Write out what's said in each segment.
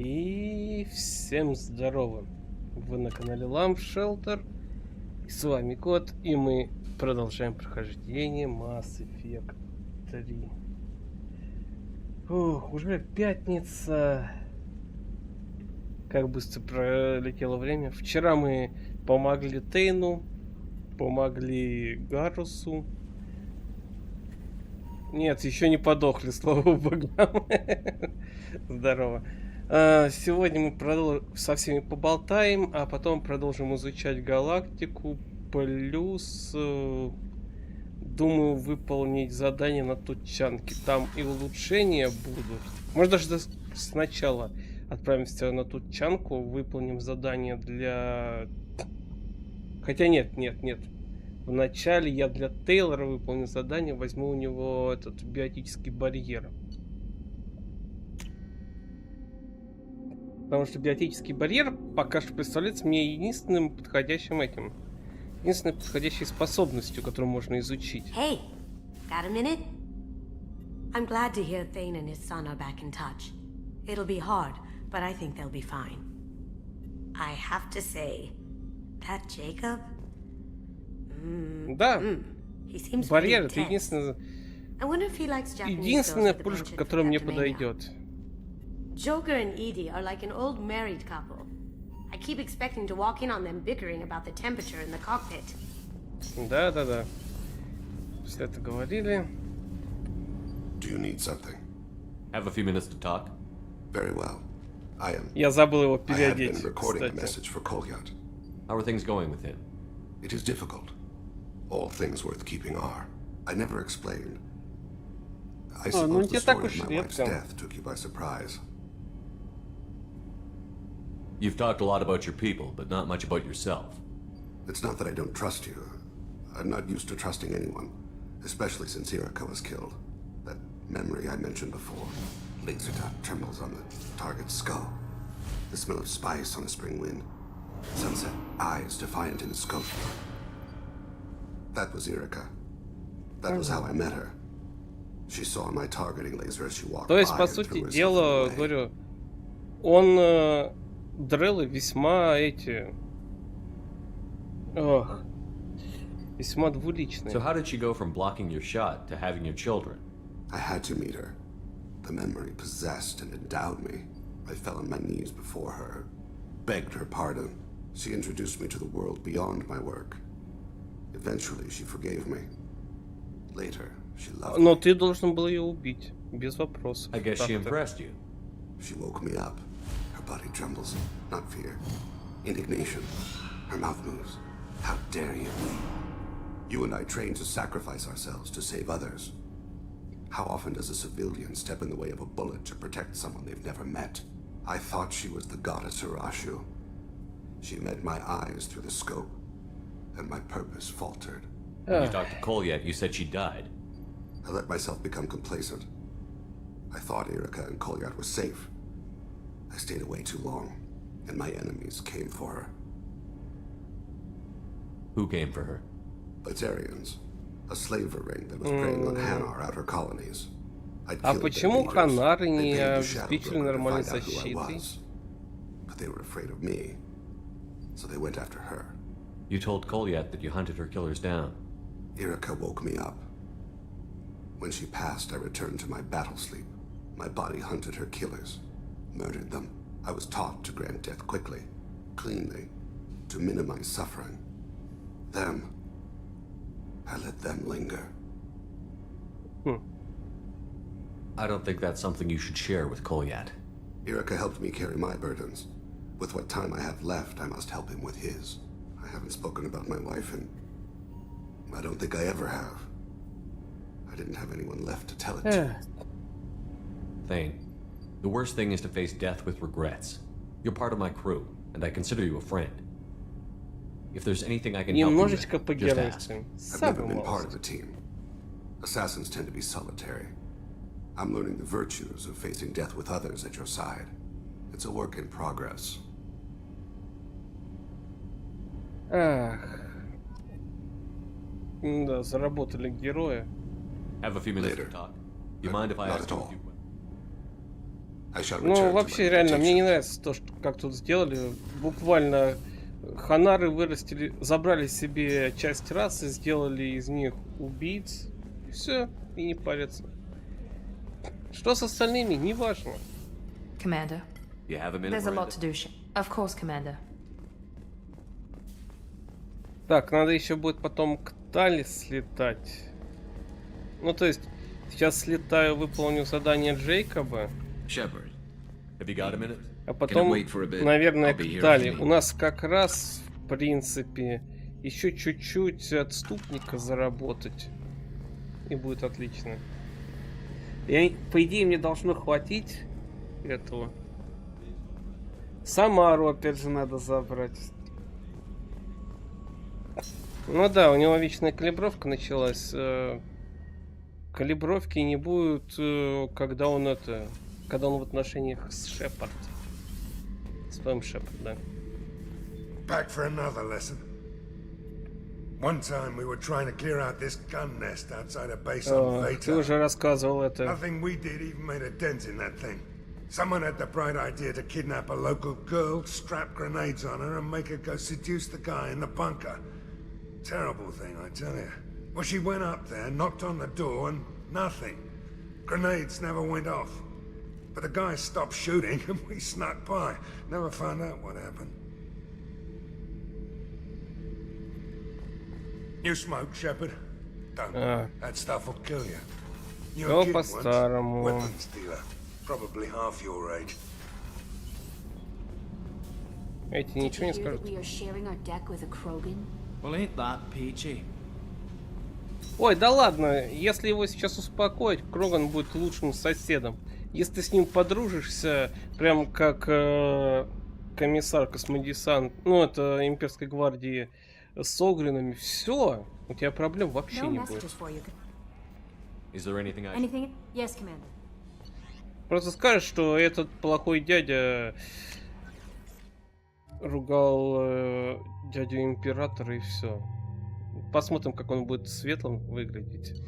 И всем здорово! Вы на канале LampShelter. И с вами Кот, и мы продолжаем прохождение Mass Effect 3. Фух, уже пятница. Как быстро пролетело время. Вчера мы помогли Тейну, помогли Гарусу. Нет, еще не подохли, слава богам. Здорово. Сегодня мы со всеми поболтаем, а потом продолжим изучать галактику. Плюс, думаю, выполнить задание на Тутчанке. Там и улучшения будут. Может, даже сначала отправимся на Тутчанку, выполним задание для... Хотя нет. Вначале я для Тейлора выполню задание, возьму у него этот биотический барьер. Потому что биотический барьер пока что представляется мне единственной подходящей способностью, которую можно изучить. Hey, got a minute? I'm glad to hear Thane and his son are back in touch. It'll be hard, but I think they'll be fine. I have to say, that Jacob... Да, барьер — это единственная пушка, которая мне подойдет. Joker and Edie are like an old married couple. I keep expecting to walk in on them bickering about the temperature in the cockpit. Да. После этого говорили. Do you need something? Have a few minutes to talk. Very well. I am. Я забыл его переодеть. I have been recording a message for Kolyat. How are things going with him? It is difficult. All things worth keeping are. I never explained. I suppose the story of my wife's death took you by surprise. You've talked a lot about your people, but not much about yourself. It's not that I don't trust you. I'm not used to trusting anyone, especially since Irika was killed. That memory I mentioned before. Laser dot trembles on the target's skull. The smell of spice on a spring wind. Sunset eyes defiant in the scope. That was Irika. That was how I met her. She saw my targeting laser as she walked by. То есть, по сути дела, говорю, он дрелы весьма весьма двуличные. So how did she go from blocking your shot to having your children? I had to meet her. The memory possessed and endowed me. I fell on my knees before her, begged her pardon. She introduced me to the world beyond my work. Eventually, she forgave me. Later, she loved me. Но ты должен был ее убить, без вопросов. I guess she impressed you. She woke me up. Her body trembles, not fear, indignation. Her mouth moves. How dare you? You and I trained to sacrifice ourselves to save others. How often does a civilian step in the way of a bullet to protect someone they've never met? I thought she was the goddess Urashu. She met my eyes through the scope, and my purpose faltered. When you talked to Kolyat, you said she died. I let myself become complacent. I thought Irika and Kolyat were safe. I stayed away too long, and my enemies came for her. Who came for her? Batarians. A slaver ring that was preying on Hanar outer colonies. А почему Ханары не обеспечили нормальной защитой? But they were afraid of me, so they went after her. You told Kolyat that you hunted her killers down. Irika woke me up. When she passed, I returned to my battle sleep. My body hunted her killers, murdered them. I was taught to grant death quickly, cleanly, to minimize suffering. Them, I let them linger. I don't think that's something you should share with Kolyat. Irika helped me carry my burdens. With what time I have left, I must help him with his. I haven't spoken about my wife, and I don't think I ever have. I didn't have anyone left to tell it to. Thane, the worst thing is to face death with regrets. You're part of my crew, and I consider you a friend. If there's anything I can help you with, just ask. I've never been part of a team. Assassins tend to be solitary. I'm learning the virtues of facing death with others at your side. It's a work in progress. Да, заработали героя. Have a few minutes to talk. You mind if I ask you a few questions? Ну, вообще, реально, мне не нравится то, что как тут сделали. Буквально ханары вырастили, забрали себе часть расы, сделали из них убийц. И все, и не парятся. Что с остальными, неважно. Commander, You have a minute, there's a lot Miranda? to do. Of course, Commander. Так, надо еще будет потом к Тали слетать. Ну, то есть, сейчас слетаю, выполню задание Джейкоба. Shepard, have you got a minute? А потом, наверное, к Тали. У нас как раз, в принципе, еще чуть-чуть отступника заработать. И будет отлично. И, по идее, мне должно хватить этого. Самару, опять же, надо забрать. Ну да, у него вечная калибровка началась. Калибровки не будет, когда он в отношениях с Шепард. С твоим Шепард, да. Back for another lesson. One time we were trying to clear out this gun nest outside a base on Ты уже Veta. рассказывал это. Nothing we did even made a dent in that thing. Someone had the bright idea to kidnap a local girl, strap grenades on her, and make her go seduce the guy in the bunker. Terrible thing, I tell you. Well, she went up there, knocked on the door, and nothing. Grenades never went off. But the guy stopped shooting, and we snuck by. Never found out what happened. You smoke, Shepard? Don't. That stuff will kill you. You're Go a kid по-старому. once, weapons dealer. Probably half your age. Эти ничего не Hear that скажут. we are sharing our deck with a Krogan? Well, ain't that peachy? Ой, да ладно, если его сейчас успокоить, Кроган будет лучшим соседом. Если ты с ним подружишься, прям как комиссар космодесант, ну это имперской гвардии с Огринами, все, у тебя проблем вообще No не будет. messages for you. Is there anything I... Anything? Yes, Commander. Просто скажешь, что этот плохой дядя ругал дядю императора и все. Посмотрим, как он будет светлым выглядеть.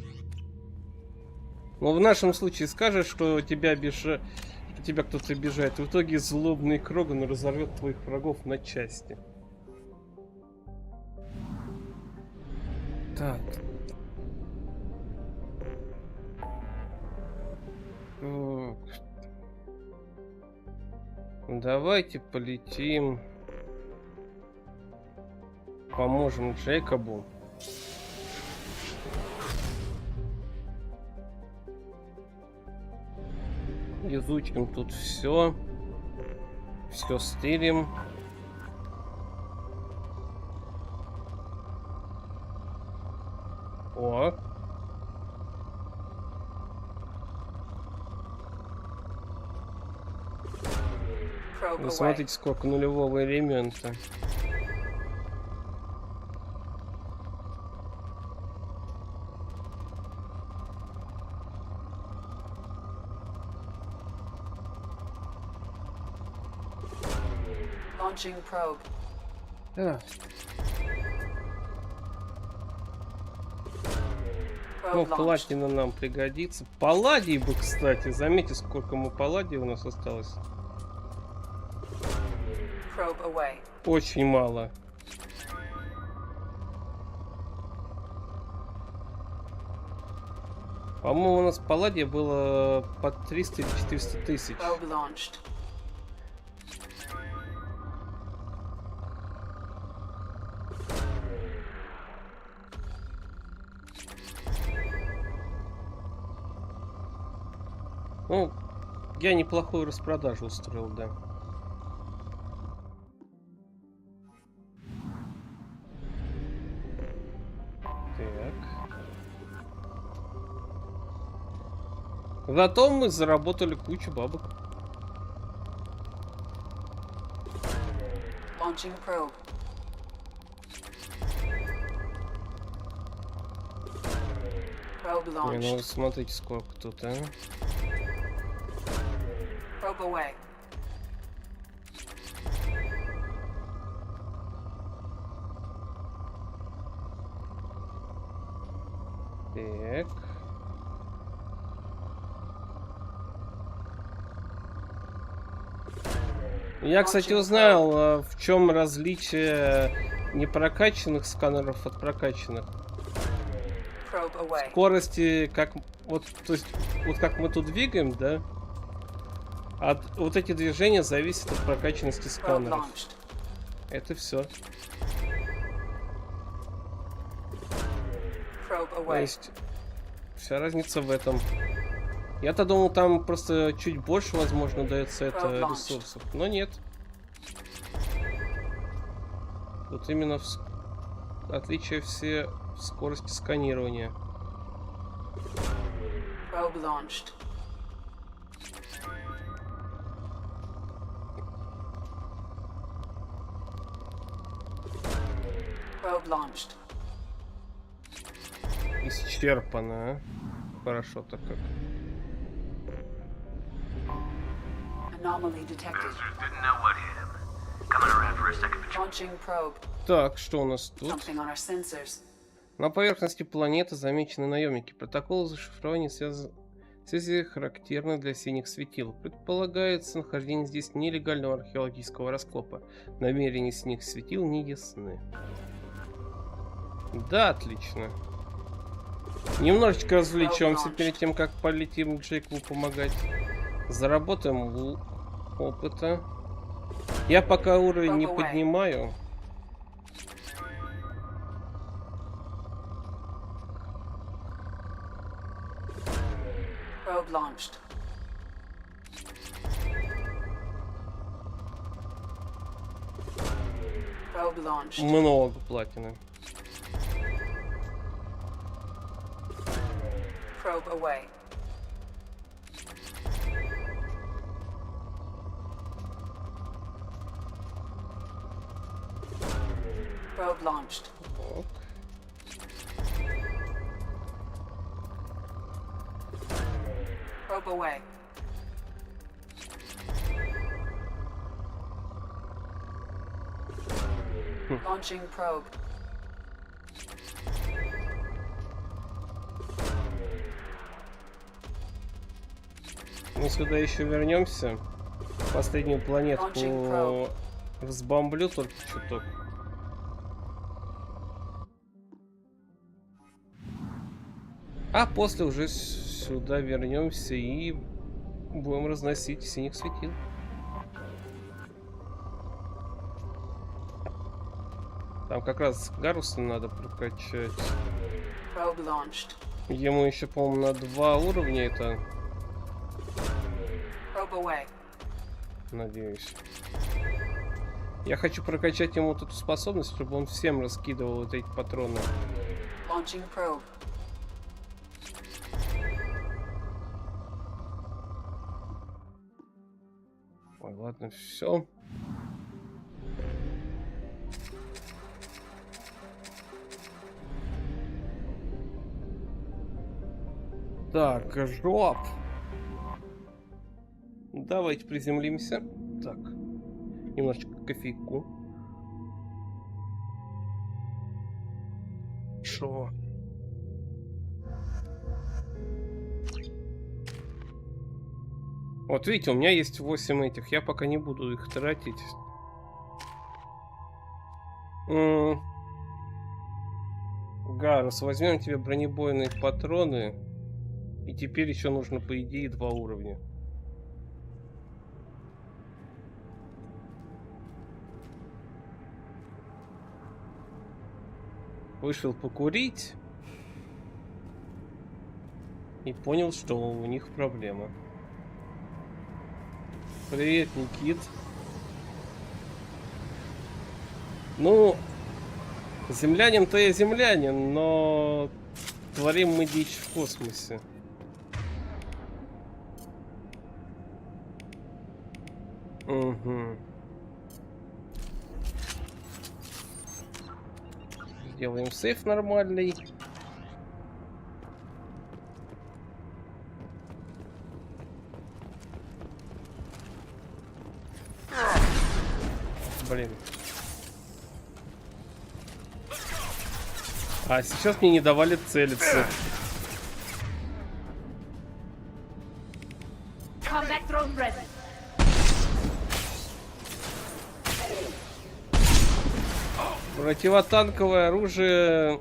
Но в нашем случае скажешь, что тебя кто-то обижает. В итоге злобный Кроган разорвет твоих врагов на части. Так. Давайте полетим. Поможем Джейкобу. Изучим тут все. Все стырим. О. Вы смотрите, сколько нулевого элемента. Launching probe. Ну, платина нам пригодится. Палладий бы, кстати. Заметьте, сколько мы палладий у нас осталось. Очень мало. По-моему, у нас палладия было под 300 или 400 тысяч. Ну, я неплохую распродажу устроил, да. Зато мы заработали кучу бабок. Не, ну смотрите, сколько тут, а. Так. Я, кстати, узнал, в чем различие непрокачанных сканеров от прокачанных. В скорости, как вот, то есть, вот как мы тут двигаем, да? Вот эти движения зависят от прокачанности сканеров. Это все. То есть вся разница в этом. Я-то думал, там просто чуть больше, возможно, дается это ресурсов, но нет. Тут именно отличие все в скорости сканирования. Исчерпано, а? Хорошо-то как. Так, что у нас тут? На поверхности планеты замечены наемники. Протокол зашифрования связи характерны для синих светил. Предполагается нахождение здесь нелегального археологического раскопа. Намерения синих светил не ясны. Да, отлично. Немножечко развлечемся перед тем, как полетим Джейку помогать. Заработаем опыта. Я пока уровень не поднимаю. Много платины. Ок. Мы сюда еще вернемся. Последнюю планетку взбомблю только чуток. А после уже сюда вернемся и будем разносить синих светил. Там как раз Гаруса надо прокачать. Ему еще, по-моему, на 2 уровня это. Надеюсь. Я хочу прокачать ему вот эту способность, чтобы он всем раскидывал вот эти патроны. Ой, ладно, все. Так, жоп. Давайте приземлимся. Так, немножечко кофейку. Шо? Вот видите, у меня есть 8 этих. Я пока не буду их тратить. Гарус, возьмем тебе бронебойные патроны. И теперь еще нужно, по идее, 2 уровня. Вышел покурить. И понял, что у них проблема. Привет, Никит. Ну, землянин-то я землянин, но творим мы дичь в космосе. Угу. Сделаем сейф нормальный. Блин. А сейчас мне не давали целиться. Противотанковое оружие.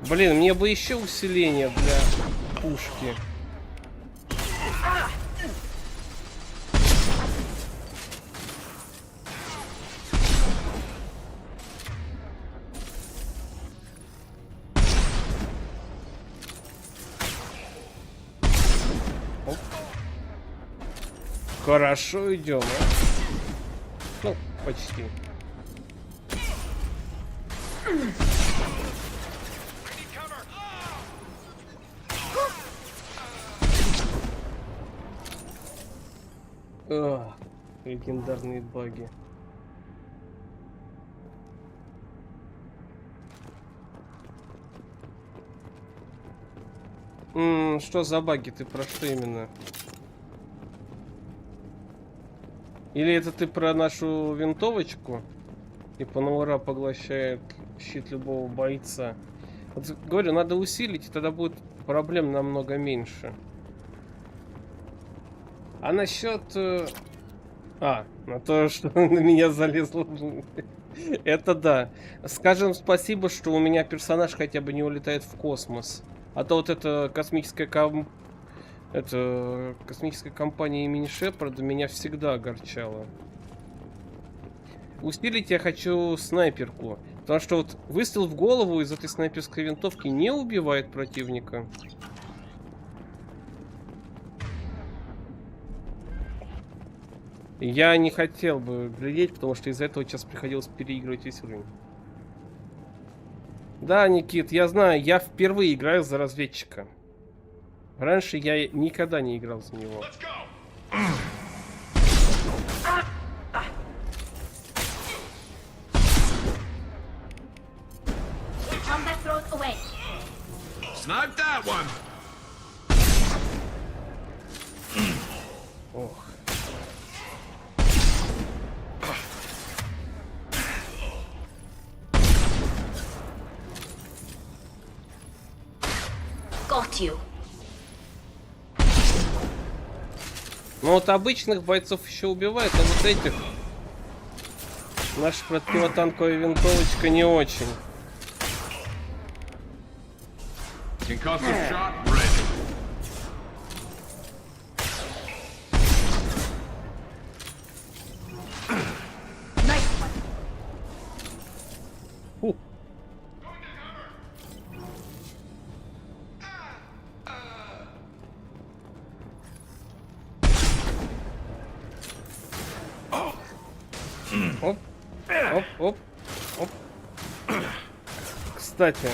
Блин, мне бы еще усиление для пушки. Оп. Хорошо идем, а? Ну, почти. Легендарные баги. Что за баги? Ты про что именно? Или это ты про нашу винтовочку? И по ура поглощает щит любого бойца. Вот, говорю, надо усилить, и тогда будет проблем намного меньше. А насчет... на то, что на меня залезло. Это да. Скажем спасибо, что у меня персонаж хотя бы не улетает в космос. А то вот эта космическая компания имени Шепарда меня всегда огорчала. Усилить я хочу снайперку. Потому что вот выстрел в голову из этой снайперской винтовки не убивает противника. Я не хотел бы глядеть, потому что из-за этого сейчас приходилось переигрывать весь уровень. Да, Никит, я знаю, я впервые играю за разведчика. Раньше я никогда не играл за него. Ох. Ну вот обычных бойцов еще убивают, а вот этих наша противотанковая винтовочка не очень. Фу. Оп, оп, оп, оп. Кстати.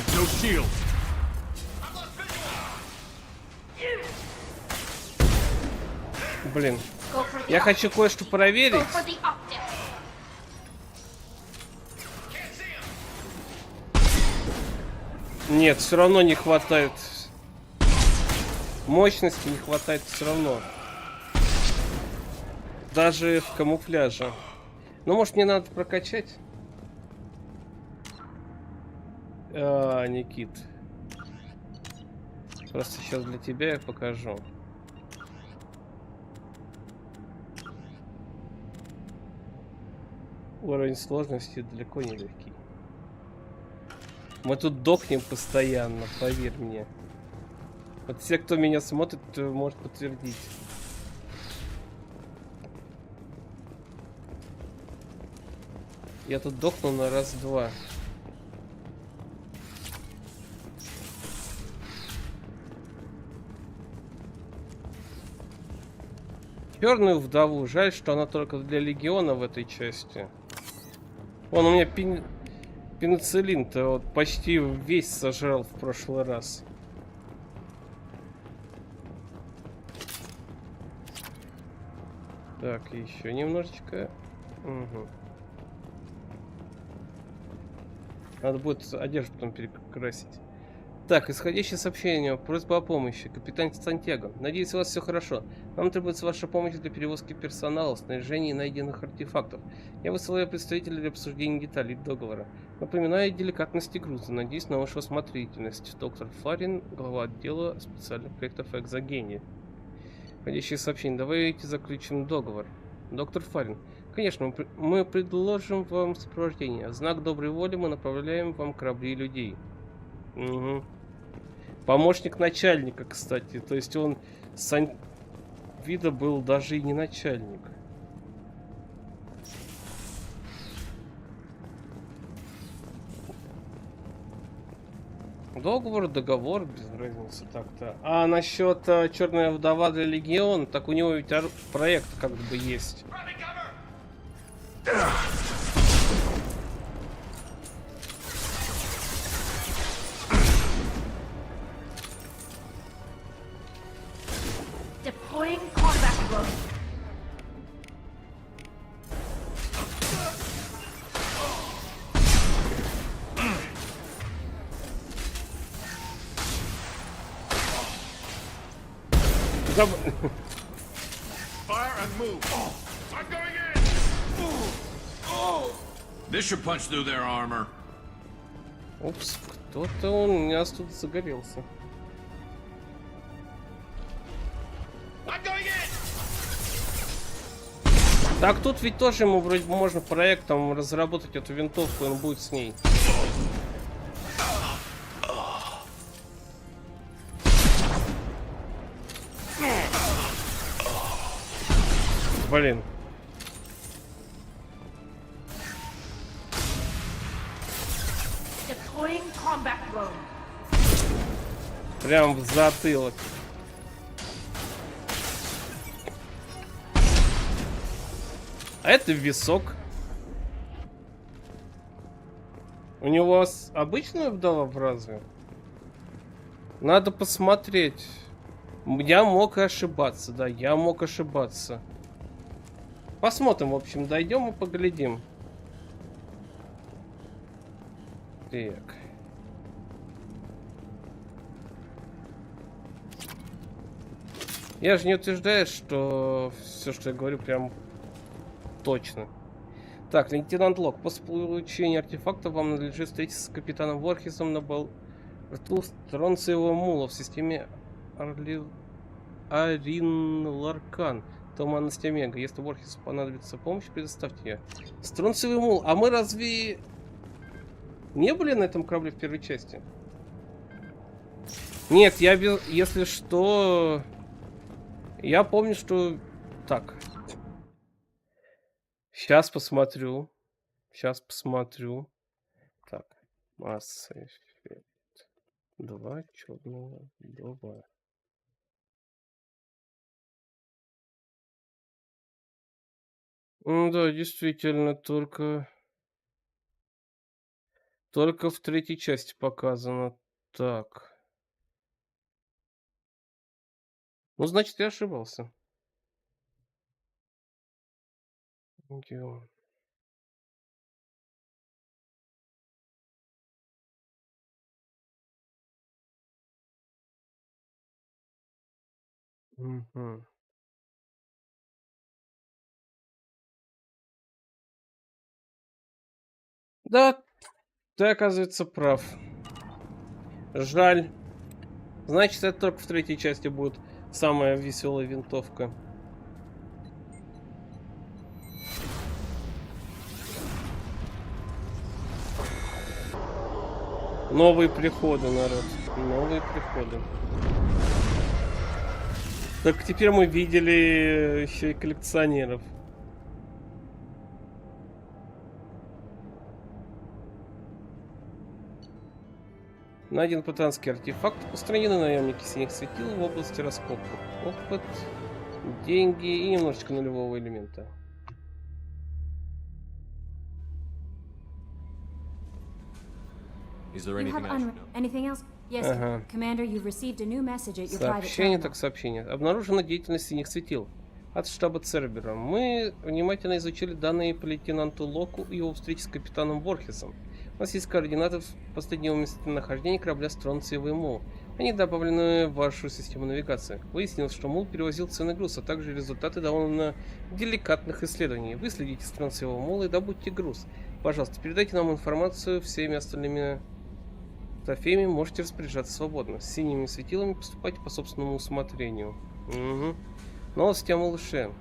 Блин. Я хочу кое-что проверить. Нет, все равно не хватает. Мощности не хватает все равно. Даже в камуфляже. Ну, может, мне надо прокачать? Никит. Просто сейчас для тебя я покажу. Уровень сложности далеко не легкий. Мы тут дохнем постоянно, поверь мне. Вот все, кто меня смотрит, может подтвердить. Я тут дохну на раз-два. Черную вдову. Жаль, что она только для легиона в этой части. Вон у меня пенициллин-то вот почти весь сожрал в прошлый раз. Так, еще немножечко. Угу. Надо будет одежду потом перекрасить. Так, исходящее сообщение. Просьба о помощи. Капитан Сантьяго. Надеюсь, у вас все хорошо. Нам требуется ваша помощь для перевозки персонала, снаряжения и найденных артефактов. Я высылаю представителя для обсуждения деталей договора. Напоминаю о деликатности груза. Надеюсь на вашу осмотрительность. Доктор Фарин, глава отдела специальных проектов экзогения. Входящее сообщение. Давайте заключим договор. Доктор Фарин, Конечно, мы предложим вам сопровождение. В знак доброй воли мы направляем вам корабли и людей. Угу. Помощник начальника, кстати. То есть он с вида был даже и не начальник. Договор, без разницы так-то. А насчет Черная вдова для Легиона, так у него ведь проект как бы есть. Deploying combat drone. Fire and move. I'm going in. This should punch through their armor. Упс, кто-то у нас тут загорелся. I'm going in. Так тут ведь тоже ему вроде бы можно проектом разработать эту винтовку, и он будет с ней. Блин. Deploying combat drone. Прям в затылок. А это висок. У него обычная вдова в разве? Надо посмотреть. Я мог ошибаться, да, я мог ошибаться. Посмотрим, в общем, дойдем и поглядим. Так. Я же не утверждаю, что все, что я говорю, прям точно. Так, лейтенант Лок, после получения артефакта вам надлежит встретиться с капитаном Ворхисом на борту Стронциевого мула в системе Арин-Ларкан. Туманность Омега. Если Ворхису понадобится помощь, предоставьте ее. Стронциевый мул. А мы разве не были на этом корабле в первой части? Нет, я если что... Я помню, что... Так. Сейчас посмотрю. Сейчас посмотрю. Так. Масса эффект. 2 черного. 2. Да, действительно, только в третьей части показано. Так. Ну, значит, я ошибался. Угу. Да, ты, оказывается, прав. Жаль. Значит, это только в третьей части будет самая веселая винтовка. Новые приходы, народ. Новые приходы. Так теперь мы видели еще и коллекционеров. Найден путанский артефакт. Устранены наемники синих светил в области раскопок. Опыт, деньги и немножечко нулевого элемента. Сообщение, так сообщение. Обнаружена деятельность синих светил от штаба Цербера. Мы внимательно изучили данные по лейтенанту Локу и его встрече с капитаном Ворхисом. У нас есть координаты последнего местонахождения корабля Стронциевый мул. Они добавлены в вашу систему навигации. Выяснилось, что мул перевозил ценный груз, а также результаты довольно деликатных исследований. Выследите Стронциевого мула и добудьте груз. Пожалуйста, передайте нам информацию. Всеми остальными трофеями можете распоряжаться свободно. С синими светилами поступайте по собственному усмотрению. Угу. Новости о малыше.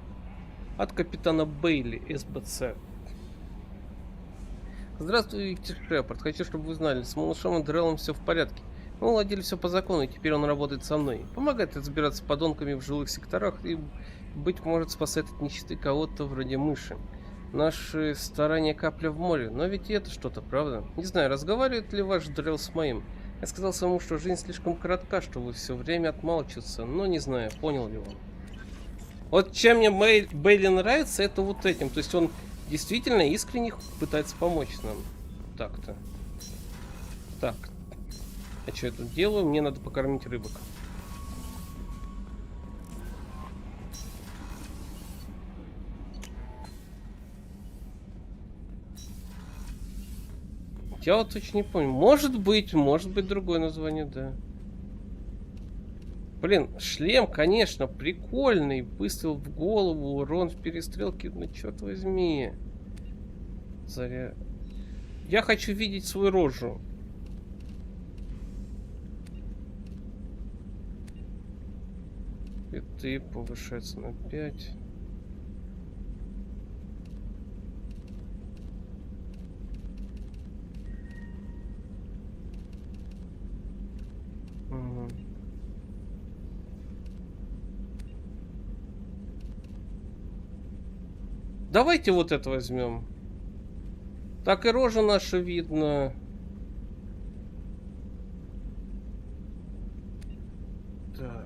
От капитана Бейли, СБЦ. Здравствуйте, Шепард. Хочу, чтобы вы знали, с малышом и Дреллом все в порядке. Мы уладили все по закону, и теперь он работает со мной. Помогает разбираться с подонками в жилых секторах и, быть может, спасает от нищеты кого-то вроде мыши. Наши старания капля в море, но ведь и это что-то, правда? Не знаю, разговаривает ли ваш Дрелл с моим. Я сказал своему, что жизнь слишком коротка, чтобы все время отмалчиваться, но не знаю, понял ли он. Вот чем мне Бейли нравится, это вот этим. То есть он действительно искренне пытается помочь нам. Так-то. Так. А что я тут делаю? Мне надо покормить рыбок. Я вот очень не помню. Может быть другое название, да. Блин, шлем, конечно, прикольный. Выстрел в голову, урон в перестрелке. Ну, черт возьми. Заря... Я хочу видеть свою рожу. Биты повышается на 5. Угу. Давайте вот это возьмем. Так и рожа наша видно. Так.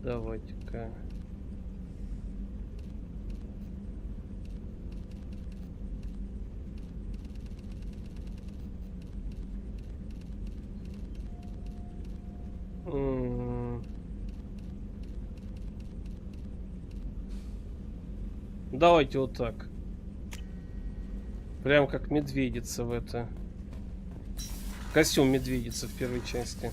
Давайте-ка. Давайте вот так. Прям как медведица в это. Костюм медведицы в первой части.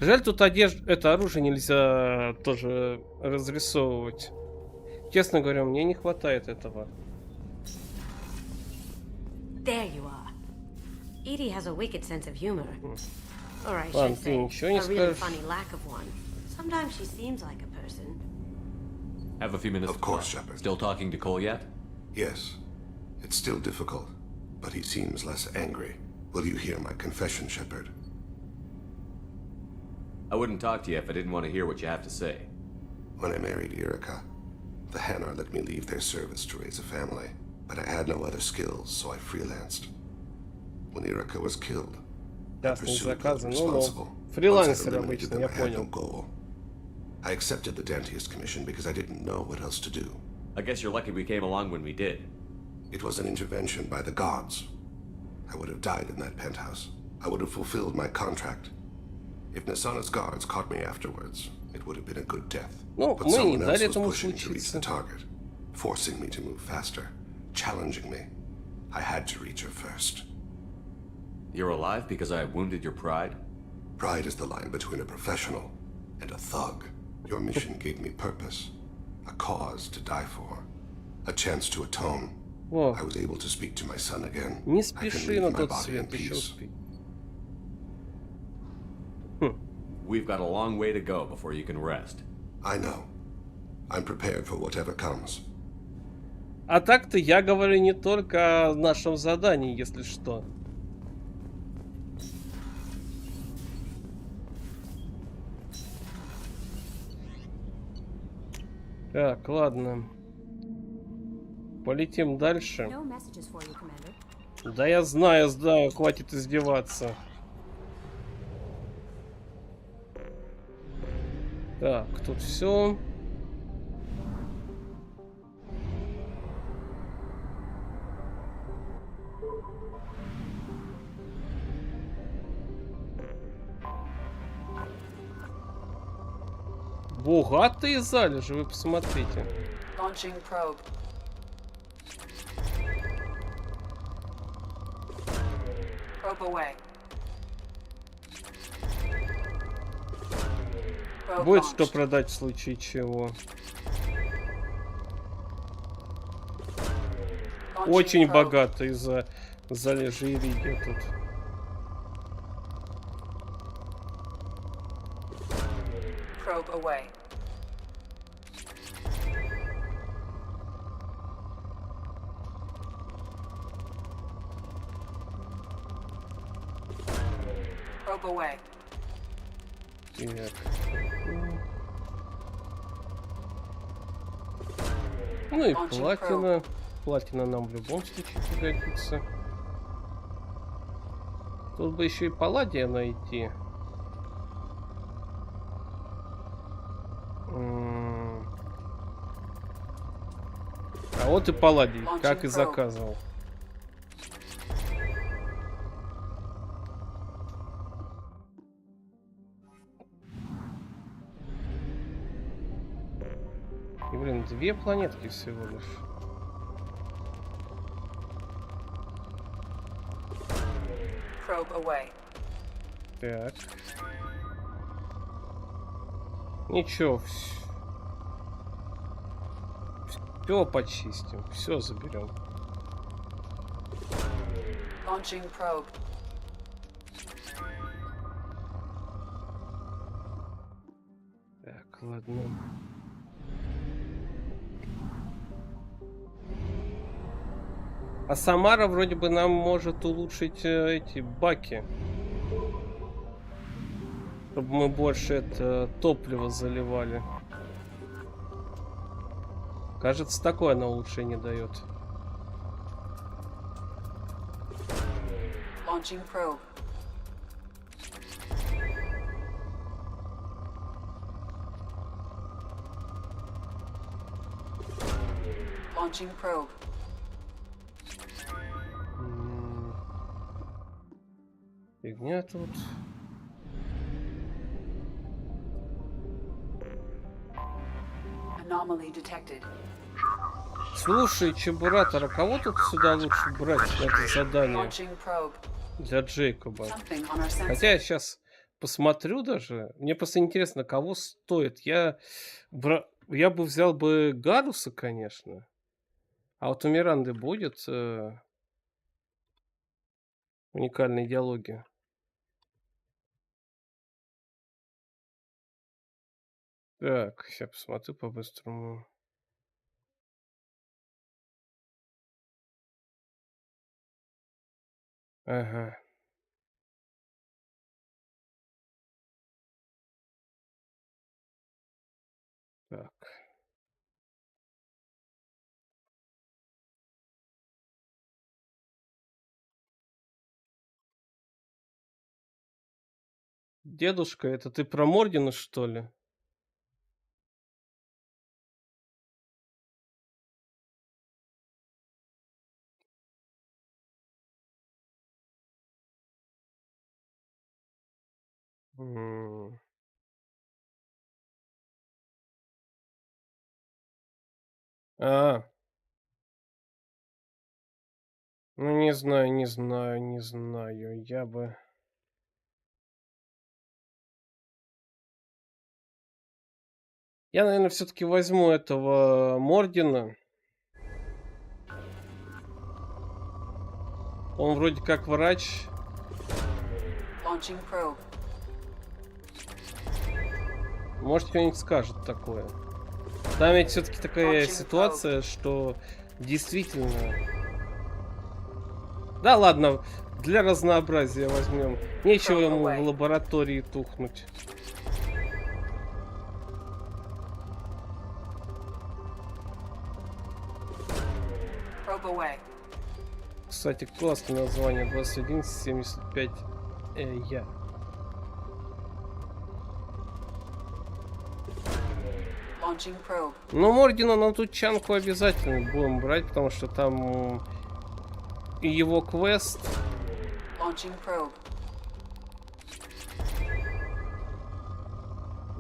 Жаль, тут это оружие нельзя тоже разрисовывать. Честно говоря, мне не хватает этого. There you are. Edie has a wicked sense of humor. Or I Ладно, should ты say, ничего не a really скажешь. funny lack of one. Sometimes she seems like a person. Have a few minutes. Of course, Shepard. Still talking to Cole yet? Yes. It's still difficult, but he seems less angry. Will you hear my confession, Shepard? I wouldn't talk to you if I didn't want to hear what you have to say. When I married Erica, the Hanar let me leave their service to raise a family, but I had no other skills, so I freelanced. When Erica was killed, I pursued the responsible. Фрилансер обычно, я понял. Goal. I accepted the dentist commission because I didn't know what else to do. I guess you're lucky we came along when we did. It was an intervention by the gods. I would have died in that penthouse. I would have fulfilled my contract. If Nasana's guards caught me afterwards, it would have been a good death. But someone else was pushing to reach the target, forcing me to move faster, challenging me. I had to reach her first. You're alive because I wounded your pride? Pride is the line between a professional and a thug. Your mission gave me purpose, a cause to die for, a chance to atone. I was able to speak to my son again. Не I can спеши leave на my тот body in свет, еще peace. успей. We've got a long way to go before you can rest. I know. I'm prepared for whatever comes. А так-то я говорю не только о нашем задании, если что. Так, ладно. Полетим дальше. No messages for you, Commander. Да я знаю, хватит издеваться. Так, тут все. Богатые залежи, вы посмотрите. Launching probe. Probe away. Будет что продать в случае чего. Очень богато из-за залежи иридия тут. Так. Ну и платина. Платина нам в любом случае пригодится. Тут бы еще и палладия найти. А вот и палладий, как и заказывал. И, блин, 2 планетки всего лишь. Так. Ничего. Все почистим. Все заберем. Так, ладно. А Самара вроде бы нам может улучшить эти баки. Чтобы мы больше это топлива заливали. Кажется, такое она улучшение дает. Фигня тут. Слушай, Чебуратор, а кого тут сюда лучше брать на это задание? Для Джейкоба. Хотя я сейчас посмотрю даже. Мне просто интересно, кого стоит. Я бы взял бы Гаруса, конечно. А вот у Миранды будет уникальная диалоги. Так, сейчас посмотрю по-быстрому. Ага. Так. Дедушка, это ты про Мордина, что ли? А, ну не знаю, не знаю, не знаю. Я бы... Я, наверное, все-таки возьму этого Мордина. Он вроде как врач. Может, кто-нибудь скажет такое. Там ведь все-таки такая ситуация, что действительно... Да ладно, для разнообразия возьмем. Нечего ему в лаборатории тухнуть. Кстати, классное название. 2175 я. Ну, Мордина на тучанку обязательно будем брать, потому что там и его квест.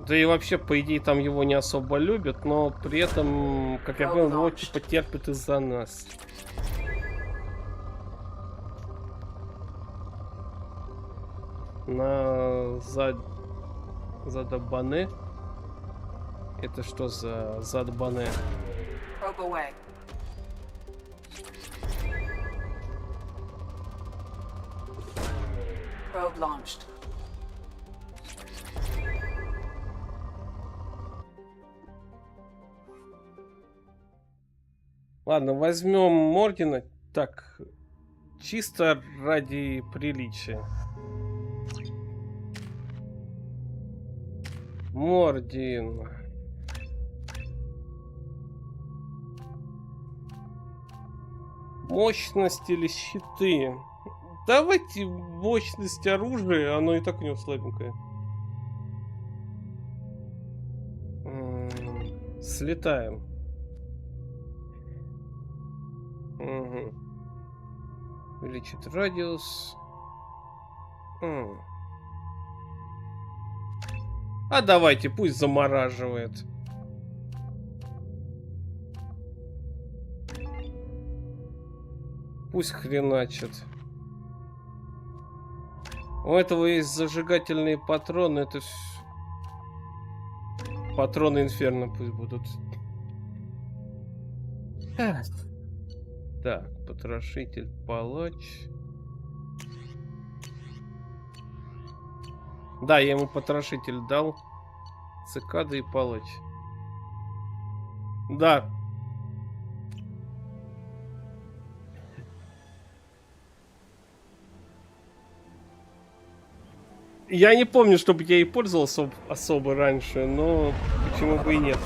Да и вообще, по идее, там его не особо любят, но при этом, как я понял, его типа терпят из-за нас. На задабаны. Это что за задбане? Probe away. Probe launched. Ладно, возьмем Мордина. Так, чисто ради приличия. Мордин. Мощность или щиты? Давайте мощность оружия, оно и так у него слабенькое. Слетаем. Угу. Увеличит радиус. А давайте, пусть замораживает. Пусть хреначит. У этого есть зажигательные патроны. Это патроны инферно пусть будут. Так, потрошитель, палач. Да, я ему потрошитель дал. Цикада и палач. Да. Я не помню, чтобы я ей пользовался особо раньше, но почему бы и нет.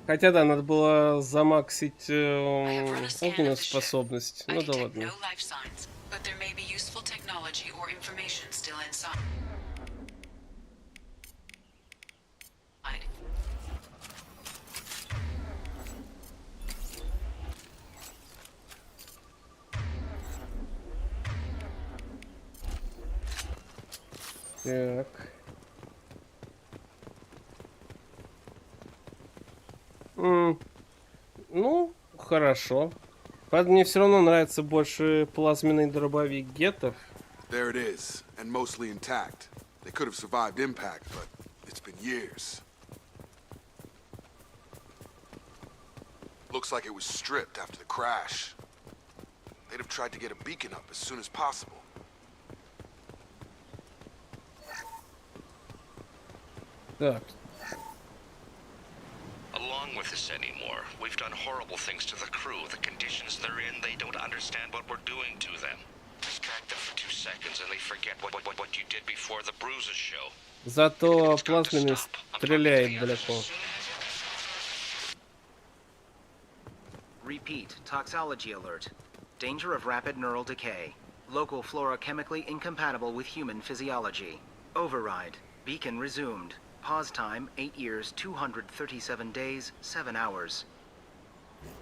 Хотя да, надо было замаксить огненную способность. Ну да ладно. Так. Ну, хорошо. Правда, мне все равно нравится больше плазменный дробовик гетов. There it is, and mostly intact. They could have survived impact, but it's been years. Looks like it was stripped after the crash. They'd have tried to get a beacon up as soon as possible. Так. Along with this anymore. We've done horrible things to the crew. The conditions they're in, they don't understand what we're doing to them. Distract them for 2 seconds and they forget what you did before the bruises show. Зато плазменный стреляет далеко. Repeat, toxology alert. Danger of rapid neural decay. Local flora chemically incompatible with human physiology. Override. Beacon resumed. Pause time, 8 years, 237 days, 7 hours.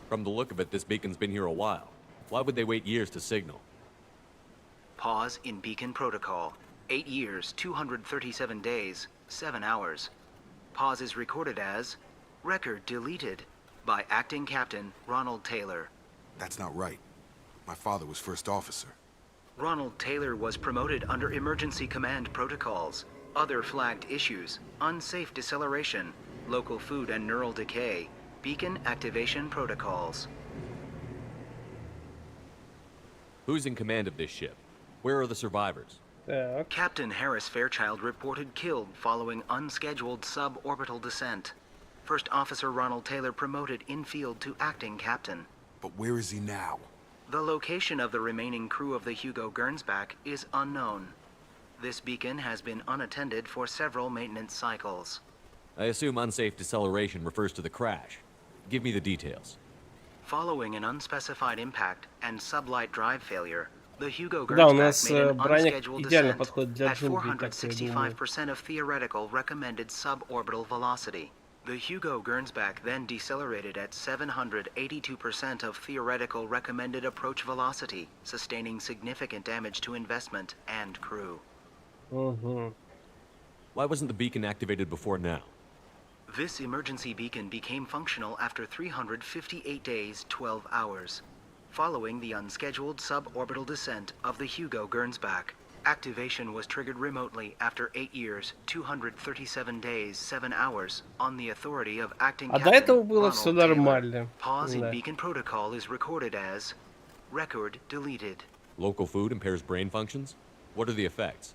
From the look of it, this beacon's been here a while. Why would they wait years to signal? Pause in beacon protocol. 8 years, 237 days, 7 hours. Pause is recorded as record deleted by acting captain Ronald Taylor. That's not right. My father was first officer. Ronald Taylor was promoted under emergency command protocols. Other flagged issues: unsafe deceleration, local food and neural decay, beacon activation protocols. Who's in command of this ship? Where are the survivors? Captain Harris Fairchild reported killed following unscheduled suborbital descent. First Officer Ronald Taylor promoted in-field to acting captain. But where is he now? The location of the remaining crew of the Hugo Gernsback is unknown. This beacon has been unattended for several maintenance cycles. I assume unsafe deceleration refers to the crash. Give me the details. Following an unspecified impact and sublight drive failure, the Hugo Да, у Gernsback нас made an броня unscheduled идеально descent подходит для at джунглей, так что я думаю. 465% of theoretical recommended suborbital velocity. The Hugo Gernsback then decelerated at 782% of theoretical recommended approach velocity, sustaining significant damage to investment and crew. Why wasn't the beacon activated before now? This emergency beacon became functional after 358 days, 12 hours. following the unscheduled suborbital descent of the Hugo Gernsback. Activation was triggered remotely after 8 years, 237 days, 7 hours on the authority of acting А до captain этого было все Ronald Taylor. нормально. Pause in Да. beacon protocol is recorded as record deleted. Local food impairs brain functions? What are the effects?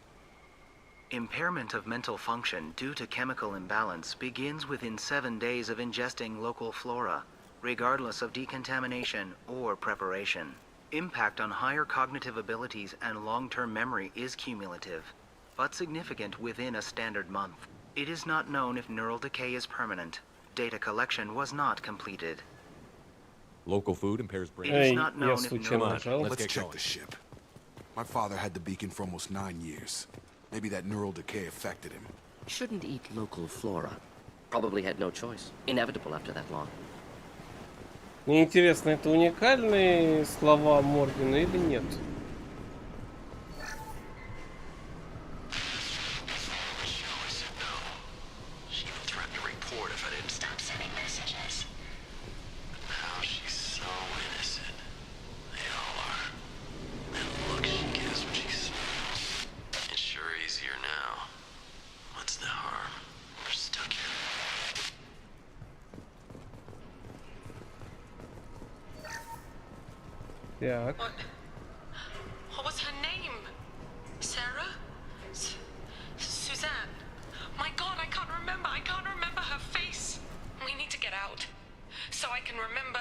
Impairment of mental function due to chemical imbalance begins within 7 days of ingesting local flora, regardless of decontamination or preparation. Impact on higher cognitive abilities and long-term memory is cumulative, but significant within a standard month. It is not known if neural decay is permanent. Data collection was not completed. Local food impairs brain. It is Эй, not я known if случайно neural нажал. Let's check the ship. My father had the beacon for almost 9 years. Maybe that neural decay affected him. Shouldn't eat local flora. Probably had no choice. Inevitable after that long. Мне интересно, это уникальные слова Моргана или нет? Так. What was her name? Sarah? Suzanne? My God, I can't remember. I can't remember her face. We need to get out. So I can remember,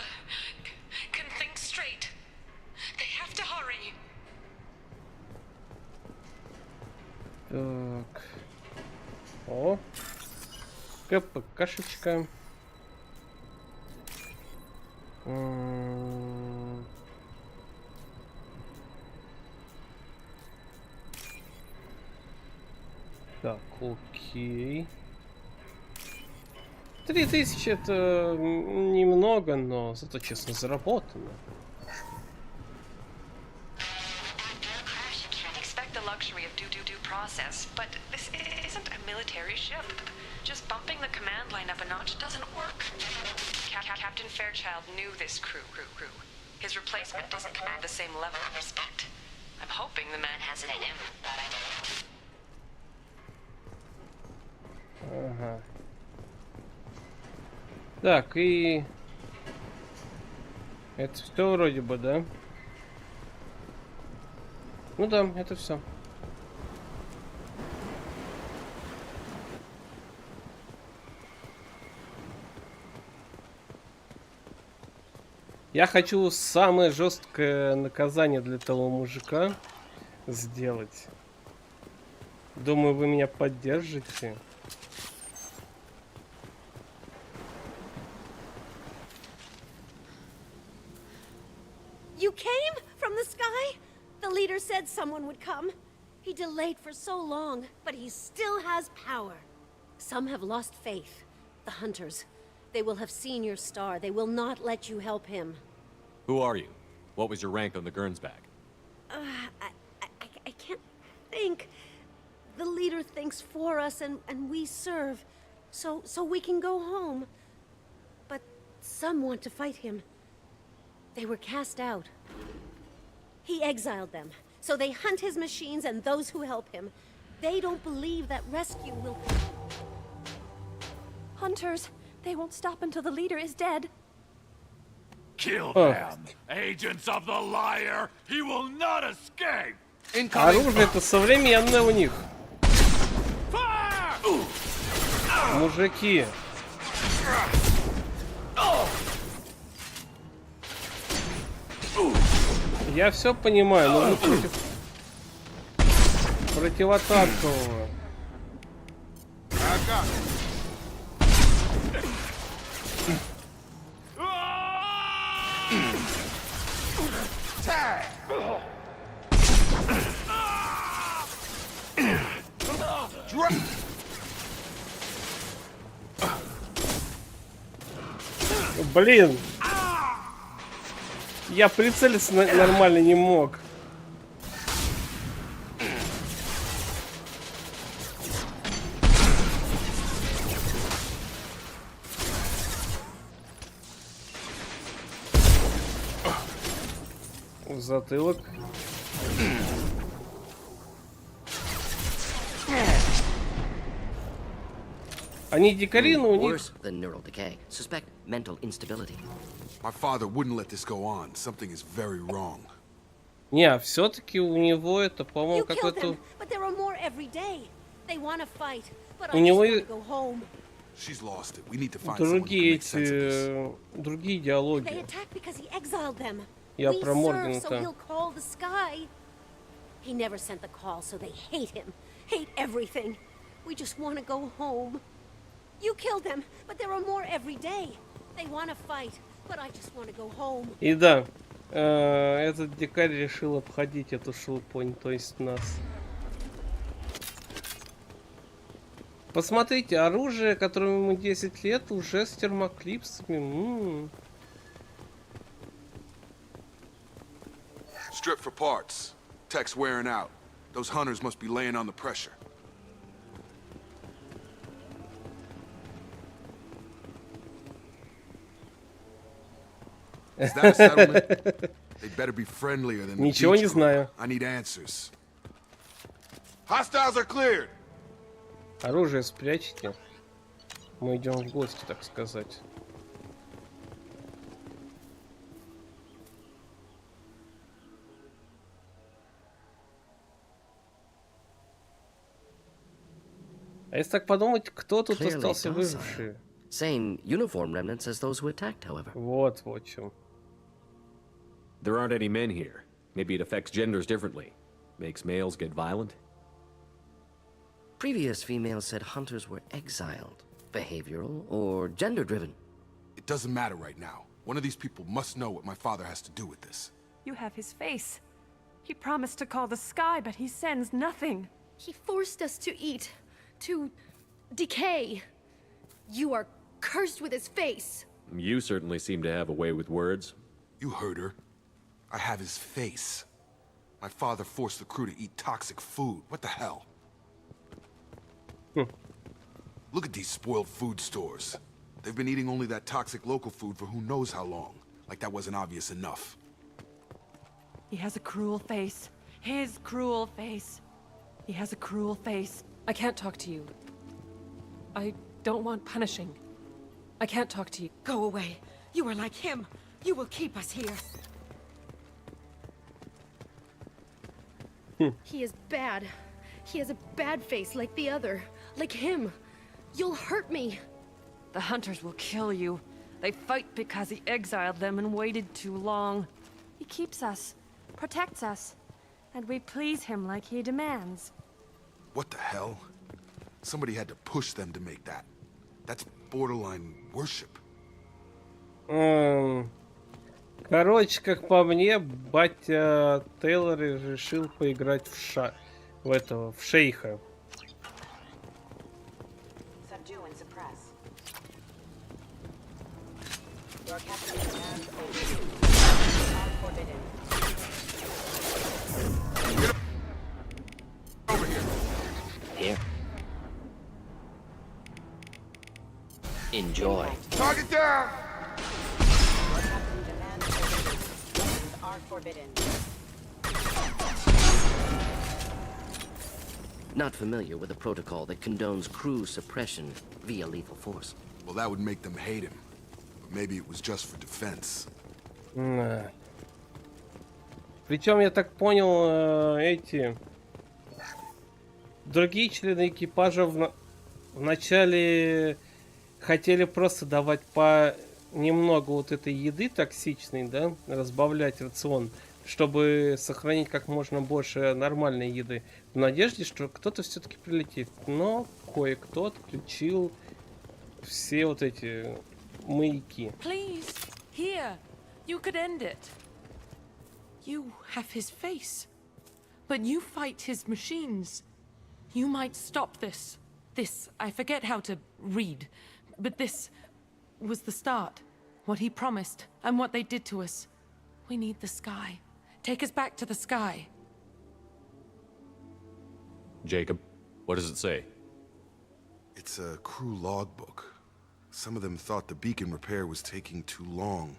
can think straight. They have to hurry. Так. О. КПКшечка. Так, окей. 3000 это немного, но зато честно заработано. Expect the luxury of do process, but this isn't a military ship. Just bumping the command line up a notch doesn't work. Captain Fairchild knew this crew. His replacement doesn't command the same level of respect. I'm hoping the man has it in him. Ага. Так, и... Это все вроде бы, да? Ну да, это все. Я хочу самое жесткое наказание для того мужика сделать. Думаю, вы меня поддержите. You came from the sky? The leader said someone would come. He delayed for so long, but he still has power. Some have lost faith. The hunters. They will have seen your star. They will not let you help him. Who are you? What was your rank on the Gernsback? I can't think. The leader thinks for us and we serve. So we can go home. But some want to fight him. They were cast out. He exiled them. So they hunt his machines and those who help him. They don't believe that rescue will... Hunters. They won't stop until the leader is dead. Kill them! Agents of the liar! He will not escape! Оружие-то современное у них. Мужики. Я все понимаю, но вы противотанкового. Блин! Я прицелиться нормально не мог. В затылок. Они дикари, но у них... Worse than neural decay. Suspect mental instability. My father wouldn't let this go on. Something is very wrong. Не, все-таки у него это, по-моему, You killed какой-то... them, but there are more every day. They want to fight, but У I just него want to go home. She's lost it. We need to find someone who can другие make sense of this. эти... другие They диалоги. attacked because he exiled them. Я We про serve, Моргана-то. so he'll call the sky. He never sent the call, so they hate him. Hate everything. We just want to go home. You killed them, but there are more every day. They want to fight, but I just want to go home. И да, этот дикарь решил обходить эту шелупонь, то есть нас. Посмотрите, оружие, которому ему 10 лет, уже с термоклипсами. Strip for parts. Tech's wearing out. Those hunters must be laying on the pressure. Is that a settlement? They better be friendlier than the Ничего не beach знаю. crew. I need answers. Hostiles are cleared. Оружие спрячьте. Мы идем в гости, так сказать. А если так подумать, кто тут Clearly остался docile. выживший? Same uniform remnants as those who attacked, however. Вот в чем. There aren't any men here. Maybe it affects genders differently. Makes males get violent? Previous females said hunters were exiled, behavioral, or gender-driven. It doesn't matter right now. One of these people must know what my father has to do with this. You have his face. He promised to call the sky, but he sends nothing. He forced us to eat, to decay. You are cursed with his face. You certainly seem to have a way with words. You heard her. I have his face. My father forced the crew to eat toxic food. What the hell? Look at these spoiled food stores. They've been eating only that toxic local food for who knows how long. Like that wasn't obvious enough. He has a cruel face. His cruel face. He has a cruel face. I can't talk to you. I don't want punishing. I can't talk to you. Go away. You are like him. You will keep us here. He is bad. He has a bad face like the other. Like him. You'll hurt me. The hunters will kill you. They fight because he exiled them and waited too long. He keeps us, protects us, and we please him like he demands. What the hell? Somebody had to push them to make that. That's borderline worship. Короче, как по мне, батя Тейлор решил поиграть в шейха. Here. Enjoy. Target down! Not familiar with a protocol that condones crew suppression via lethal force. Well, that would make them hate him. But maybe it was just for defense. Причем, я так понял, эти другие члены экипажа вначале хотели просто давать по немного вот этой еды токсичной, да, разбавлять рацион, чтобы сохранить как можно больше нормальной еды, в надежде, что кто-то все-таки прилетит. Но кое-кто отключил все вот эти маяки. Please, here. You could end it. You have his face, but you fight his machines. You might stop this. This, I forget how to read, but this was the start. What he promised, and what they did to us. We need the sky. Take us back to the sky. Jacob, what does it say? It's a crew logbook. Some of them thought the beacon repair was taking too long.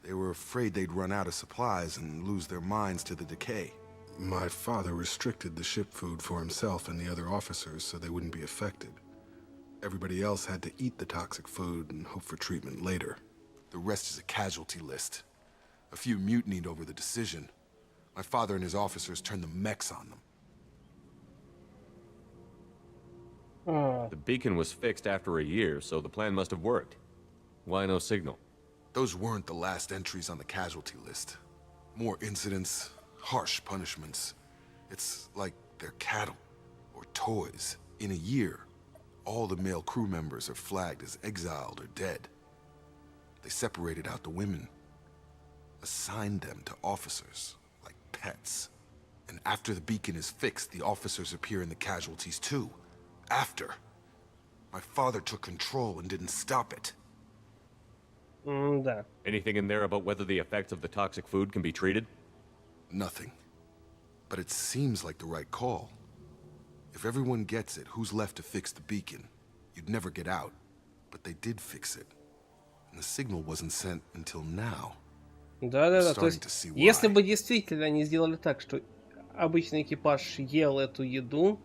They were afraid they'd run out of supplies and lose their minds to the decay. My father restricted the ship food for himself and the other officers so they wouldn't be affected. Everybody else had to eat the toxic food and hope for treatment later. The rest is a casualty list. A few mutinied over the decision. My father and his officers turned the mechs on them. The beacon was fixed after a year, so the plan must have worked. Why no signal? Those weren't the last entries on the casualty list. More incidents, harsh punishments. It's like they're cattle or toys. In a year, all the male crew members are flagged as exiled or dead. They separated out the women, assigned them to officers, like pets. And after the beacon is fixed, the officers appear in the casualties too. After. My father took control and didn't stop it. Да. Anything in there about whether the effects of the toxic food can be treated? Nothing. But it seems like the right call. If everyone gets it, who's left to fix the beacon? You'd never get out. But they did fix it. And the signal wasn't sent until now. Да-да-да, то есть, если бы действительно они сделали так, что обычный экипаж ел эту еду,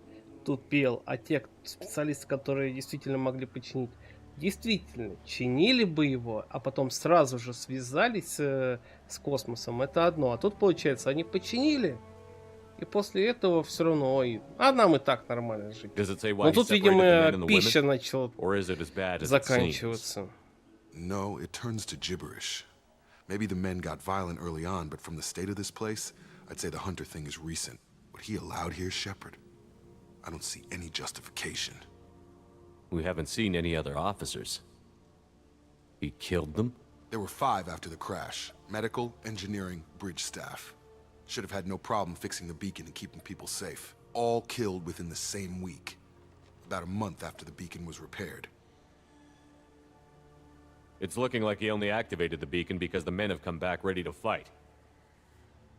тут пел, а те специалисты, которые действительно могли починить, действительно чинили бы его, а потом сразу же связались с космосом, это одно. А тут, получается, они починили, и после этого все равно, ой, а нам и так нормально жить. Но тут, видимо, пища начала заканчиваться. No, it turns to gibberish. Maybe the men got violent early on, but from the state of this place, I'd say the hunter thing is recent. What he allowed here, Shepard, I don't see any justification. We haven't seen any other officers. He killed them? There were 5 after the crash. Medical, engineering, bridge staff. Should have had no problem fixing the beacon and keeping people safe. All killed within the same week. About a month after the beacon was repaired. It's looking like he only activated the beacon because the men have come back ready to fight.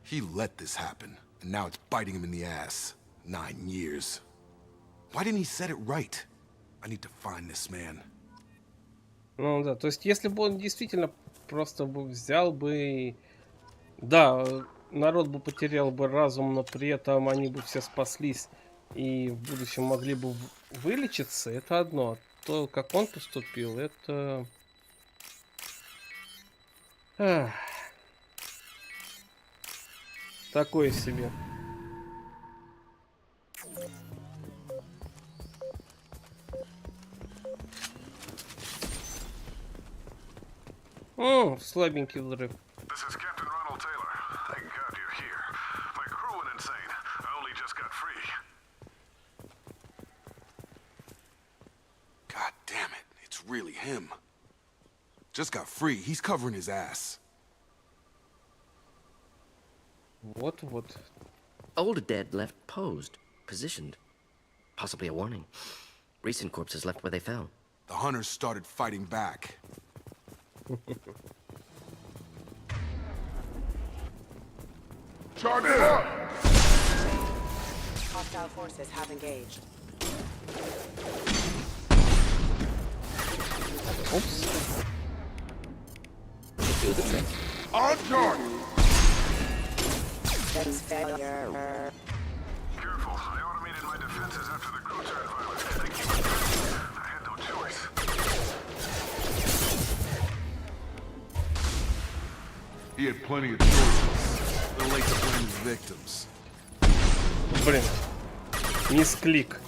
He let this happen, and now it's biting him in the ass. 9 years. Why didn't he set it right? I need to find this man. Ну да, то есть если бы он действительно просто бы взял бы... Да, народ бы потерял бы разум, но при этом они бы все спаслись и в будущем могли бы вылечиться, это одно. То, как он поступил, это... Такое себе. Слабенький взрыв. God damn it, it's really him. Just got free. He's covering his ass. Вот-вот. Older dead left posed, positioned. Possibly a warning. Recent corpses left where they fell. The hunters started fighting back. Charge it up! Hostile forces have engaged. Oops. Do the trick. On target! That's failure. Careful, I automated my defenses after the crew turned violent. They keep it. I had no choice. He had plenty of choices. They'll like to blame his victims. Блин. Мисклик.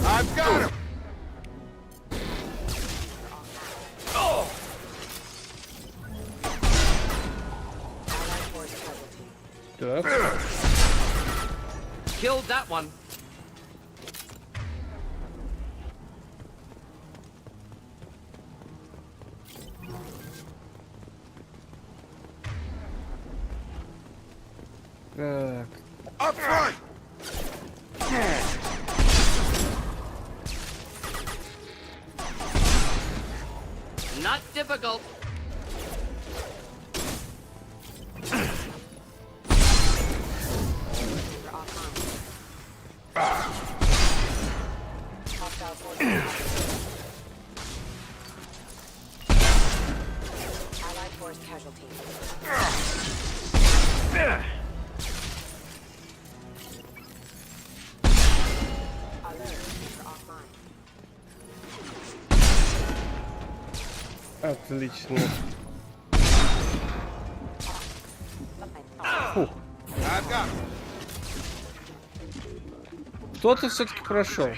I've got him! Так. Killed that one. Так. Up front! Not difficult. Hostile forces forest casualty. Отлично. Фух. Кто-то все-таки прошел.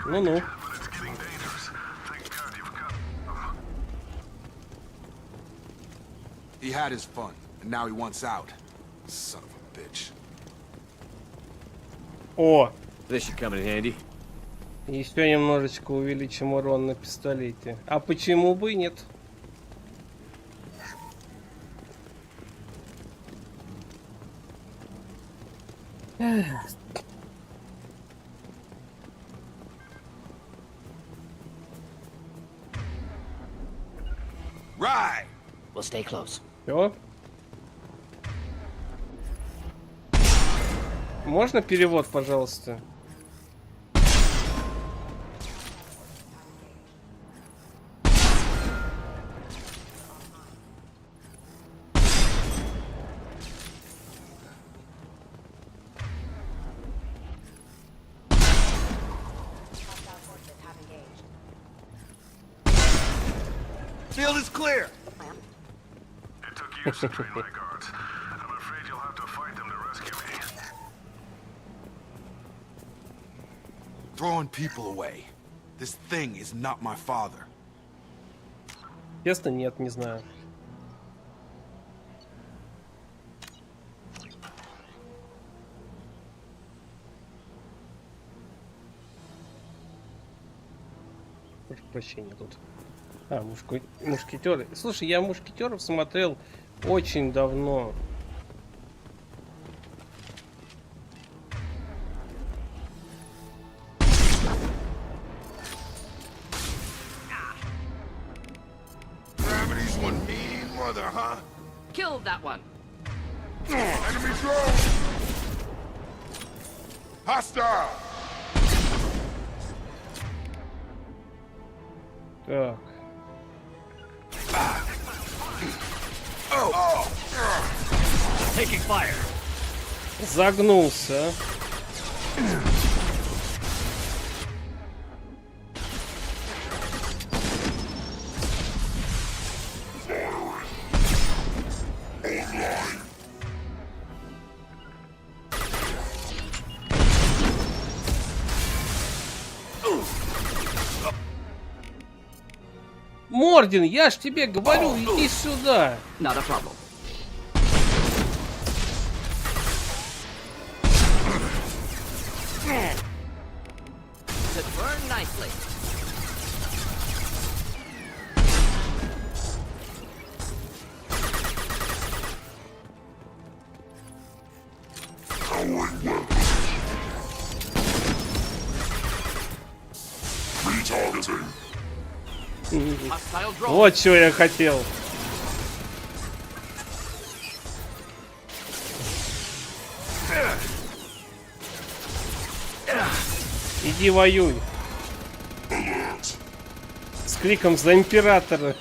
Ну-ну. He had his fun, and now he wants out. Son of a bitch. О! This should come in handy. Еще немножечко увеличим урон на пистолете. А почему бы и нет? Right. We'll stay close. Все. Можно перевод, пожалуйста? Field is clear. It took years to train my guards. I'm afraid you'll have to fight them to rescue me. Throwing people away. This thing is not my father. Честно, нет, не знаю. Прошу прощения тут. А, мушкетеры. Слушай, я мушкетеров смотрел очень давно. Gravity's one mean mother, huh? Killed that one. Enemy drone! Hostile! Так. Taking fire. Загнулся. Мордин, я ж тебе говорю, иди сюда. Not a problem. Should burn nicely. Вот что я хотел. Иди воюй. С криком за императора.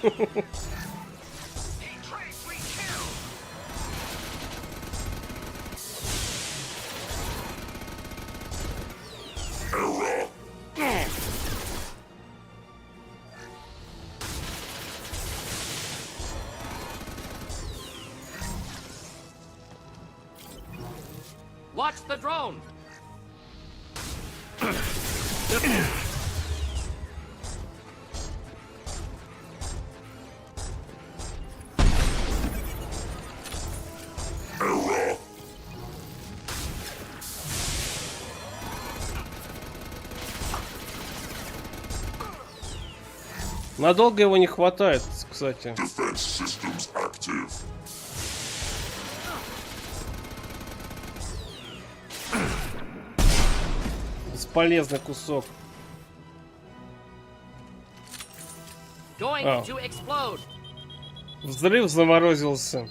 Watch the drone. Надолго его не хватает, кстати. Бесполезный кусок. Going to explode. Взрыв заморозился.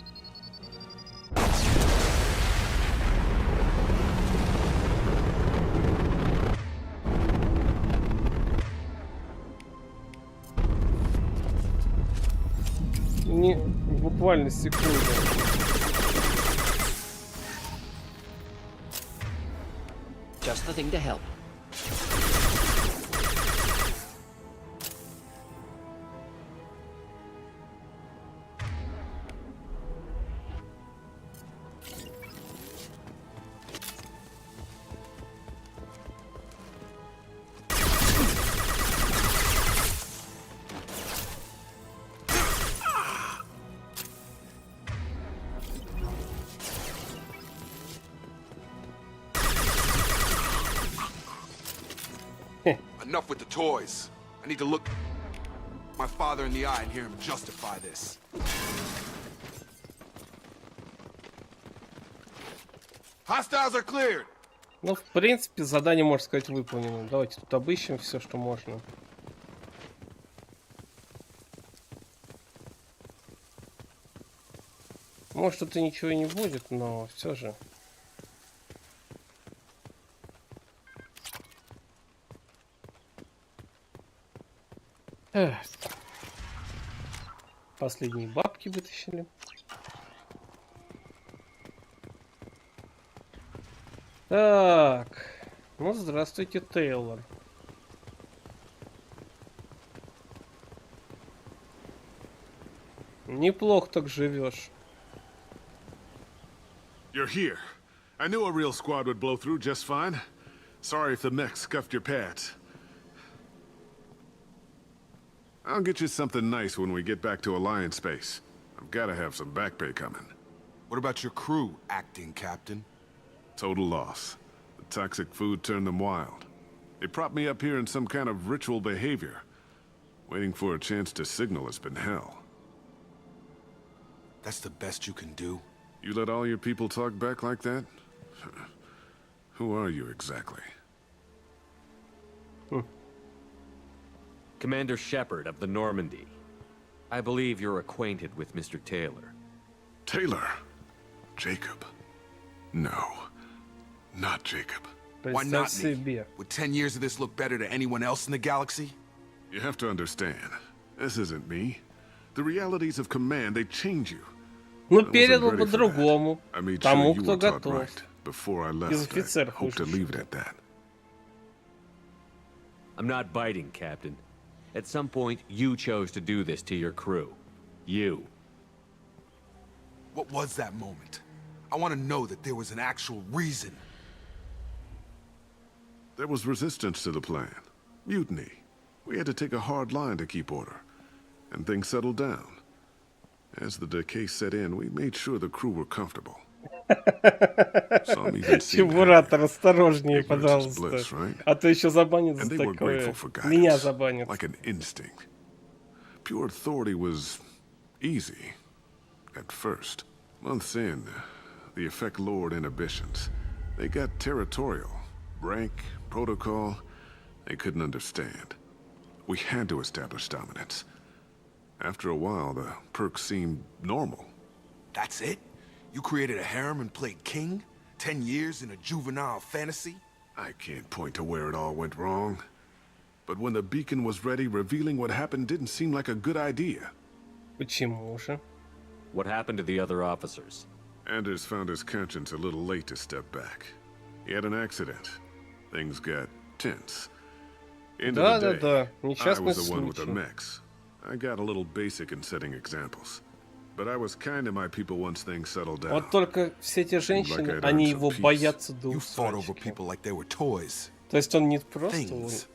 буквально секунду. Just the thing to help. Enough with the toys. I need to look my father in the eye and hear him justify this. Hostiles are cleared. Ну, в принципе, задание, можно сказать, выполнено. Давайте тут обыщем все, что можно. Может, это ничего и не будет, но все же. Эх. Последние бабки вытащили. Так. Ну, здравствуйте, Тейлор. Неплохо так живешь. You're here. I knew a real squad would blow through just fine. Sorry if the mechs scuffed your pads. I'll get you something nice when we get back to Alliance space. I've got to have some back pay coming. What about your crew, acting captain? Total loss. The toxic food turned them wild. They propped me up here in some kind of ritual behavior. Waiting for a chance to signal has been hell. That's the best you can do? You let all your people talk back like that? Who are you exactly? Commander Shepard of the Normandy. I believe you're acquainted with Mr. Taylor. Taylor? Jacob? No. Not Jacob. Why not me? Would 10 years of this look better to anyone else in the galaxy? You have to understand. This isn't me. The realities of command, they change you. Ну, передал по-другому. Тому, кто готов. Из офицеров. Hope to leave it at that. I'm not biting, Captain. At some point, you chose to do this to your crew. You. What was that moment? I want to know that there was an actual reason. There was resistance to the plan. Mutiny. We had to take a hard line to keep order. And things settled down. As the decay set in, we made sure the crew were comfortable. Чебуратор, осторожнее, пожалуйста. А то еще забанят за такое. Меня забанят. Like an instinct. Pure authority was easy. At first. Months in, the effect lowered inhibitions. They got territorial. Rank, protocol, they couldn't understand. We had to establish dominance. After a while, the perks seemed normal. That's it? You created a harem and played king? 10 years in a juvenile fantasy? I can't point to where it all went wrong. But when the beacon was ready, revealing what happened didn't seem like a good idea. Почему же? What happened to the other officers? Anders found his conscience a little late to step back. He had an accident. Things got tense. End of the day, I was the one with the mechs. I got a little basic in setting examples. But I was kind to my people once things settled down. Вот только все эти женщины, они его боятся до усрачки. То есть он не просто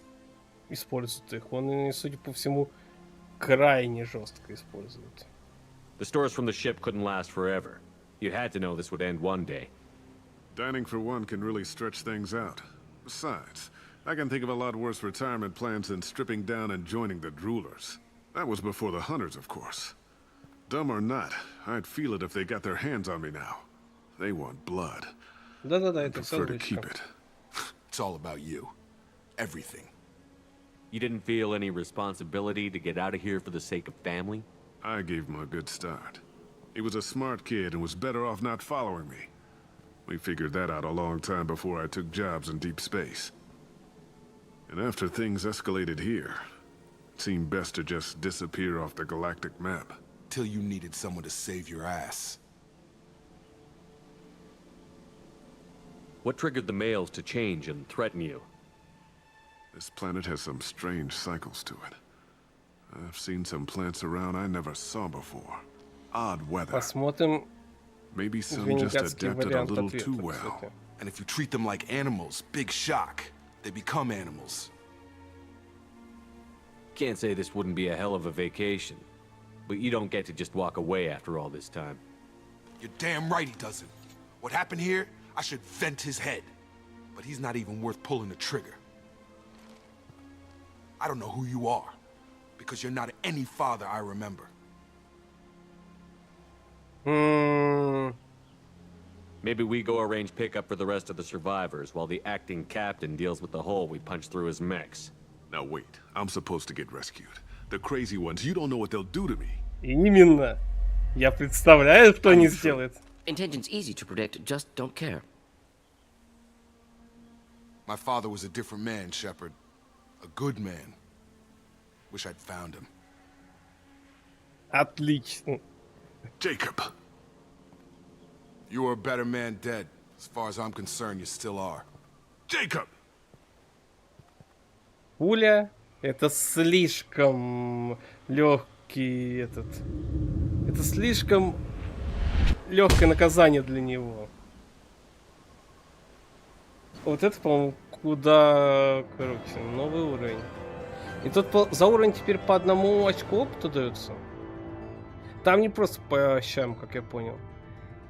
использует их, он, судя по всему, крайне жестко использует. The stores from the ship couldn't last forever. You had to know this would end one day. Dining for one can really stretch things out. Besides, I can think of a lot worse retirement plans than stripping down and joining the droolers. That was before the hunters, of course. Dumb or not, I'd feel it if they got their hands on me now. They want blood. I prefer to keep it. It's all about you. Everything. You didn't feel any responsibility to get out of here for the sake of family? I gave him a good start. He was a smart kid and was better off not following me. We figured that out a long time before I took jobs in deep space. And after things escalated here, it seemed best to just disappear off the galactic map. until you needed someone to save your ass. What triggered the males to change and threaten you? This planet has some strange cycles to it. I've seen some plants around I never saw before. Odd weather. Посмотрим. Maybe some just adapted a little too well. And if you treat them like animals, big shock. They become animals. Can't say this wouldn't be a hell of a vacation, but you don't get to just walk away after all this time. You're damn right he doesn't. What happened here, I should vent his head. But he's not even worth pulling the trigger. I don't know who you are, because you're not any father I remember. Maybe we go arrange pickup for the rest of the survivors while the acting captain deals with the hole we punched through his mechs. Now wait, I'm supposed to get rescued. The crazy ones, you don't know what they'll do to me. Именно. Я представляю, что они сделают. Intention's easy to predict, just don't care. My father was a different man, Shepard. A good man. Wish I'd found him. Отлично. Jacob! You were a better man dead. As far as I'm concerned, you still are. Jacob! Пуля — это слишком легкий этот. Это слишком легкое наказание для него. Вот это, по-моему, куда короче, новый уровень. И тут за уровень теперь по одному очку опыта дается. Там не просто по щам, как я понял.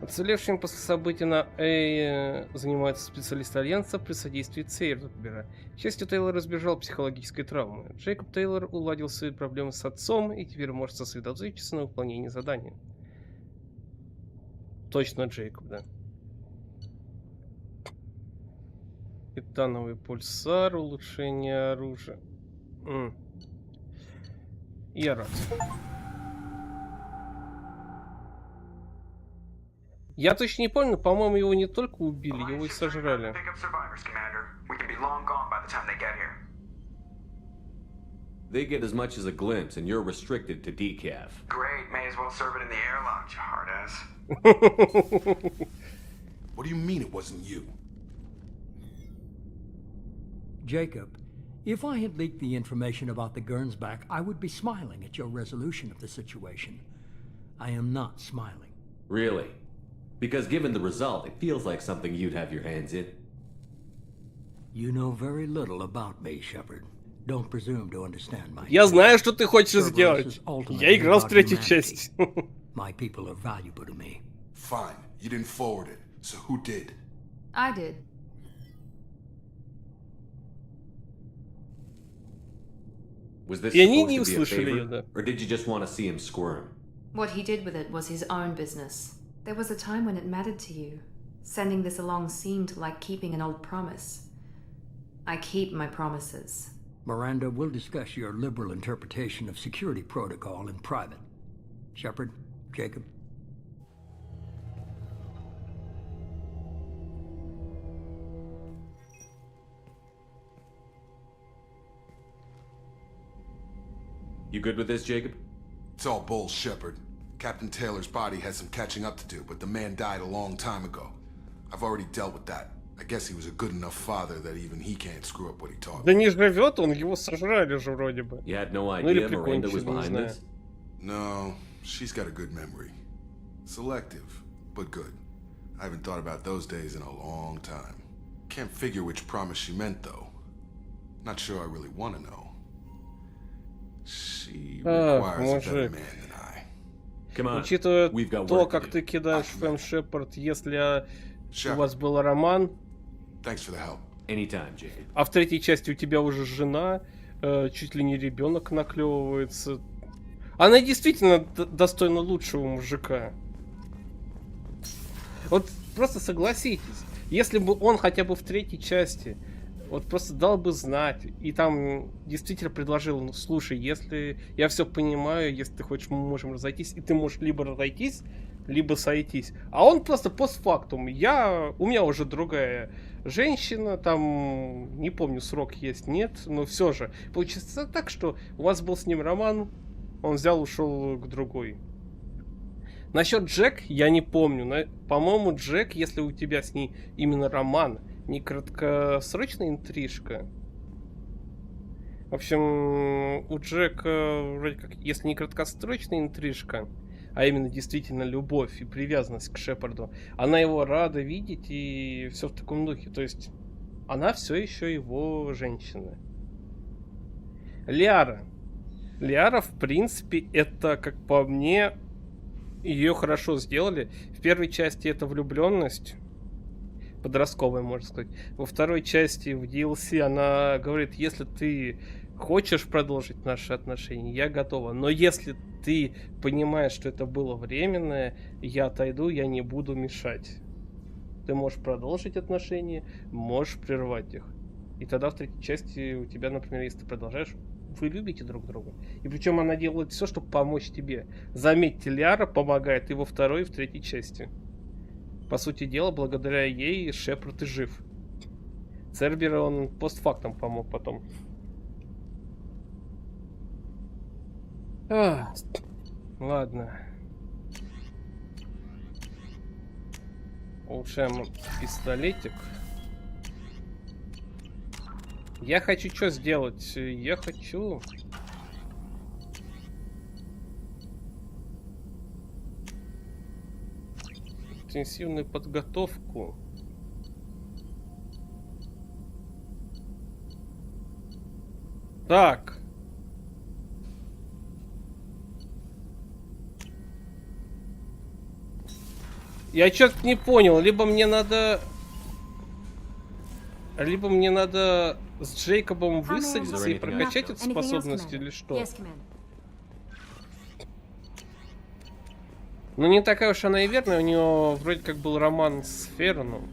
Уцелевшим после событий на занимаются специалисты Альянса при содействии Цейрбера. К счастью, Тейлор избежал психологической травмы. Джейкоб Тейлор уладил свои проблемы с отцом и теперь может сосредоточиться на выполнении задания. Точно Джейкоб, да. Титановый пульсар, улучшение оружия. Я рад. Я точно не помню, по-моему, его не только убили, его и сожрали. They get as much as a glimpse, and you're restricted to decaf. Great, may as well serve it in the airlock, you hard ass. What do you mean it wasn't you? Jacob, if I had leaked the information about the Gernsback, I would be smiling at your resolution of the situation. I am not smiling. Really? Because given the result, it feels like something you'd have your hands in. You know very little about me, Shepard. Don't presume to understand my... Я знаю, что ты хочешь сделать. Я играл в третью часть. My people are valuable to me. Fine, you didn't forward it. So who did? I did. Was this И они не supposed to be a услышали favor, ее, да. or did you just want to see him squirm? What he did with it was his own business. There was a time when it mattered to you. Sending this along seemed like keeping an old promise. I keep my promises. Miranda, we'll discuss your liberal interpretation of security protocol in private. Shepard, Jacob. You good with this, Jacob? It's all bull, Shepard. Captain Taylor's body has some catching up to do, but the man died a long time ago. I've already dealt with that. I guess he was a good enough father that even he can't screw up what he taught me. Да не живет он, его сожрали же вроде бы. You had no Ну или idea Miranda was прикончили, не behind знаю. this? No, she's got a good memory. Selective, but good. I haven't thought about those days in a long time. Can't figure which promise she meant, though. Not sure I really want to know. She requires a better man than I. Come on, Учитывая we've got то, work to как do. ты кидаешь Фэм Шепард, если у вас был роман, Thanks for the help. Anytime, Jacob. а в третьей части у тебя уже жена, чуть ли не ребенок наклевывается. Она действительно достойна лучшего мужика. Вот просто согласитесь, если бы он хотя бы в третьей части вот просто дал бы знать, и там действительно предложил, ну слушай, если я все понимаю, если ты хочешь, мы можем разойтись, и ты можешь либо разойтись, либо сойтись. А он просто постфактум. У меня уже другая женщина, там, не помню, срок есть, нет, но все же. Получится так, что у вас был с ним роман, он взял, ушел к другой. Насчет Джек я не помню. По-моему, Джек, если у тебя с ней именно роман, не краткосрочная интрижка. В общем, у Джека, вроде как, если не краткосрочная интрижка, а именно действительно любовь и привязанность к Шепарду, она его рада видеть и все в таком духе. То есть, она все еще его женщина. Лиара. Лиара, в принципе, это, как по мне, ее хорошо сделали. В первой части это влюбленность. Подростковая, можно сказать. Во второй части, в DLC, она говорит, если ты хочешь продолжить наши отношения, я готова. Но если ты понимаешь, что это было временное, я отойду, я не буду мешать. Ты можешь продолжить отношения, можешь прервать их. И тогда в третьей части у тебя, например, если ты продолжаешь, вы любите друг друга. И причем она делает все, чтобы помочь тебе. Заметьте, Лиара помогает и во второй, и в третьей части. По сути дела, благодаря ей Шепард и жив. Цербера он постфактум помог потом. Ладно. Улучшаем пистолетик. Я хочу что сделать? Я хочу... интенсивную подготовку. Так. Я что-то не понял. Либо мне надо с Джейкобом высадиться и прокачать эту способность или что? Ну, не такая уж она и верная. У него вроде как был роман с Ферном.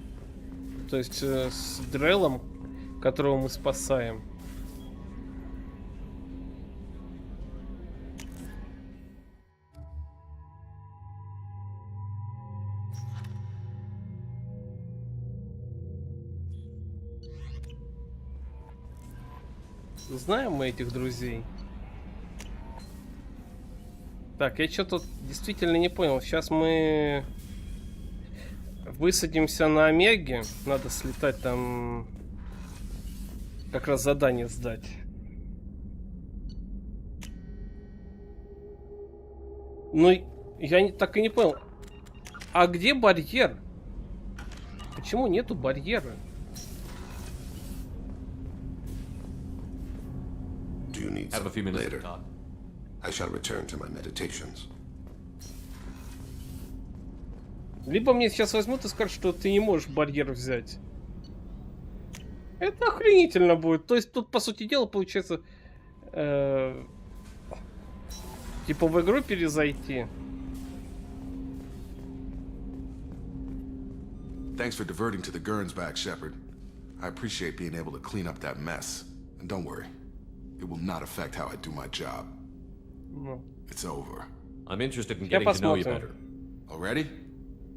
То есть с Дреллом, которого мы спасаем. Знаем мы этих друзей. Так, я что-то действительно не понял. Сейчас мы высадимся на Омеге. Надо слетать там, как раз задание сдать. Ну, я так и не понял. А где барьер? Почему нету барьера? Do you need Have a few some minutes later? to talk. I shall return to my meditations. Либо мне сейчас возьмут и скажут, что ты не можешь барьер взять. Это охренительно будет. То есть тут, по сути дела, получается... типа в игру перезайти. Thanks for diverting to the Gurns back, Shepard. I appreciate being able to clean up that mess. And don't worry, it will not affect how I do my job. No. It's over. I'm interested in getting to know you better. Already?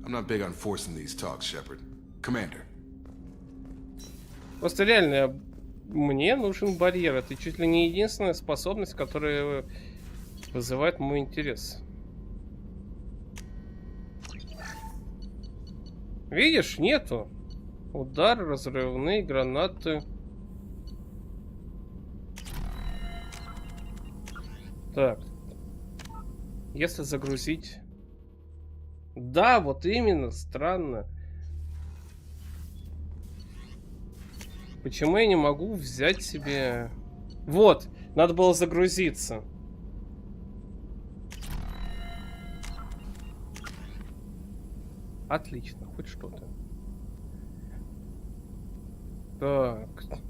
I'm not big on forcing these talks, Shepard. Commander. Просто реально, мне нужен барьер. Это чуть ли не единственная способность, которая вызывает мой интерес. Видишь, нету. Удар, разрывные, гранаты. Так. Если загрузить... Да, вот именно, странно. Почему я не могу взять себе... Вот, надо было загрузиться. Отлично, хоть что-то. Так.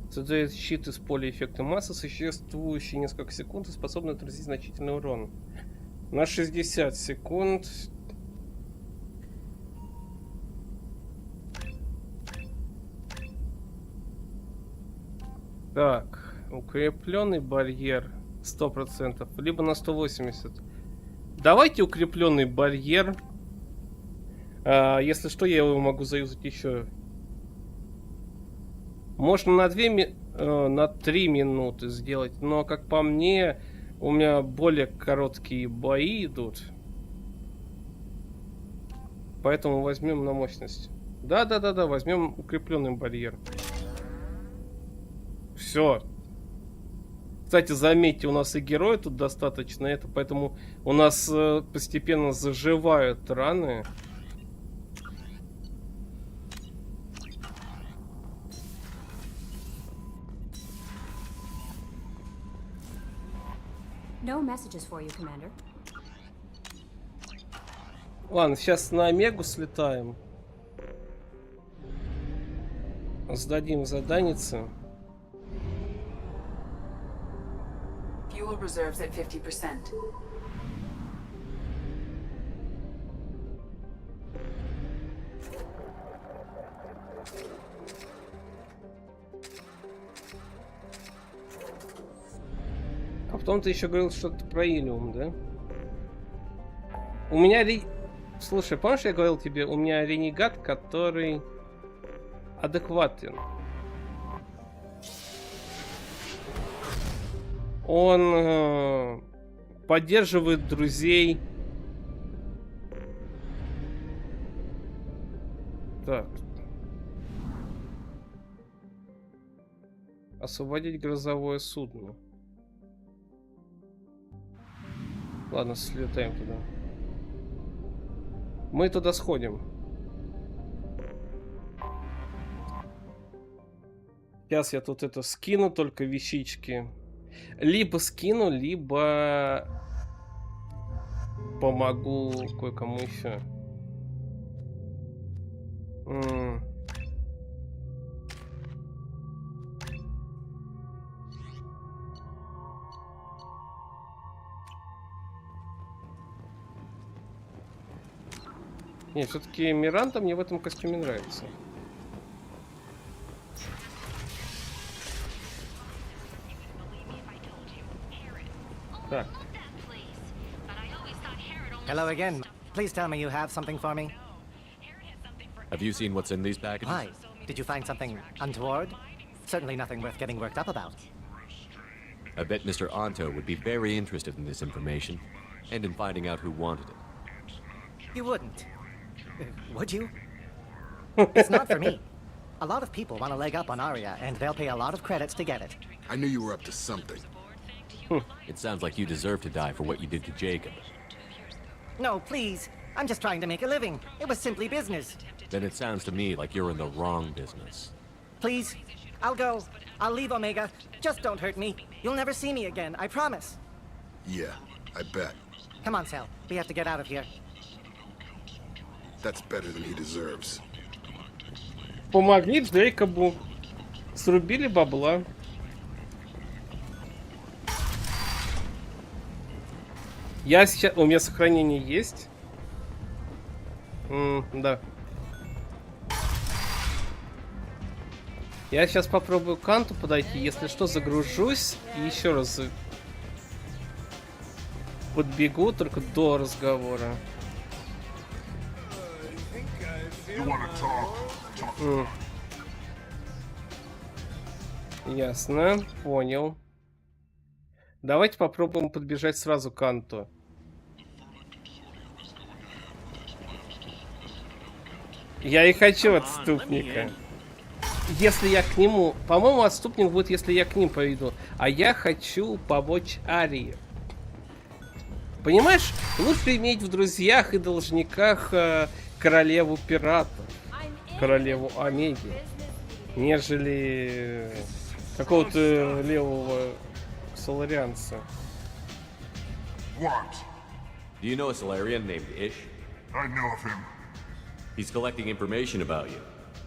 Создает щит из поля эффекта массы, существующий несколько секунд и способный отразить значительный урон. На 60 секунд. Так, укрепленный барьер 100%, либо на 180. Давайте укрепленный барьер. Если что, я его могу заюзать еще. Можно на 3 минуты сделать, но, как по мне, у меня более короткие бои идут. Поэтому возьмем на мощность. Да, возьмем укрепленный барьер. Все. Кстати, заметьте, у нас и герои тут достаточно, это, поэтому у нас постепенно заживают раны. No messages for you, Commander. Ладно, сейчас на Омегу слетаем. Сдадим заданицы. Fuel reserves at 50%. А потом ты еще говорил что-то про Илиум, да? У меня... Слушай, помнишь, я говорил тебе, у меня ренегат, который адекватен. Он поддерживает друзей. Так. Освободить грозовое судно. Ладно, слетаем туда. Мы туда сходим. Сейчас я тут это скину, только вещички. Либо скину, либо помогу кое-кому еще. Не, все-таки Миранда мне в этом костюме нравится. Так. Hello again. Please tell me you have something for me. Have you seen what's in these packages? Why? Did you find something untoward? Certainly nothing worth getting worked up about. I bet Mr. Anto would be very interested in this information, and in finding out who wanted it. You wouldn't. Would you? It's not for me. A lot of people want to leg up on Arya, and they'll pay a lot of credits to get it. I knew you were up to something. It sounds like you deserve to die for what you did to Jacob. No, please. I'm just trying to make a living. It was simply business. Then it sounds to me like you're in the wrong business. Please, I'll go. I'll leave Omega. Just don't hurt me. You'll never see me again, I promise. Yeah, I bet. Come on, Sal. We have to get out of here. That's better than he deserves. Помогли Джейкобу. Срубили бабла. Я сейчас... У меня сохранение есть. Да. Я сейчас попробую к Канту подойти. Если что, загружусь. И еще раз подбегу, только до разговора. Ясно, понял. Давайте попробуем подбежать сразу к Канту. Я и хочу отступника. Если я к нему... По-моему, отступник будет, если я к ним пойду. А я хочу помочь Арии. Понимаешь, лучше иметь в друзьях и должниках королеву пиратов. Королеву Омеги. Нежели какого-то левого соларианца. What? Do you know a Solarian named Ish? I know of him. He's collecting information about you.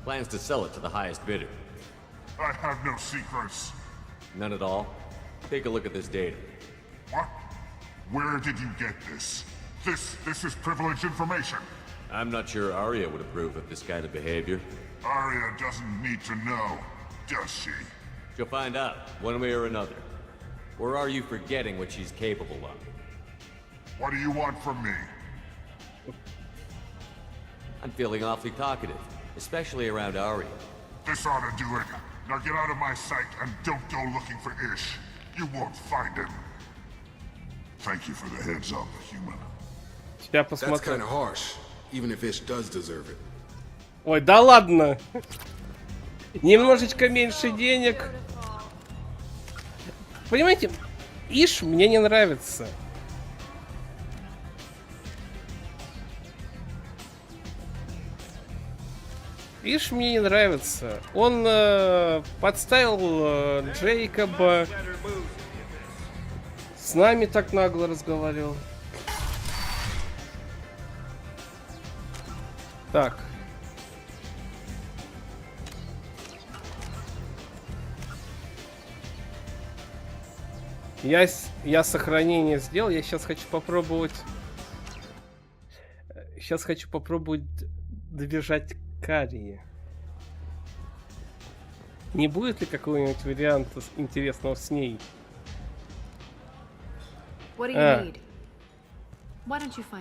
Plans to sell it to the highest bidder. I have no secrets. None at all? Take a look at this data. What? Where did you get this? This is privileged information. I'm not sure Arya would approve of this kind of behavior. Arya doesn't need to know, does she? She'll find out, one way or another. Or are you forgetting what she's capable of? What do you want from me? I'm feeling awfully talkative, especially around Arya. This ought to do it. Now get out of my sight and don't go looking for Ish. You won't find him. Thank you for the heads up, human. That's kind of harsh. even if Ish does deserve it. Ой, да ладно. Немножечко меньше денег. Понимаете, Иш мне не нравится. Иш мне не нравится. Он подставил Джейкоба. С нами так нагло разговаривал. Так. Я сохранение сделал. Я сейчас хочу попробовать. Сейчас хочу попробовать добежать к Карии. Не будет ли какого-нибудь варианта интересного с ней?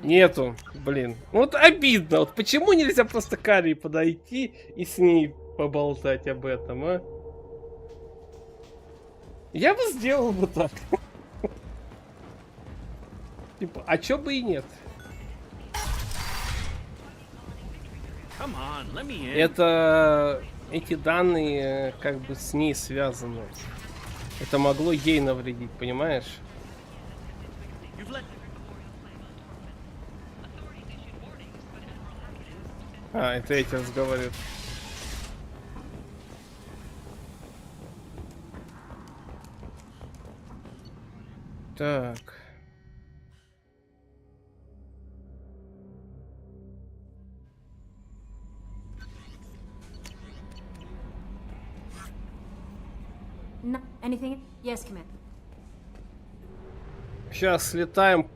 Нету, блин. Вот обидно. Вот почему нельзя просто к Карии подойти и с ней поболтать об этом, а? Я бы сделал бы так. Типа, а чё бы и нет? Это... Эти данные как бы с ней связаны. Это могло ей навредить, понимаешь? А, это эти разговаривают. Так. No, anything? Yes, come in. Сейчас слетаем,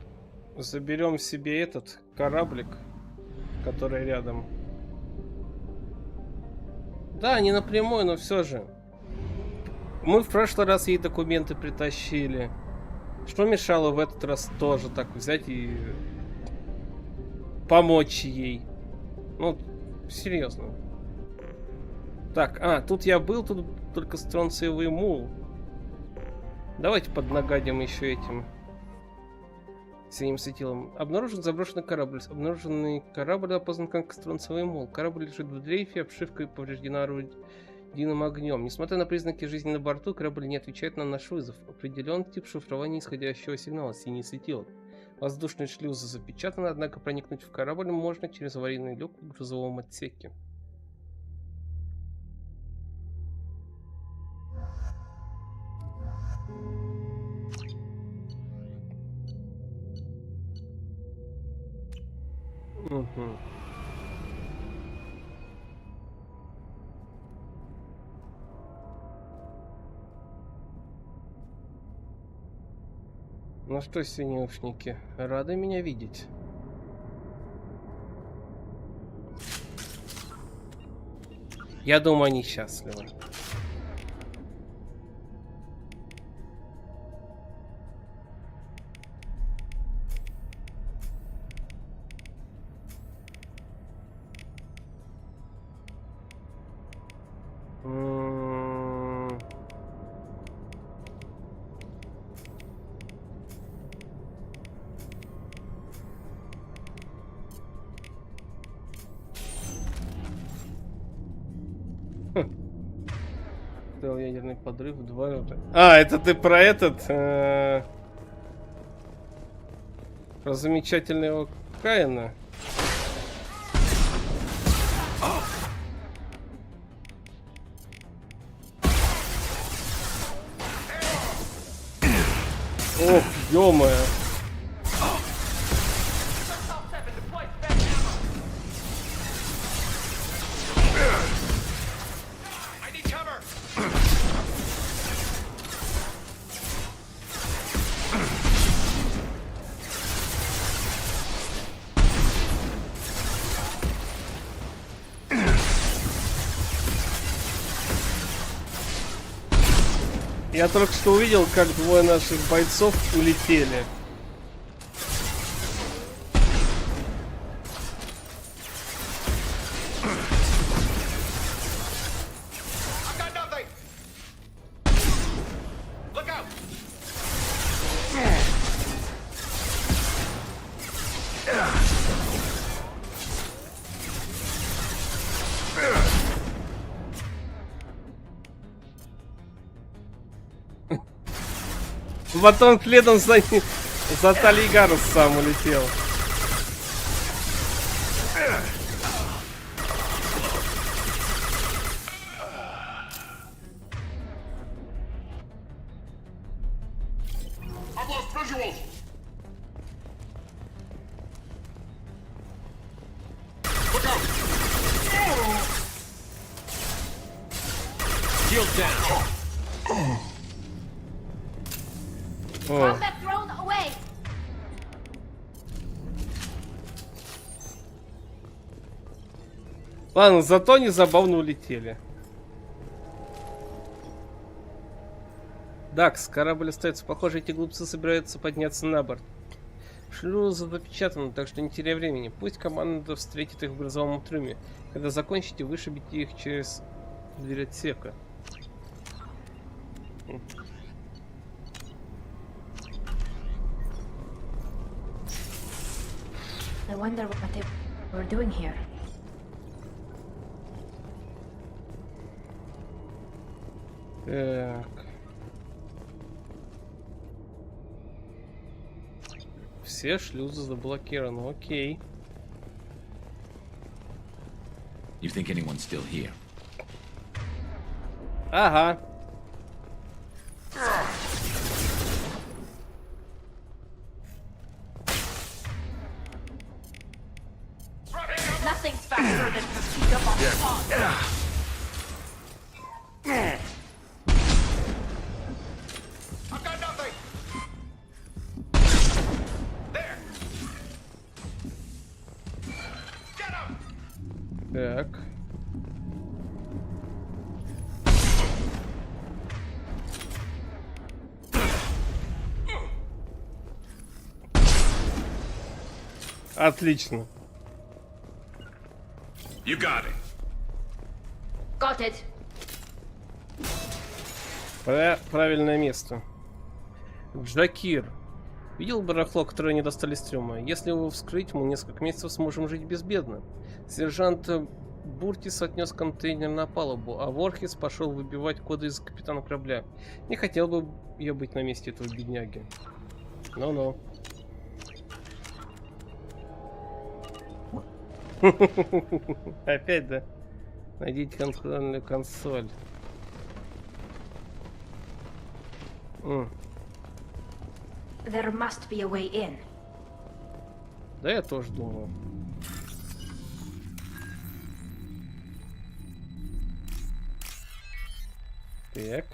заберем себе этот кораблик, который рядом. Да, не напрямую, но все же. Мы в прошлый раз ей документы притащили. Что мешало в этот раз тоже так взять и помочь ей? Ну, серьезно. Так, тут я был, тут только стронциевый мул. Давайте поднагадим еще этим синим светилом. Обнаружен заброшенный корабль. Обнаруженный корабль опознан как стронциевый мул. Корабль лежит в дрейфе, обшивка повреждена орудийным огнем. Несмотря на признаки жизни на борту, корабль не отвечает на наш вызов. Определен тип шифрования исходящего сигнала синий светило. Воздушные шлюзы запечатаны, однако проникнуть в корабль можно через аварийный люк в грузовом отсеке. Угу. Ну что, синюшники, рады меня видеть? Я думаю, они счастливы. Ядерный подрыв 2 раза. А, это ты про этот? Про замечательного Каина. Ох, ё-моё. Я только что увидел, как двое наших бойцов улетели. потом следом за Талигарусом улетел. Ладно, зато не забавно улетели. Дакс, корабль остается. Похоже, эти глупцы собираются подняться на борт. Шлюза запечатана, так что не теряй времени. Пусть команда встретит их в грузовом трюме. Когда закончите, вышибите их через дверь отсека. I wonder what they were doing here. Так. Все шлюзы заблокированы, окей. You think anyone's still here? Ага. Nothing's faster than pursuit of our cause. I've got nothing. There. Get him. Так. Отлично. You got it. Got it. Правильное место. Джакир. Видел барахло, которое не достали с трюма? Если его вскрыть, мы несколько месяцев сможем жить безбедно. Сержант Буртис отнес контейнер на палубу, а Ворхис пошел выбивать коды из капитана корабля. Не хотел бы я быть на месте этого бедняги. Ну-ну. Опять, да? Найдите контрольную консоль. There must be a way in. Да, я тоже думаю. Так.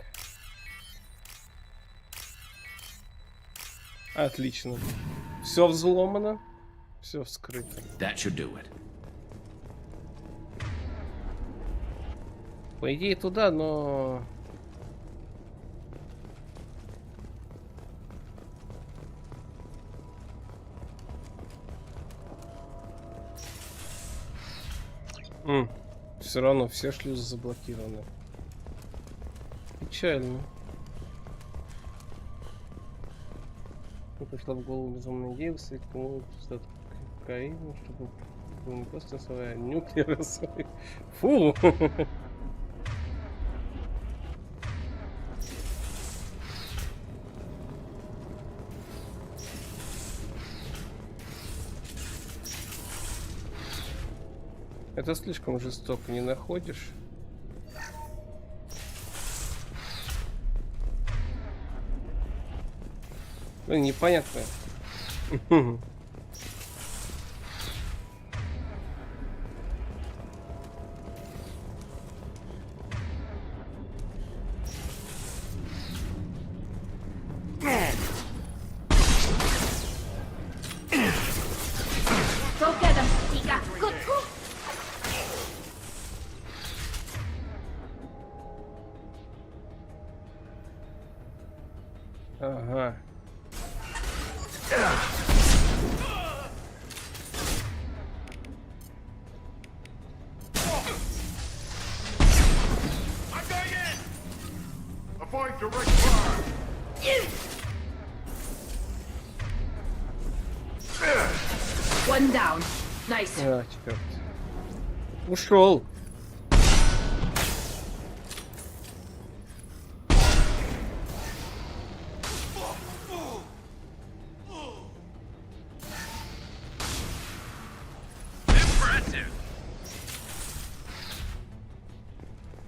Отлично. Все взломано. Все вскрыто. That should do it. По идее туда, но... Все равно все шлюзы заблокированы. Печально. Мне пришла в голову безумная идея высадить кому-то кокаину, чтобы был не просто своя нюклеар. Фу! Это слишком жестоко, не находишь? Ну, непонятно. Ага. One down. Nice. А, черт. Ушел.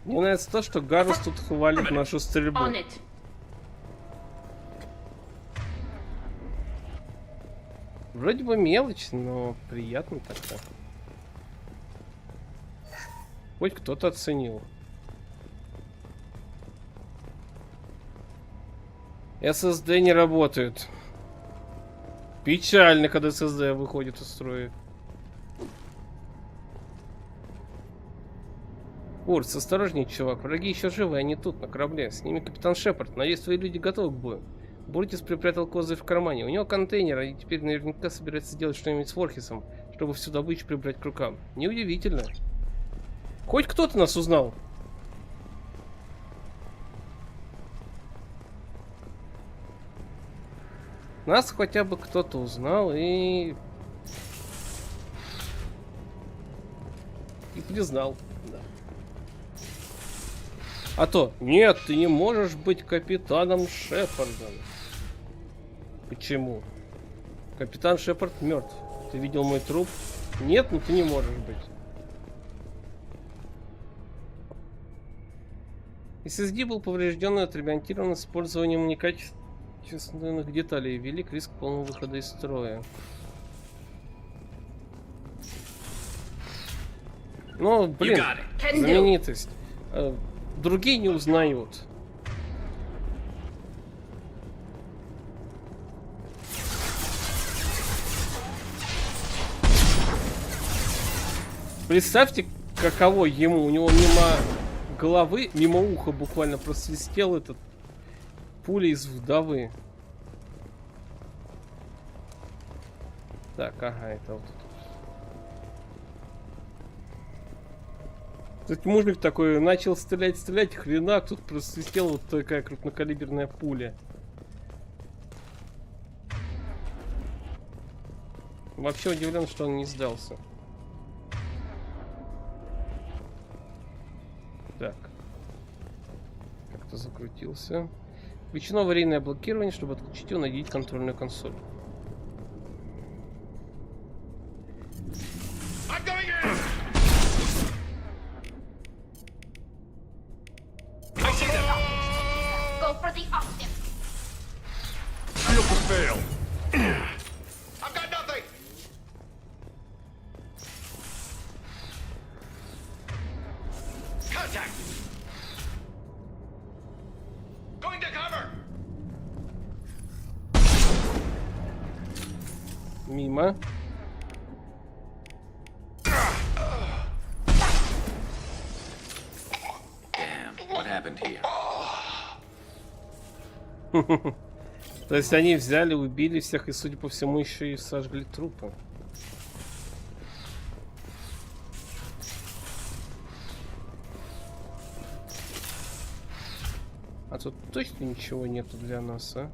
Мне нравится то, что Гарус тут хвалит нашу стрельбу. Вроде бы мелочь, но приятно так-то. Хоть кто-то оценил. SSD не работает. Печально, когда SSD выходит из строя. Урс, осторожней, чувак. Враги еще живы, они тут, на корабле. С ними капитан Шепард. Надеюсь, твои люди готовы к бою. Буртис припрятал козырь в кармане. У него контейнер, и теперь наверняка собирается сделать что-нибудь с Ворхисом, чтобы всю добычу прибрать к рукам. Неудивительно. Хоть кто-то нас узнал. Нас хотя бы кто-то узнал и признал. Да. А то, нет, ты не можешь быть капитаном Шепардом. Почему? Капитан Шепард мертв. Ты видел мой труп? Нет, но ты не можешь быть. SSD был поврежден и отремонтирован с использованием некачественных деталей. Велик риск полного выхода из строя. Ну, блин, знаменитость. Другие не узнают. Представьте, каково ему. У него мимо головы, мимо уха буквально просвистел этот пуля из вдовы. Так, ага, это вот тут мужик такой начал стрелять, хренак, тут просвистела вот такая крупнокалиберная пуля. Вообще удивлен, что он не сдался. Так. Как-то закрутился. Включено аварийное блокирование, чтобы отключить его, найдите контрольную консоль. Мимо. То есть они взяли, убили всех и, судя по всему, еще и сожгли трупы. А тут точно ничего нету для нас, а?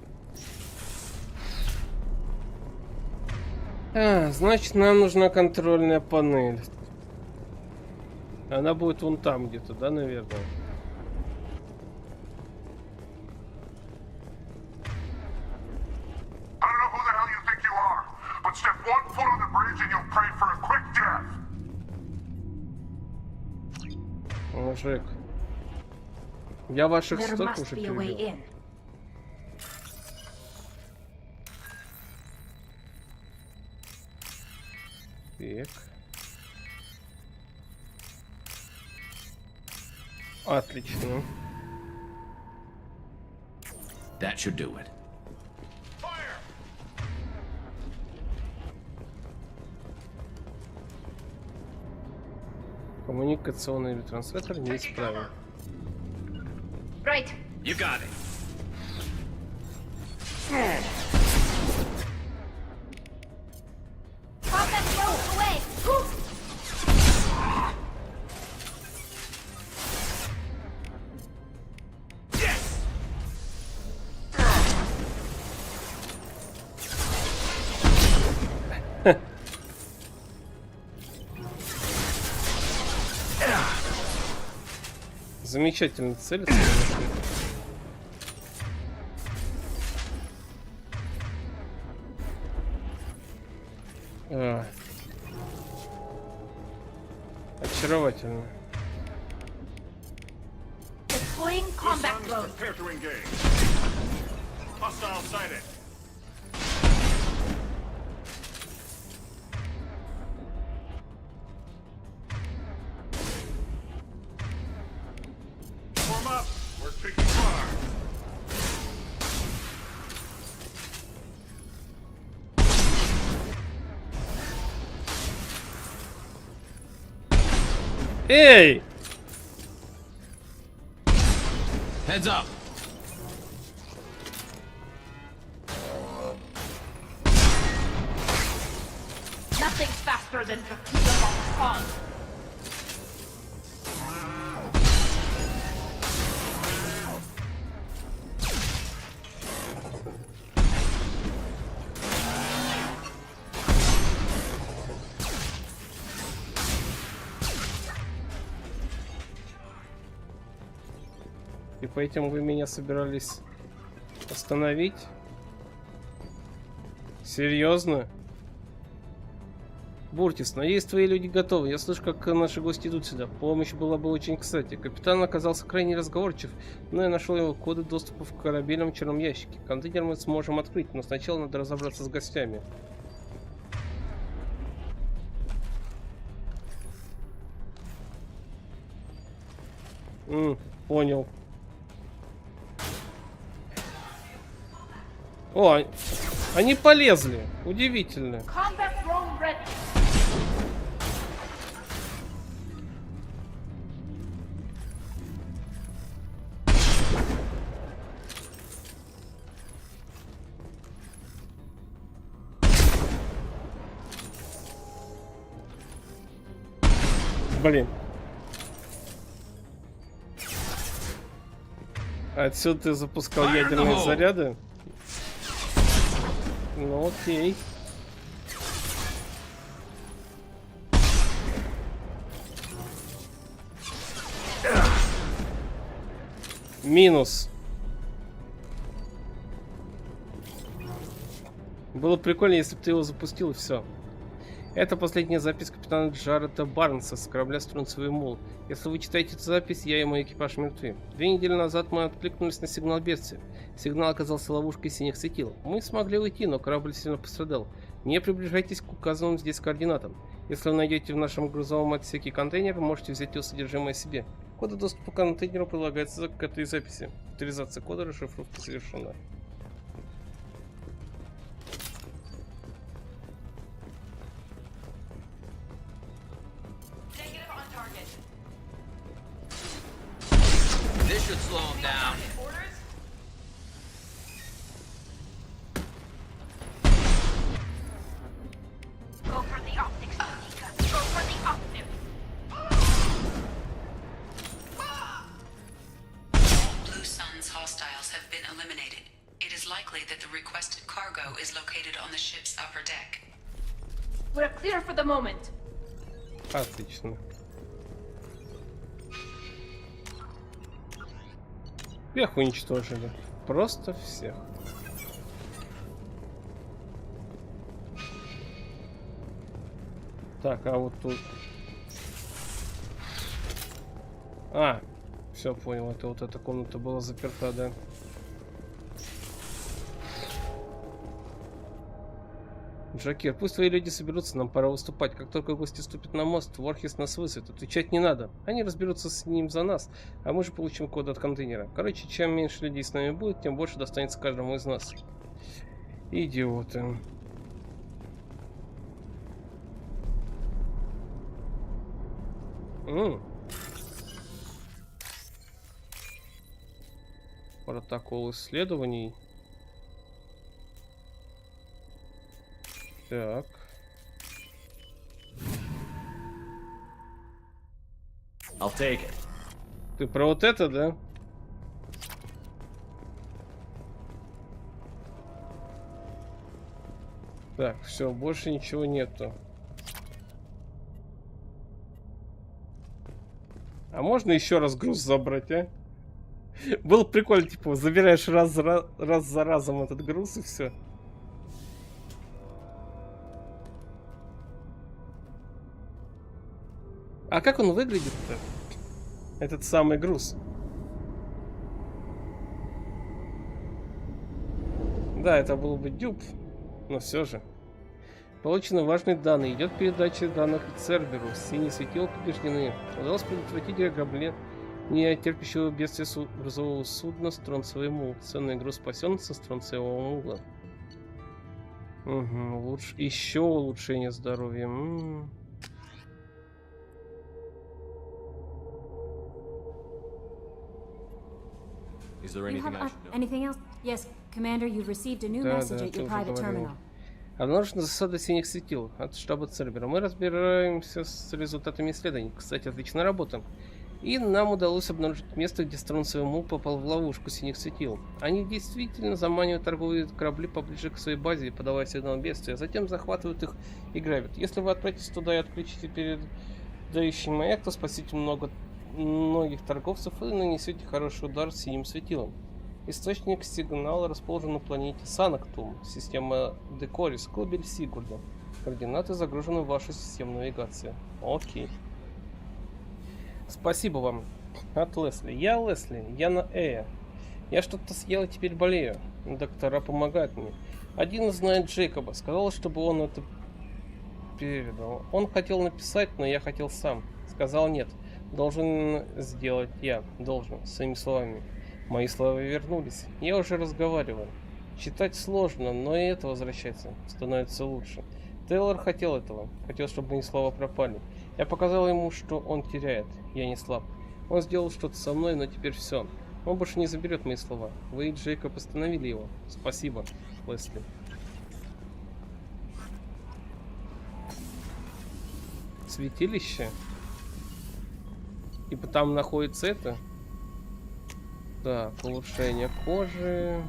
Значит, нам нужна контрольная панель. Она будет вон там где-то, да, наверное? Мужик, я ваших столько уже перебил. Так. Отлично. That should do it. Коммуникационный ретранслятор неисправен. Right. You got it. Замечательная цель. Очаровательно. Deploying combat drone. Prepare to engage. Hostile sighted. Form up. We're taking fire. Эй! Heads up. Nothing's faster than the fun. И поэтому вы меня собирались остановить? Серьезно? Буртис, надеюсь, твои люди готовы. Я слышу, как наши гости идут сюда. Помощь была бы очень кстати. Капитан оказался крайне разговорчив, но я нашел его коды доступа в корабельном черном ящике. Контейнер мы сможем открыть, но сначала надо разобраться с гостями. Понял. О, они полезли. Удивительно. Combat drone ready. Блин. Отсюда ты запускал ядерные заряды? Ну окей. Минус. Было прикольно, если бы ты его запустил и все. Это последняя запись капитана Джареда Барнса с корабля Струнцевый Мул. Если вы читаете эту запись, я и мой экипаж мертвы. 2 недели назад мы откликнулись на сигнал бедствия. Сигнал оказался ловушкой синих светил. Мы смогли уйти, но корабль сильно пострадал. Не приближайтесь к указанным здесь координатам. Если вы найдете в нашем грузовом отсеке контейнер, можете взять его содержимое себе. Коды доступа к контейнеру прилагаются к этой записи. Авторизация кода расшифровки совершена. This should slow him down. Go for the optics, Monica. Go for the optics. Blue Sun's hostiles have been eliminated. It is likely that the requested cargo is located on the ship's upper deck. We're clear for the moment. Отлично. Всех уничтожили. Просто всех. Так, а вот тут... А, все понял. Это вот эта комната была заперта, да? Джокер, пусть твои люди соберутся, нам пора выступать. Как только гости ступят на мост, Ворхис нас вызовет. Отвечать не надо. Они разберутся с ним за нас, а мы же получим код от контейнера. Короче, чем меньше людей с нами будет, тем больше достанется каждому из нас. Идиоты. Протокол исследований. Так. I'll take it. Ты про вот это, да? Так, все, больше ничего нету. А можно еще раз груз забрать, а? Было прикольно, типа, забираешь раз за разом этот груз и все. А как он выглядит-то? Этот самый груз. Да, это был бы дюб, но все же. Получены важные данные. Идет передача данных Церберу. Синие светила побеждены. Удалось предотвратить ограбление терпящего бедствия грузового судна Стронцевый мул. Ценный груз спасен со Стронцевого мула. Угу, еще улучшение здоровья. Is there anything I should know? Anything else? Yes, Commander, you've received a new message at your private terminal. Обнаружена засада синих светил от штаба Цербера. Мы разбираемся с результатами исследований. Кстати, отличная работа. И нам удалось обнаружить место, где Стронцевый мул попал в ловушку синих светил. Они действительно заманивают торговые корабли поближе к своей базе, подавая сигнал бедствия, а затем захватывают их и грабят. Если вы отправитесь туда и отключите передающий маяк, то спасите многих торговцев и нанесете хороший удар синим светилом. Источник сигнала расположен на планете Санактум, система Декорис, колыбель Сигурда. Координаты загружены в вашу систему навигации. Окей. Спасибо вам. От Лесли. Я Лесли, я на Эя. Я что-то съел и теперь болею. Доктора помогают мне. Один знает Джейкоба, сказал, чтобы он это передал. Он хотел написать, но я хотел сам. Сказал нет. Должен сделать я. Должен. Своими словами. Мои слова вернулись. Я уже разговаривал. Читать сложно, но и это возвращается. Становится лучше. Тейлор хотел этого. Хотел, чтобы мои слова пропали. Я показал ему, что он теряет. Я не слаб. Он сделал что-то со мной, но теперь все. Он больше не заберет мои слова. Вы и Джейкоб остановили его. Спасибо, Лесли. Святилище? И там находится это? Так, улучшение кожи.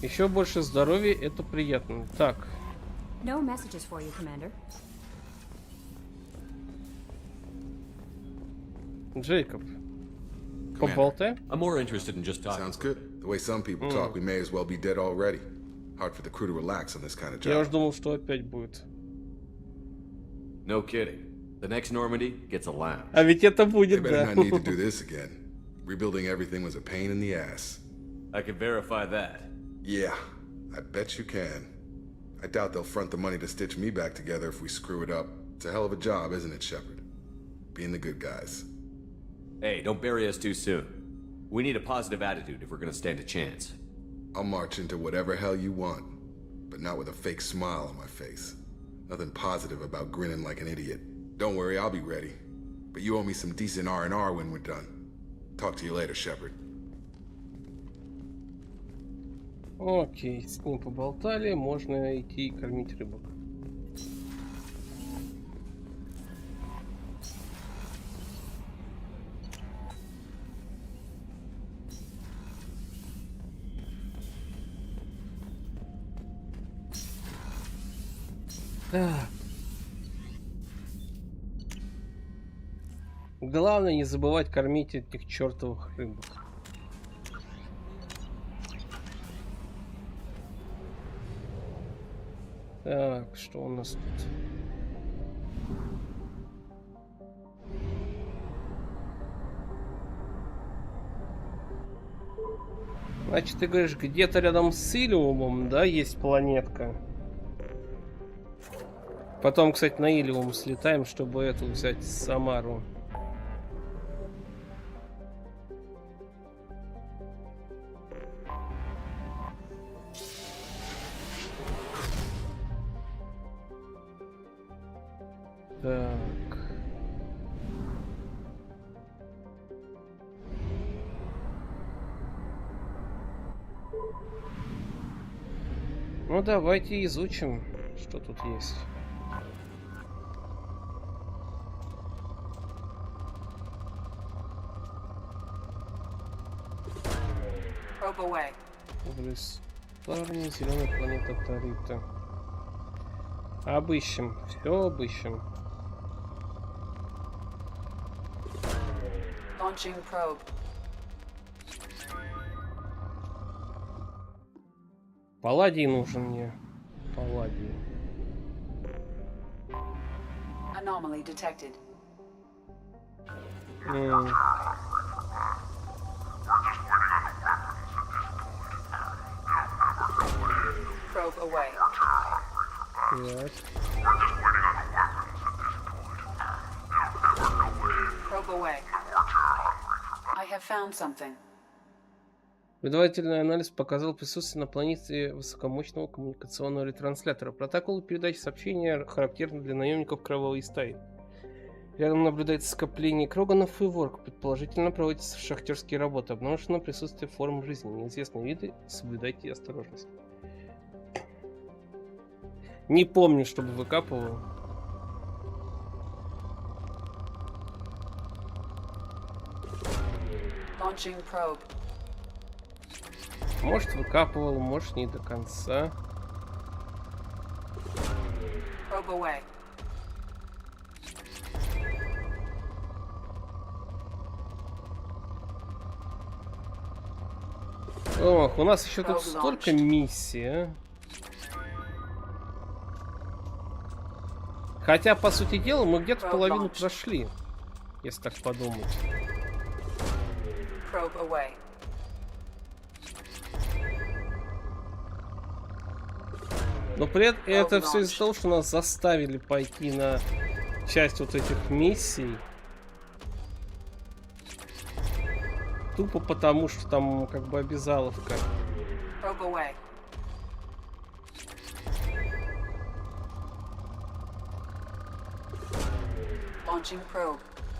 Еще больше здоровья, это приятно. Так. No messages for you, Commander. Джейкоб. Поболтай. I'm more interested in just talking. Sounds good. The way some people talk, we may as well be dead already. Hard for the crew to relax on this kind of job. Я уж думал, что опять будет. No kidding. The next Normandy gets a lounge. А ведь это будет, They да. better not need to do this again. Rebuilding everything was a pain in the ass. I can verify that. Yeah, I bet you can. I doubt they'll front the money to stitch me back together if we screw it up. It's a hell of a job, isn't it, Shepard? Being the good guys. Hey, don't bury us too soon. We need a positive attitude if we're gonna stand a chance. I'll march into whatever hell you want, but not with a fake smile on my face. Nothing positive about grinning like an idiot. Don't worry, I'll be ready. But you owe me some decent R&R when we're done. Talk to you later, Shepard. Окей, с ним поболтали, можно идти кормить рыбок. Так. Главное не забывать кормить этих чертовых рыбок. Так, что у нас тут? Значит, ты говоришь, где-то рядом с Илиумом, да, есть планетка. Потом, кстати, на Илиум слетаем, чтобы эту взять, Самару. Так. Ну, давайте изучим, что тут есть. Probe away. Парни, зеленая планета Тарита. Обыщем, все обыщем. Launching probe. Палладий нужен мне. Палладий. Anomaly detected. Probe away. Так. Probe away. I have found something. Предварительный анализ показал присутствие на планете высокомощного коммуникационного ретранслятора. Протоколы передачи сообщения характерны для наемников кровавой стаи. Рядом наблюдается скопление кроганов и ворк. Предположительно проводятся шахтерские работы. Обнаружено присутствие форм жизни. Неизвестные виды. Соблюдайте осторожность. Не помню, чтобы выкапывал. Launching probe. Может, выкапывал, может, не до конца. Probe away. Ох, у нас еще тут столько миссий, а? Хотя, по сути дела, мы где-то половину прошли, если так подумать. Probe away. Но при этом это все из-за того, что нас заставили пойти на часть вот этих миссий. Тупо потому, что там как бы обязаловка. Probe away. Launching probe.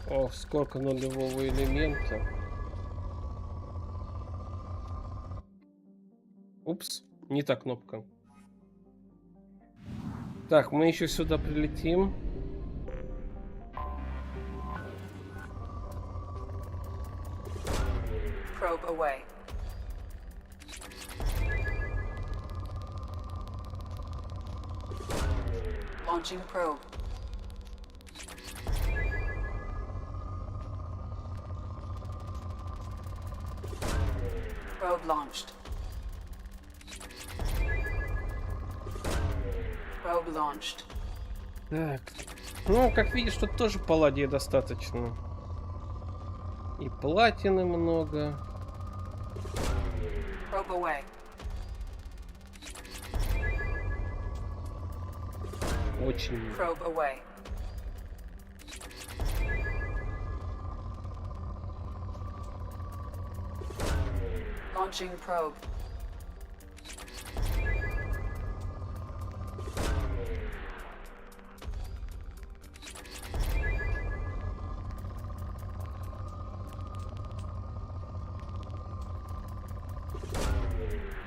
О, сколько нулевого элемента. Упс, не та кнопка. Так, мы еще сюда прилетим. Probe away. Launching probe. Probe launched. Probe launched. Так. Ну, как видишь, тут тоже палладия достаточно. И платины много. Probe away. Очень. Probe away. Launching probe.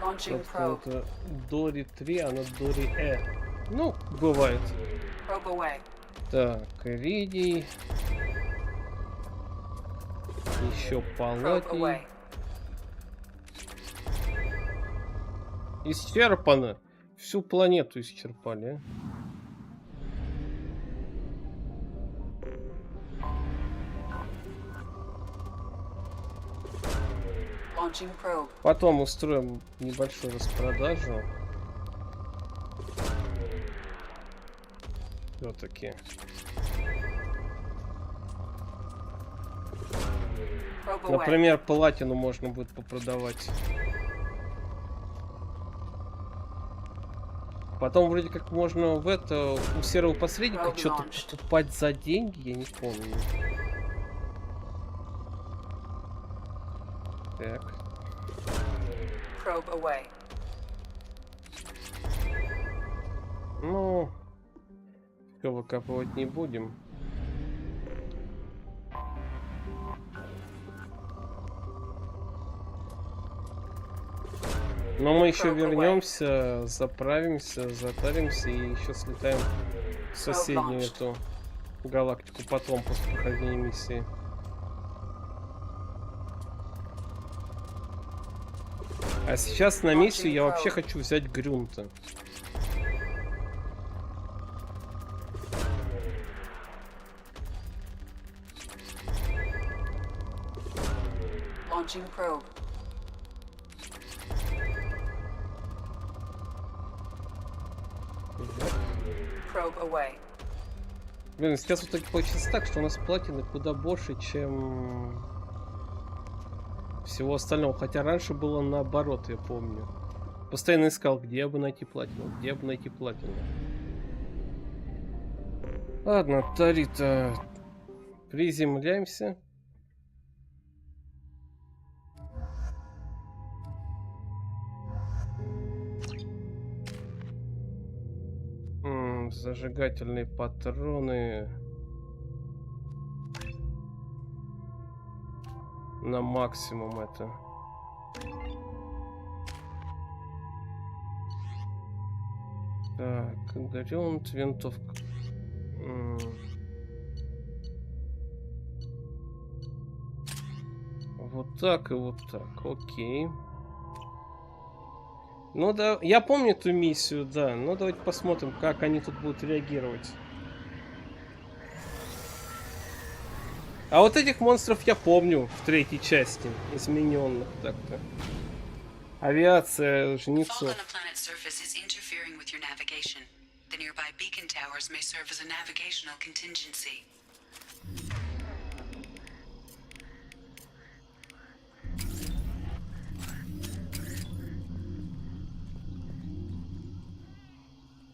Launching probe. Это Дори 3, а на Дори Э. Ну, бывает. Probe away. Так, Иридий. Еще палладий. Исчерпано. Всю планету исчерпали. Потом устроим небольшую распродажу. Все-таки. Например, платину можно будет попродавать. Потом вроде как можно в это у серого посредника что-то покупать за деньги, я не помню. Так. Ну, выкапывать не будем. Но мы еще вернемся, заправимся, затаримся и еще слетаем в соседнюю эту галактику потом, после прохождения миссии. А сейчас на миссию я вообще хочу взять Грюнта. Блин, сейчас в итоге получится так, что у нас платины куда больше, чем всего остального. Хотя раньше было наоборот, я помню. Постоянно искал, где бы найти платину, где бы найти платину. Ладно, Тарита, приземляемся. Зажигательные патроны на максимум это. Так, горюнт, винтовка. Вот так и вот так, окей. Ну да, я помню эту миссию, да. Ну давайте посмотрим, как они тут будут реагировать. А вот этих монстров я помню в третьей части, измененных так-то. Авиация жнецов.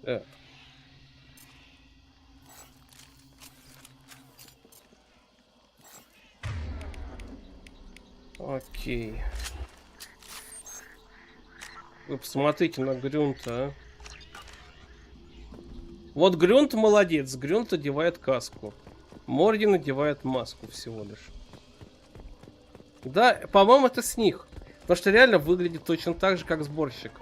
Так. Окей. Вы посмотрите на Грюнта, а. Вот Грюнт молодец. Грюнт одевает каску. Морди надевает маску всего лишь. Да, по-моему, это с них. Потому что реально выглядит точно так же, как сборщик.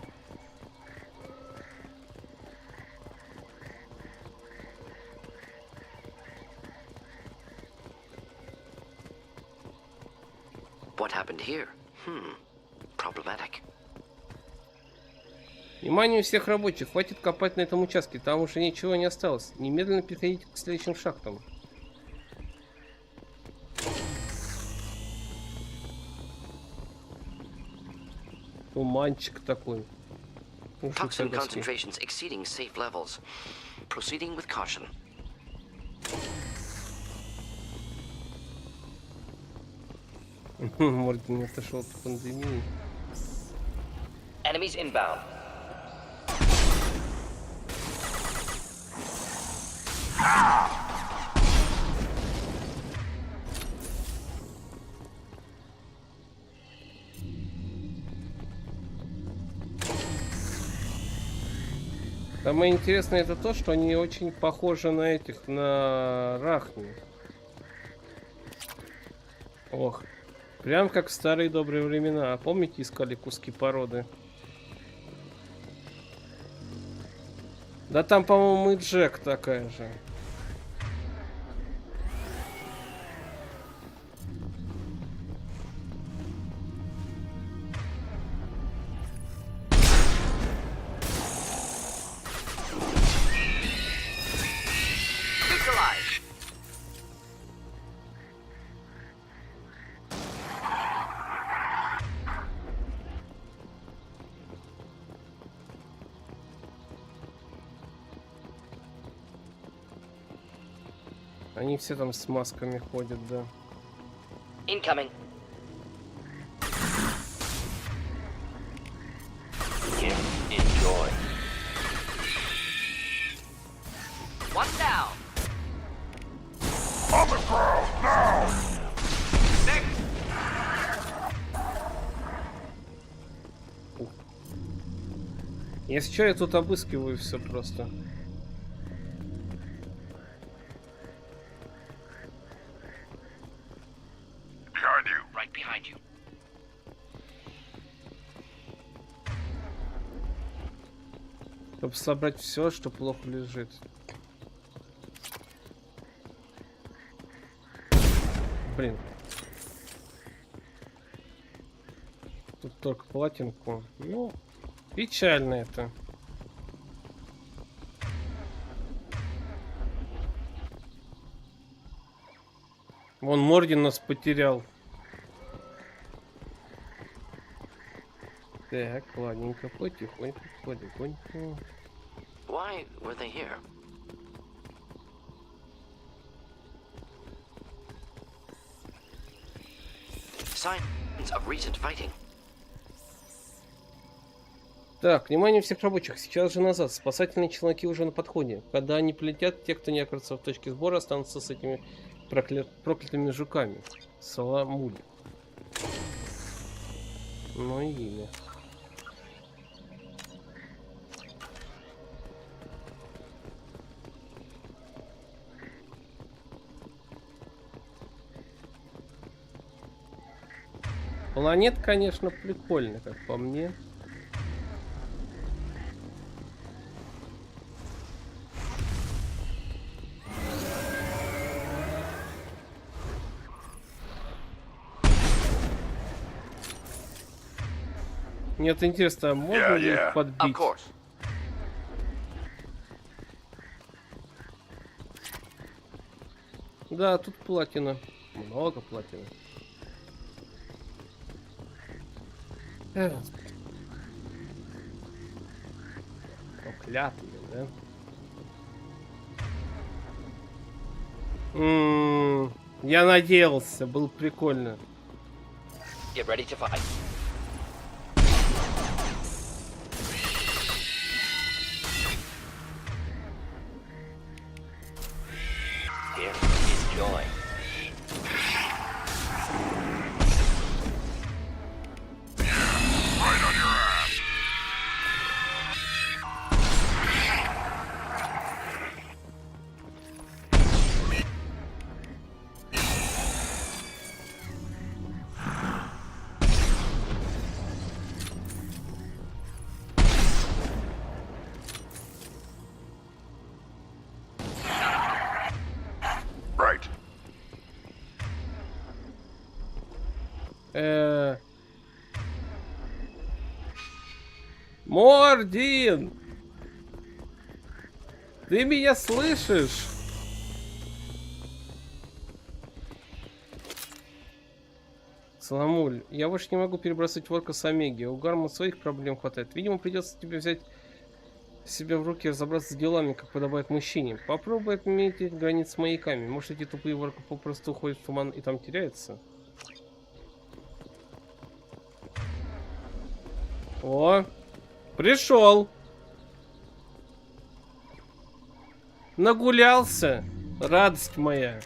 What happened here? Problematic. Внимание всех рабочих, хватит копать на этом участке, там уже ничего не осталось. Немедленно переходите к следующим шахтам. Туманчик такой. Toxin concentrations exceeding safe levels. Proceeding with caution. Морген отошел от пандемии. Enemies inbound. Самое интересное это то, что они очень похожи на этих, на рахни. Ох, прям как в старые добрые времена. Помните, искали куски породы? Да там, по-моему, и Джек такая же. Они все там с масками ходят, да. Incoming. Enjoy. One down. On the ground now. Six. Если что, я тут обыскиваю все просто. Чтобы собрать все, что плохо лежит. Блин. Тут только платинку. Ну, печально это. Вон Морген нас потерял. Так, ладненько, потихоньку, потихоньку. Why were they here? Signs of recent fighting. Так, внимание всех рабочих. Сейчас же назад. Спасательные челноки уже на подходе. Когда они полетят, те, кто не окажется в точке сбора, останутся с этими проклятыми жуками. Саламуль. Ну и имя. Планет, конечно, прикольно, как по мне. Мне это интересно, а можно ли их подбить? Да, тут платина. Много платины. Проклятые, да? Я надеялся, было прикольно. Get ready to fight. Here is joy. Right on your ass. Right. Мордин! Ты меня слышишь? Саламуль, я больше не могу перебросить ворка с Омеги. У Гарма своих проблем хватает. Видимо, придется тебе взять себя в руки и разобраться с делами, как подобает мужчине. Попробуй отметить границы с маяками. Может, эти тупые ворка попросту уходят в туман и там теряются? О, пришел. Нагулялся. Радость моя.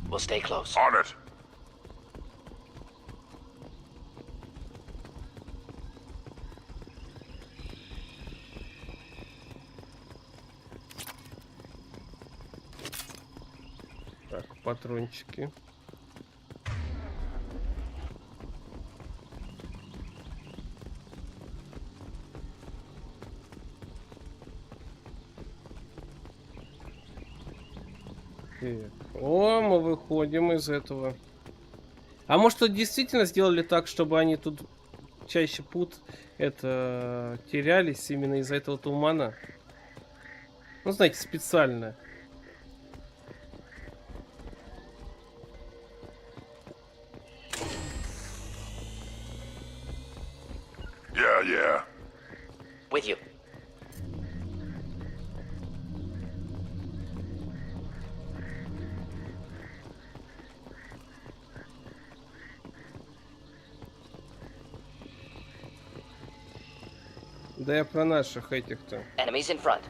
We'll stay close. On it. Так, патрончики. О, мы выходим из этого. А может, тут действительно сделали так, чтобы они тут чаще терялись именно из-за этого тумана? Ну, знаете, специально. Yeah. With you. Да я про наших этих-то. Enemies in front.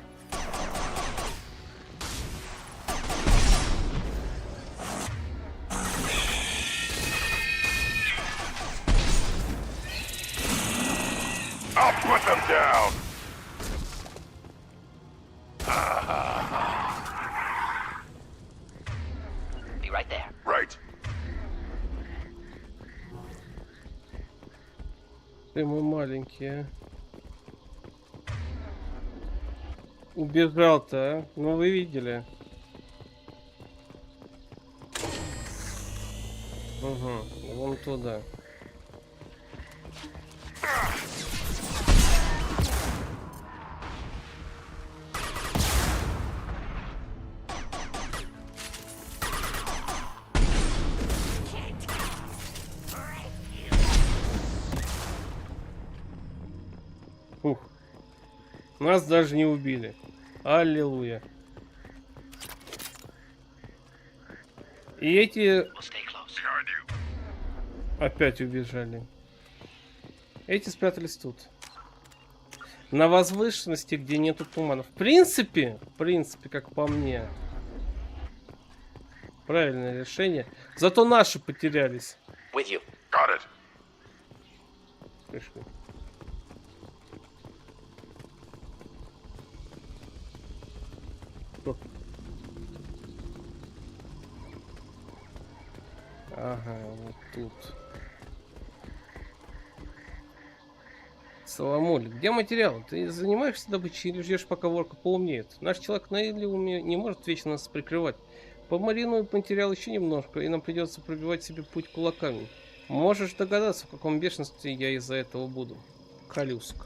I'll put them down. Be right there. Right. Ты мой маленький, а. Убежал-то, а? Ну вы видели. Угу, вон туда. Ух. Нас даже не убили. Аллилуйя. И эти Опять убежали. Эти спрятались тут. На возвышенности, где нету туманов. В принципе, как по мне. Правильное решение. Зато наши потерялись. With you. Got it. Пришли. Ага, вот тут. Соломоль, где материал? Ты занимаешься добычей или ждешь, пока ворка поумнеет? Наш человек на Илиуме не может вечно нас прикрывать. Помаринует материал еще немножко, и нам придется пробивать себе путь кулаками. Можешь догадаться, в каком бешенстве я из-за этого буду. Колюск.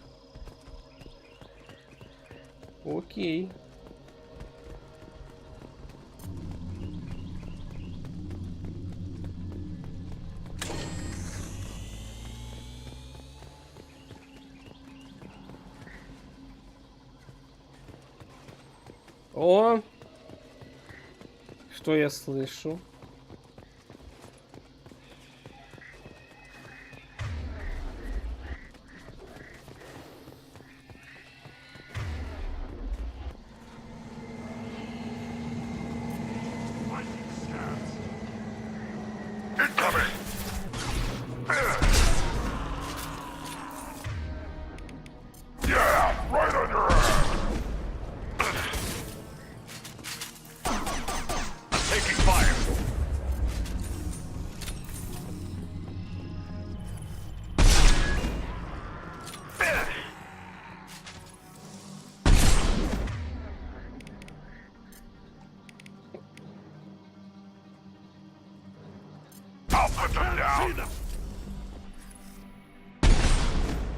Окей. О! Что я слышу?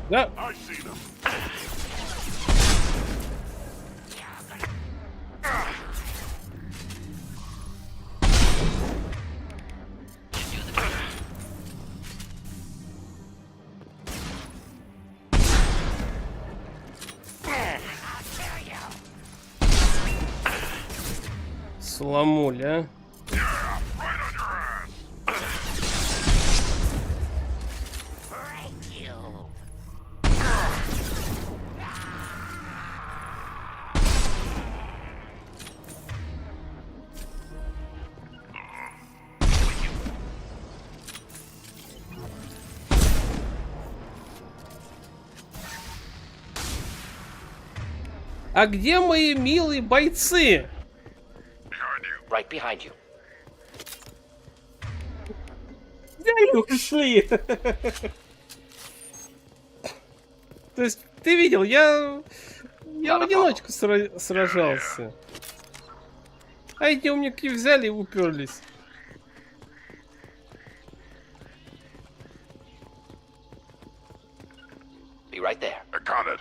Да. Сломули, а? А где мои милые бойцы? Right behind you. Где они ушли? То есть, ты видел, я в одиночку сражался. А эти умники взяли и уперлись. Be right there. Got it.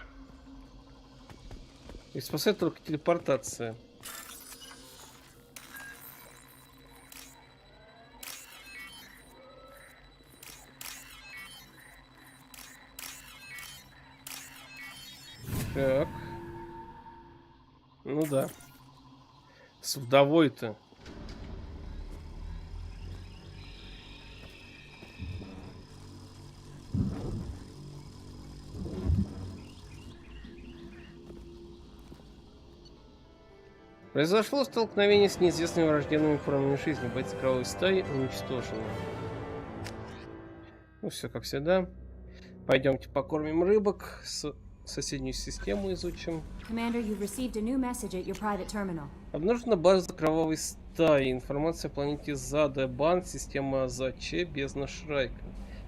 И спасает только телепортация. Так. Ну да. С вдовой-то. Произошло столкновение с неизвестными враждебными формами жизни. Бойцы кровавой стаи уничтожены. Ну все как всегда. Пойдемте покормим рыбок. Соседнюю систему изучим. Обнаружена база кровавой стаи. Информация о планете Задебан, система АЗЧ, бездна Шрайка.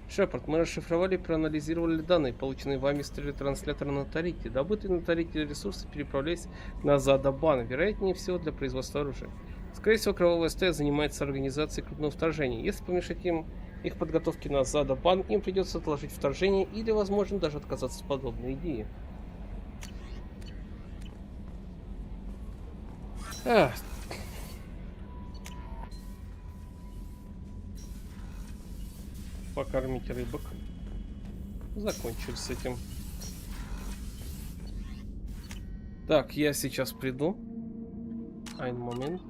Шепард, мы расшифровали и проанализировали данные, полученные вами с телетранслятора на Тарите. Добытые на Тарите ресурсы переправлялись на Задебан, вероятнее всего для производства оружия. Скорее всего, кровавая стая занимается организацией крупного вторжения. Если помешать им их подготовке на Задебан, им придется отложить вторжение или, возможно, даже отказаться от подобной идеи. Покормить рыбок. Закончили с этим. Так, я сейчас приду. Один момент.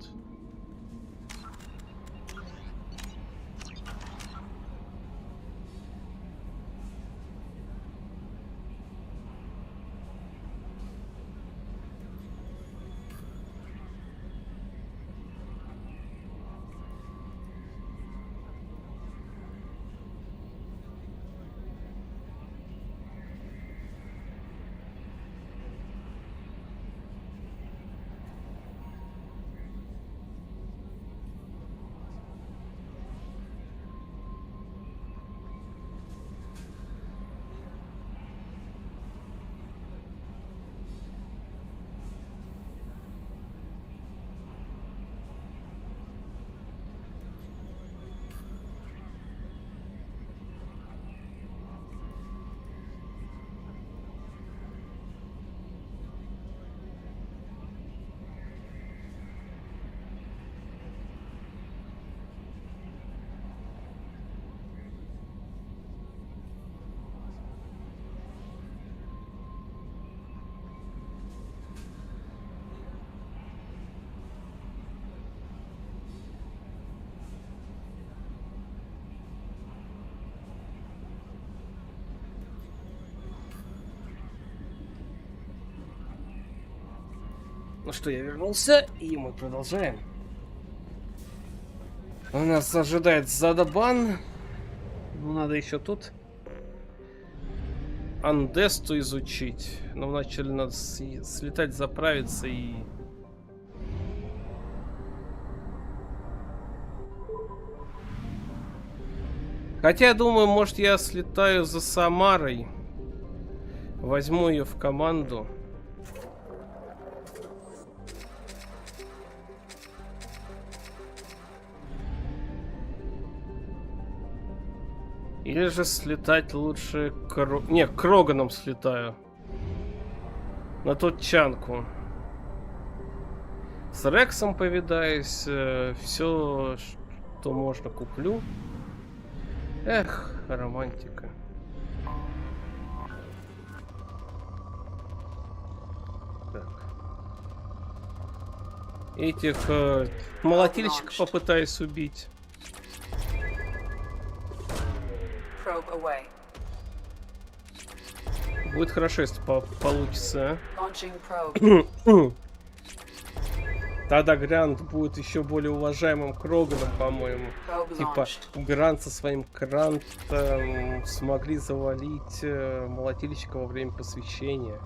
Ну что, я вернулся, и мы продолжаем. У нас ожидает задабан. Ну, надо еще тут Андесту изучить. Но вначале надо слетать, заправиться и... Хотя, я думаю, может, я слетаю за Самарой. Возьму ее в команду. Или же слетать лучше к... Не, к Роганам слетаю. На тот чанку. С Рексом повидаюсь. Все, что можно, куплю. Эх, романтика. Так. Этих молотильщиков попытаюсь убить. Будет хорошо, если получится. Тогда Грант будет еще более уважаемым Кроганом, по-моему. Типа, Грант со своим Крантом смогли завалить молотильщика во время посвящения.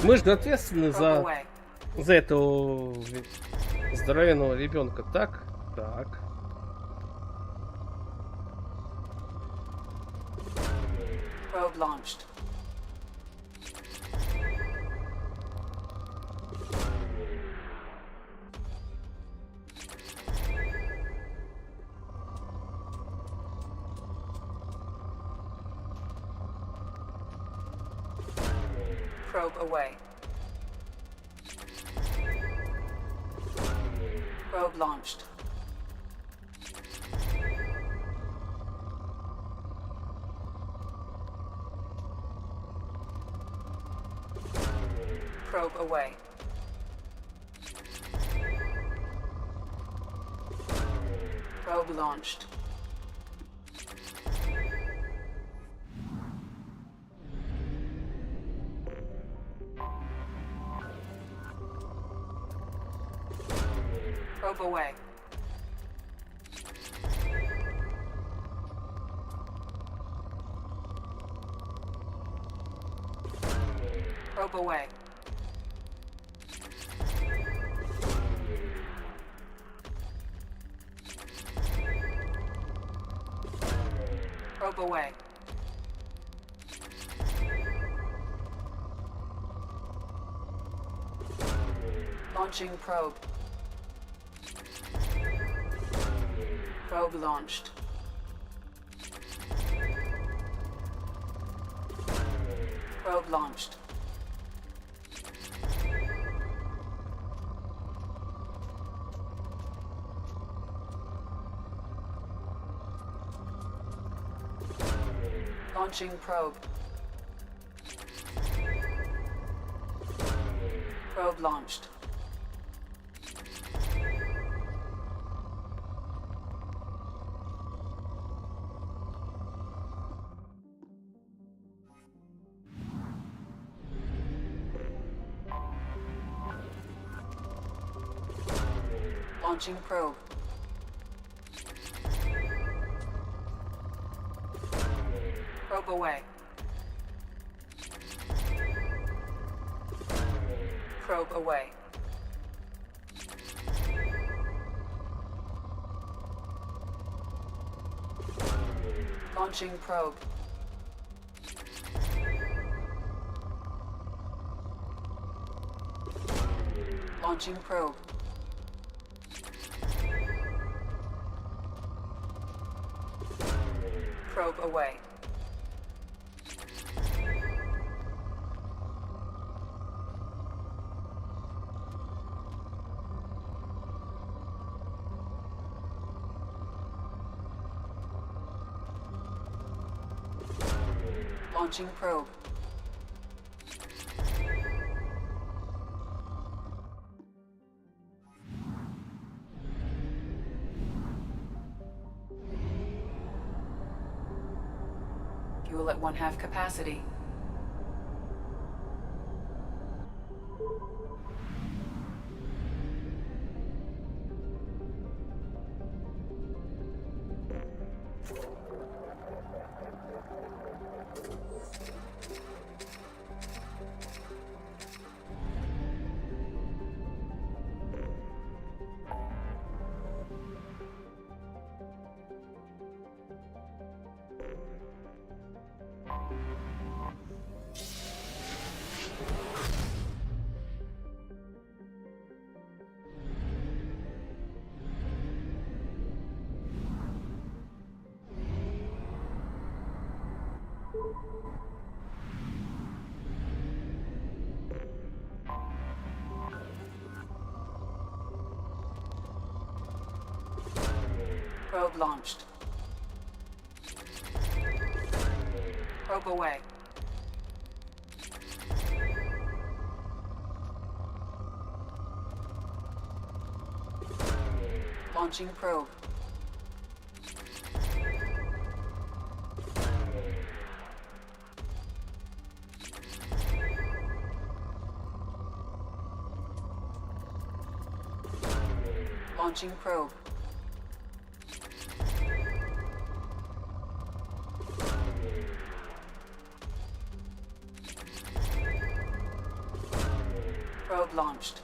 Мы же ответственны за этого здоровенного ребенка, так? Так. Probe launched. Probe away. Probe launched. Probe away. Probe launched. Probe away. Probe away. Probe away. Launching probe. Probe launched. Probe launched. Launching probe. Probe launched. Launching probe. Probe away. Probe away. Launching probe. Launching probe. Probe away. Launching probe. Fuel at 1/2 capacity. Probe launched. Probe away. Launching probe. Launching probe. Probe launched.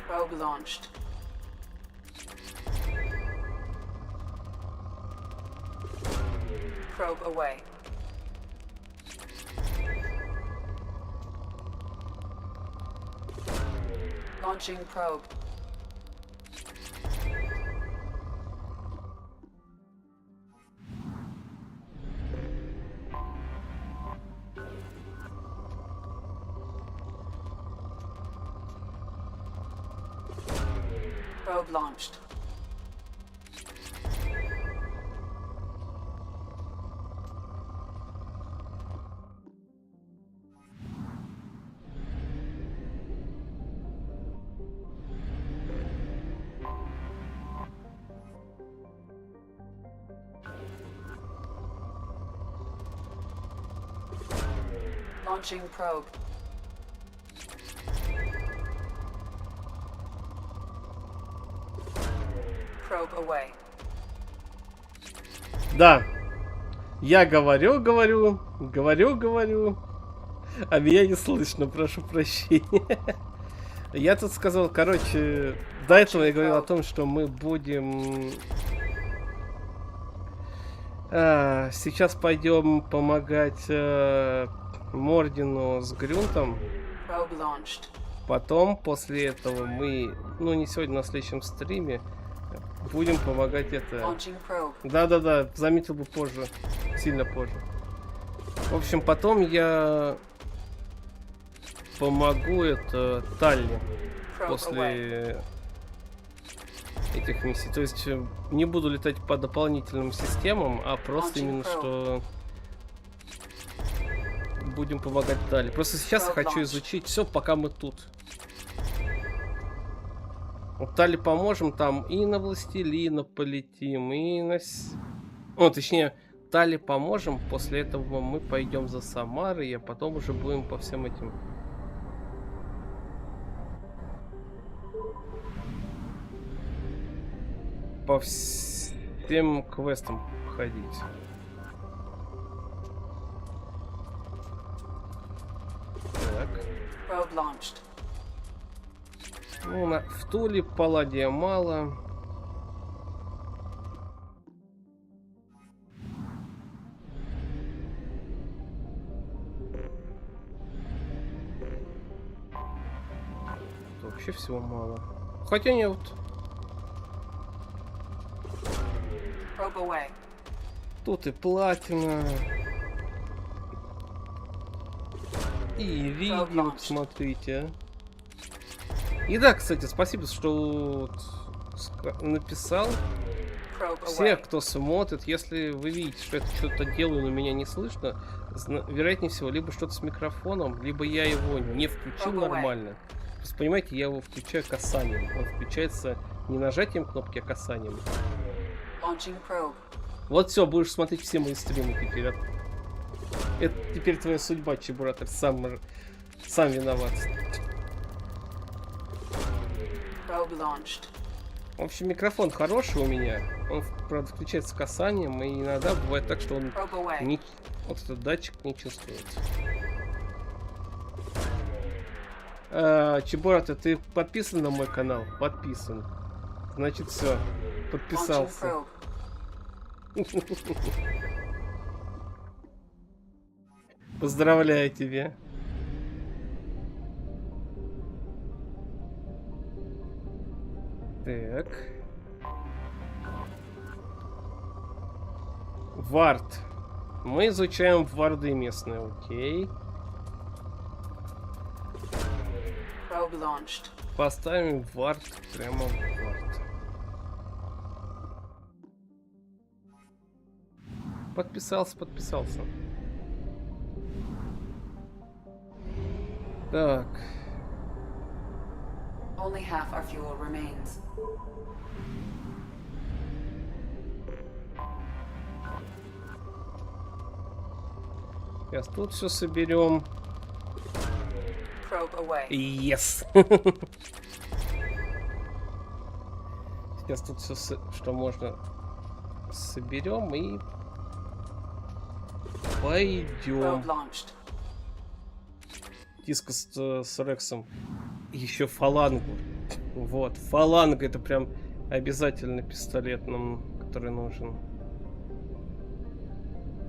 Probe launched. Probe away. Launching probe. Probe launched. Launching probe. Probe away. Да. Я говорю, а меня не слышно, прошу прощения. Я тут сказал, короче, до этого я говорил о том, что мы будем... сейчас пойдем помогать Мордину с Грюнтом. Потом, после этого, мы, ну не сегодня, на следующем стриме, будем помогать это... Да-да-да, заметил бы позже, сильно позже. В общем, потом я помогу это Талли после этих миссий. То есть не буду летать по дополнительным системам, а просто именно что будем помогать Талли. Просто сейчас я хочу изучить все, пока мы тут. Вот Талли поможем, там и на Властелина полетим, и на... О, точнее, Талли поможем, после этого мы пойдем за Самарой, а потом уже будем по всем этим... По всем квестам ходить. Так. Ну, в Туле палладия мало. Тут вообще всего мало. Хотя нет. Тут и платина. И Иридиум, смотрите. И да, кстати, спасибо, что написал. Все, кто смотрит, если вы видите, что это что-то делаю, но меня не слышно, вероятнее всего, либо что-то с микрофоном, либо я его не включил нормально. То есть, понимаете, я его включаю касанием. Он включается не нажатием кнопки, а касанием. Вот все, будешь смотреть все мои стримы теперь. Это теперь твоя судьба, Чебуратор. Сам виноват. В общем, микрофон хороший у меня. Он, правда, включается касанием, и иногда бывает так, что он не... Вот этот датчик не чувствуется. Чебуратор, ты подписан на мой канал? Подписан. Значит, все. Подписался. Поздравляю тебя. Так. Вард. Мы изучаем варды местные, окей. Поставим вард прямо в вард. Подписался. Так. Only half our fuel remains. Сейчас тут все соберем. Yes. Сейчас тут все, что можно, соберем и пойдем. Диска с Рексом. Еще фалангу. Вот, фаланга — это прям обязательно пистолет нам, который нужен.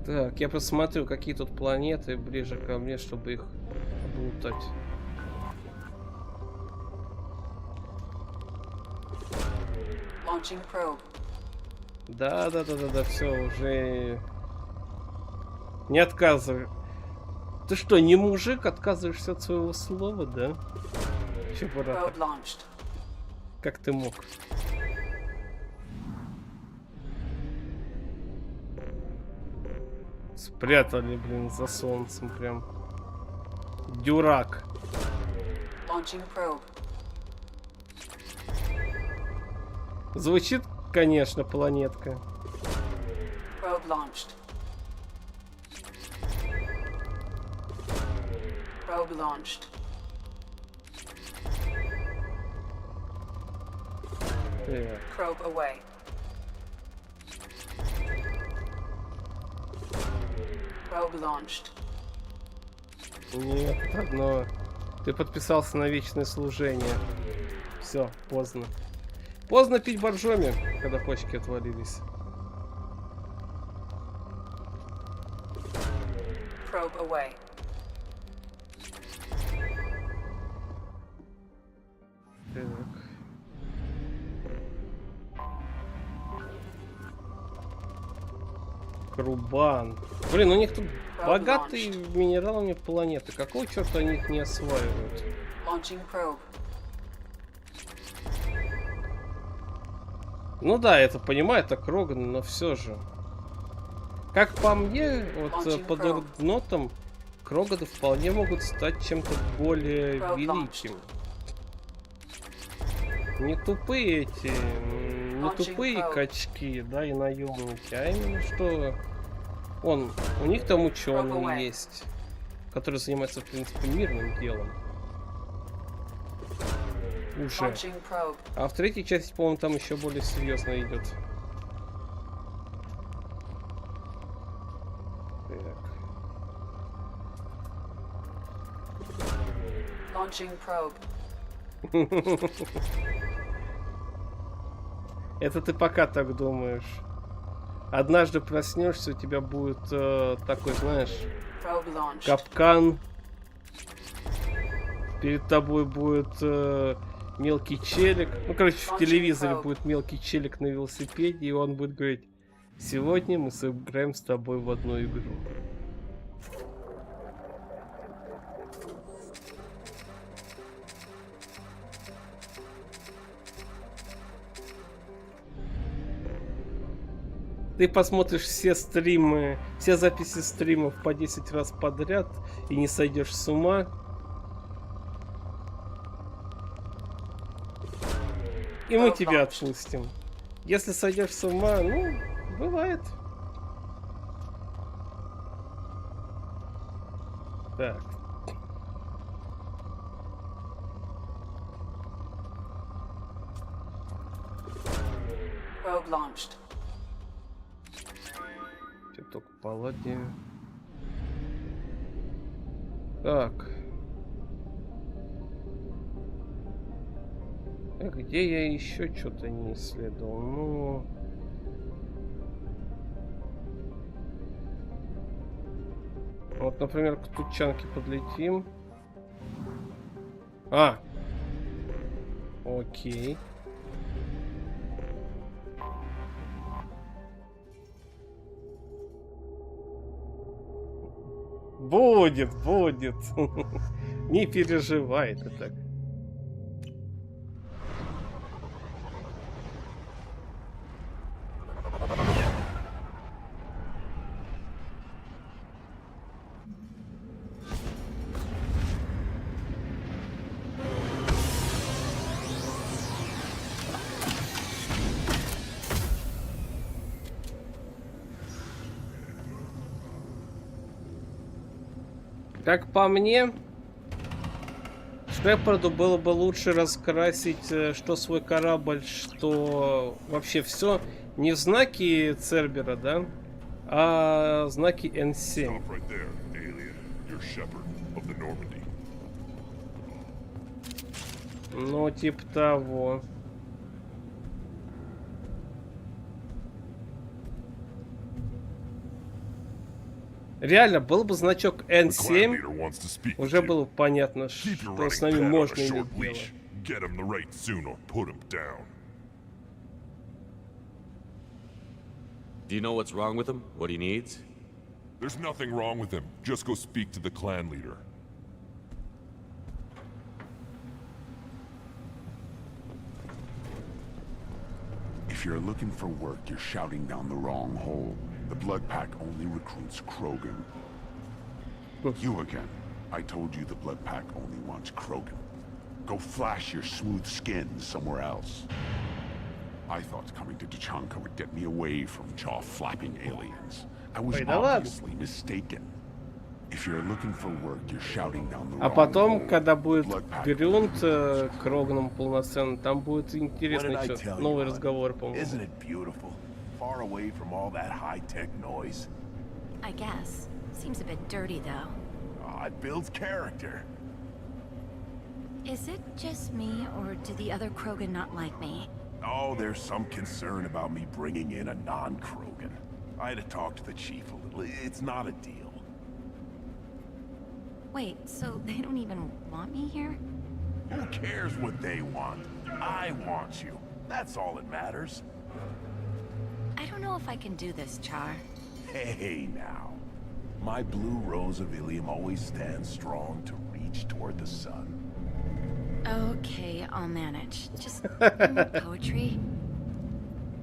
Так, я посмотрю, какие тут планеты ближе ко мне, чтобы их облутать. Да, все, уже не отказывай. Ты что, не мужик, отказываешься от своего слова, да? Чебурак. Как ты мог? Спрятали, блин, за солнцем прям. Дурак. Звучит, конечно, планетка. Нет, одно. Ты подписался на вечное служение. Все, поздно. Поздно пить боржоми, когда почки отвалились. Так. Крубан. Блин, у них тут богатые минералами планеты. Какого черта они их не осваивают? Ну да, это понимаю, это Кроган, но все же. Как по мне, вот под орднотом Кроганы вполне могут стать чем-то более великим. Не тупые эти, не тупые качки, да, и наемники, а именно что у них там ученые есть, которые занимаются, в принципе, мирным делом. Уже. А в третьей части, по-моему, там еще более серьезно идет. Это ты пока так думаешь. Однажды проснешься, у тебя будет такой, знаешь, капкан. Перед тобой будет мелкий челик. Ну, короче, в телевизоре будет мелкий челик на велосипеде, и он будет говорить: сегодня мы сыграем с тобой в одну игру. Ты посмотришь все стримы, все записи стримов по 10 раз подряд и не сойдешь с ума. И мы тебя отпустим. Если сойдешь с ума, ну, бывает. Так. Только палладе. Так. Где я еще что-то не исследовал? Ну... Вот, например, к тучанке подлетим. А! Окей. Будет. Не переживай ты так. Как по мне, Шепарду было бы лучше раскрасить что свой корабль, что вообще все не в знаки Цербера, да, а знаки N7. Ну, типа того. Реально, был бы значок N7, уже было понятно, что с нами можно иметь дело. Do you know what's wrong with him? What he needs? There's nothing wrong with him. Just go speak to the clan leader. If you're looking for work, you're shouting down the wrong hole. The Blood Pack only recruits Krogan. You again. I told you the Blood Pack only wants Krogan. Go flash your smooth skin somewhere else. I thought coming to Tachanka would get me away from jaw-flapping aliens. I was obviously mistaken. If you're looking for work, you're shouting down the wrong hole. А потом, когда будет Грюнд к Роганам полноценно, там будет интересный новый разговор, по-моему. Isn't it beautiful? Far away from all that high-tech noise. I guess. Seems a bit dirty, though. Oh, it builds character. Is it just me, or do the other Krogan not like me? Oh, there's some concern about me bringing in a non-Krogan. I had to talk to the chief a little. It's not a deal. Wait, so they don't even want me here? Who cares what they want? I want you. That's all that matters. I don't know if I can do this, Char. Hey, now. My blue rose of Ilium always stands strong to reach toward the sun. Okay, I'll manage. Just more poetry.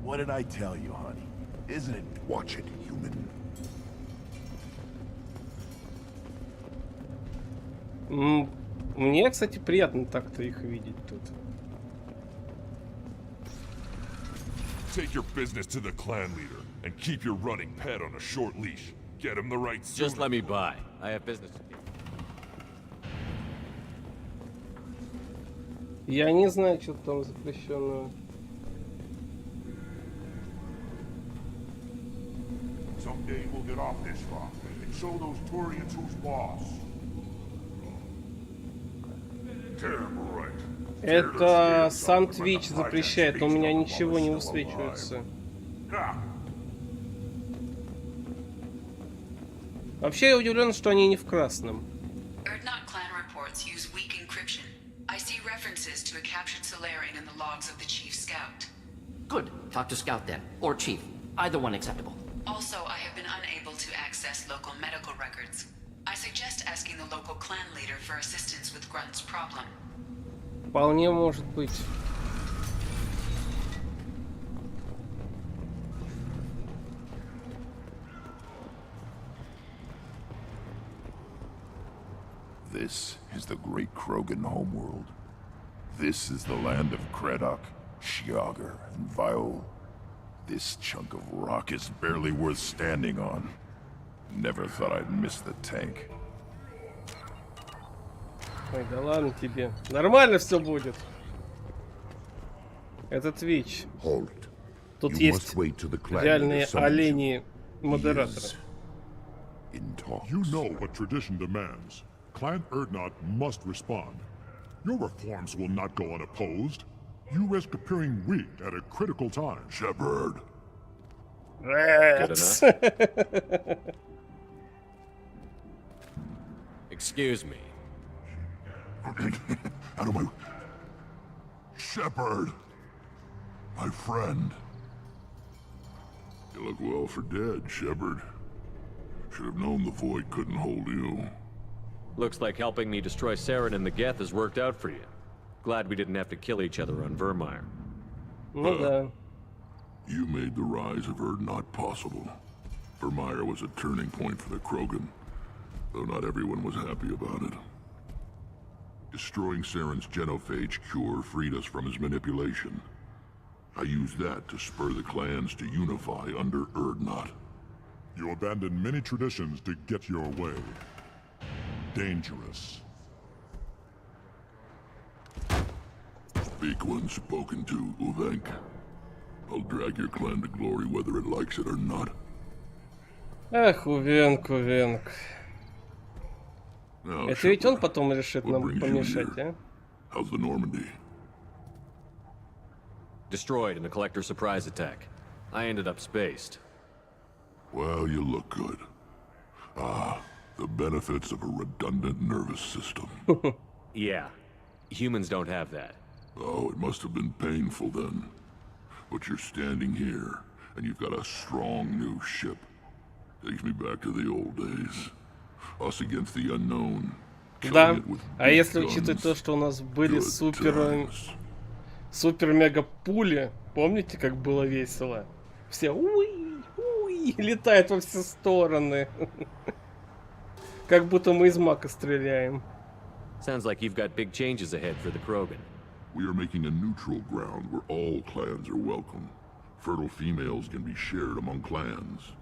What did I tell you, honey? Isn't it? Watch it, human. Мне, кстати, приятно так-то их видеть тут. Take your business to the clan leader and keep your running pet on a short leash. Get him the right suit. Just let me by. I have business to do. Я не знаю, что там запрещенного. Someday we'll get off this rock and show those Turians who's boss. Это сам Twitch запрещает, у меня ничего не высвечивается. Вообще я удивлен, что они не в красном. Good. Talk to Scout then, or Chief. Either one acceptable. Also, I have been unable to access local medical records. I suggest asking the local clan leader for assistance with Grunt's problem. Вполне может быть. This is the great Krogan homeworld. This is the land of Kredok, Shiagar, and Viol. This chunk of rock is barely worth standing on. Never thought I'd miss the tank. Ой, да ладно тебе. Нормально все будет. Это Twitch. Тут есть реальные олени-модераторы. You know what tradition demands. Clan Erdnot must respond. Your reforms will not go unopposed. You risk appearing weak at a critical time. Shepard. Rats. Excuse me. Out of my... Shepard. My friend. You look well for dead, Shepard. Should have known the void couldn't hold you. Looks like helping me destroy Saren and the Geth has worked out for you. Glad we didn't have to kill each other on Vermeer. You made the rise of Urdnot possible. Vermeer was a turning point for the Krogan, though not everyone was happy about it. Destroying Saren's genophage cure freed us from his manipulation. I used that to spur the clans to unify under Urdnot. You abandoned many traditions to get your way. Dangerous. Speak when spoken to, Uvenk. I'll drag your clan to glory whether it likes it or not. Эх, Увенк. Это ведь он потом решит нам помешать, а? How's the Normandy? Destroyed in a collector surprise attack. I ended up spaced. Well, you look good. Ah, the benefits of a redundant nervous system. Yeah, humans don't have that. Oh, it must have been painful then. But you're standing here, and you've got a strong new ship. Takes me back to the old days. Us against the unknown. Да, а если учитывать то, что у нас были супер-мега-пули, помните, как было весело? Все летают во все стороны. Как будто мы из мака стреляем. Sounds like you've got big changes ahead for the Krogan. We are making a neutral ground where all clans are welcome. Fertile females can be shared among clans.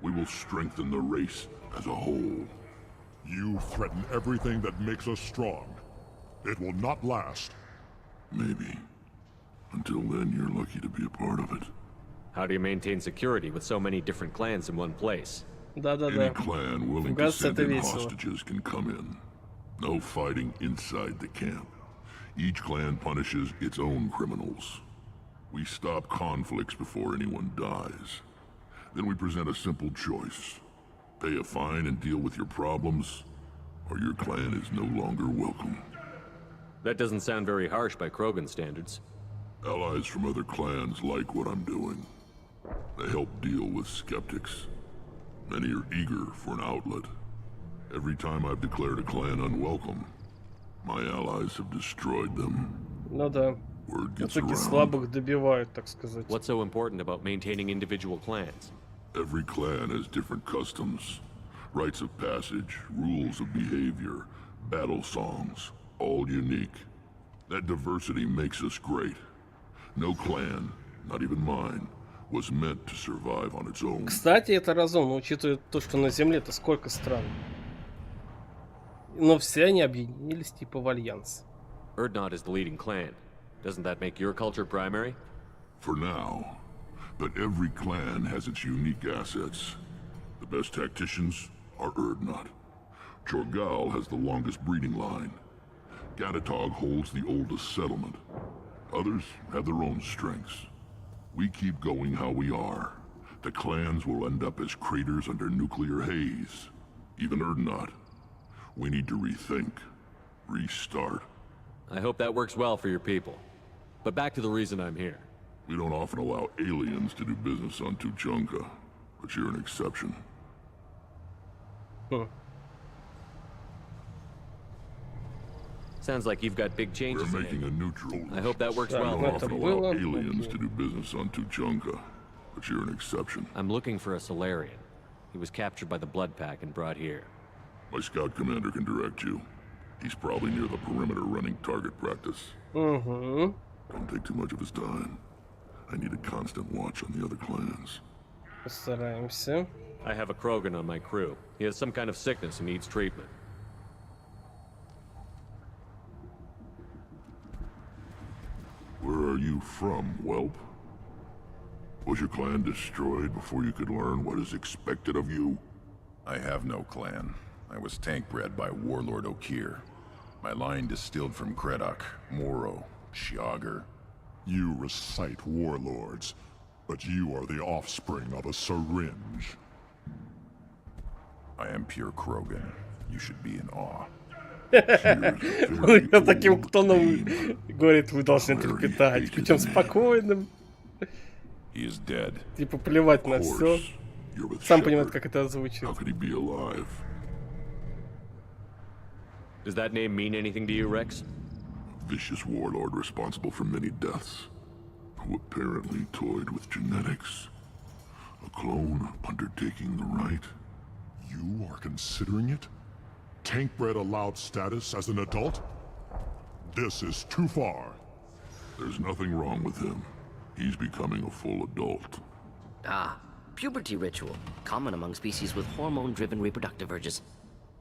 We will strengthen the race as a whole. You threaten everything that makes us strong. It will not last. Maybe. Until then, you're lucky to be a part of it. How do you maintain security with so many different clans in one place? Any clan willing to send in hostages can come in. No fighting inside the camp. Each clan punishes its own criminals. We stop conflicts before anyone dies. Then we present a simple choice. Pay a fine and deal with your problems, or your clan is no longer welcome. That doesn't sound very harsh by Krogan standards. Allies from other clans like what I'm doing. They help deal with skeptics. Many are eager for an outlet. Every time I've declared a clan unwelcome, my allies have destroyed them. Ну да. Все-таки слабых добивают, так сказать. What's so important about maintaining individual clans? Every clan has different customs, rites of passage, rules of behavior, battle songs, all unique. That diversity makes us great. No clan, not even mine, was meant to survive on its own. Кстати, это разумно, учитывая то, что на Земле-то сколько стран. Но все они объединились типа в альянс. Urdnot is the leading clan. Doesn't that make your culture primary? For now. But every clan has its unique assets. The best tacticians are Urdnot. Chorgal has the longest breeding line. Gatatog holds the oldest settlement. Others have their own strengths. We keep going how we are. The clans will end up as craters under nuclear haze. Even Urdnot. We need to rethink. Restart. I hope that works well for your people. But back to the reason I'm here. We don't often allow aliens to do business on Tuchanka, but you're an exception. Sounds like you've got big changes. We're making a neutral. I hope that works well. We don't often allow aliens to do business on Tuchanka, but you're an exception. I'm looking for a Solarian. He was captured by the Blood Pack and brought here. My scout commander can direct you. He's probably near the perimeter running target practice. Угу. Don't take too much of his time. I need a constant watch on the other clans. Постараемся. I have a Krogan on my crew. He has some kind of sickness and needs treatment. Where are you from, whelp? Was your clan destroyed before you could learn what is expected of you? I have no clan. I was tank bred by Warlord Okir. My line distilled from Kredok, Moro, Shiagar. You recite warlords, but you are the offspring of a syringe. I am pure Krogan. You should be in awe. Таким тоном говорит, вы должны трепетать. Причем спокойным. He is dead. Типа плевать на все. Сам понимает, как это звучит. Does that name mean anything to you, Rex? Vicious warlord responsible for many deaths, who apparently toyed with genetics. A clone undertaking the right. You are considering it? Tankbred allowed status as an adult? This is too far. There's nothing wrong with him. He's becoming a full adult. Ah, puberty ritual. Common among species with hormone-driven reproductive urges.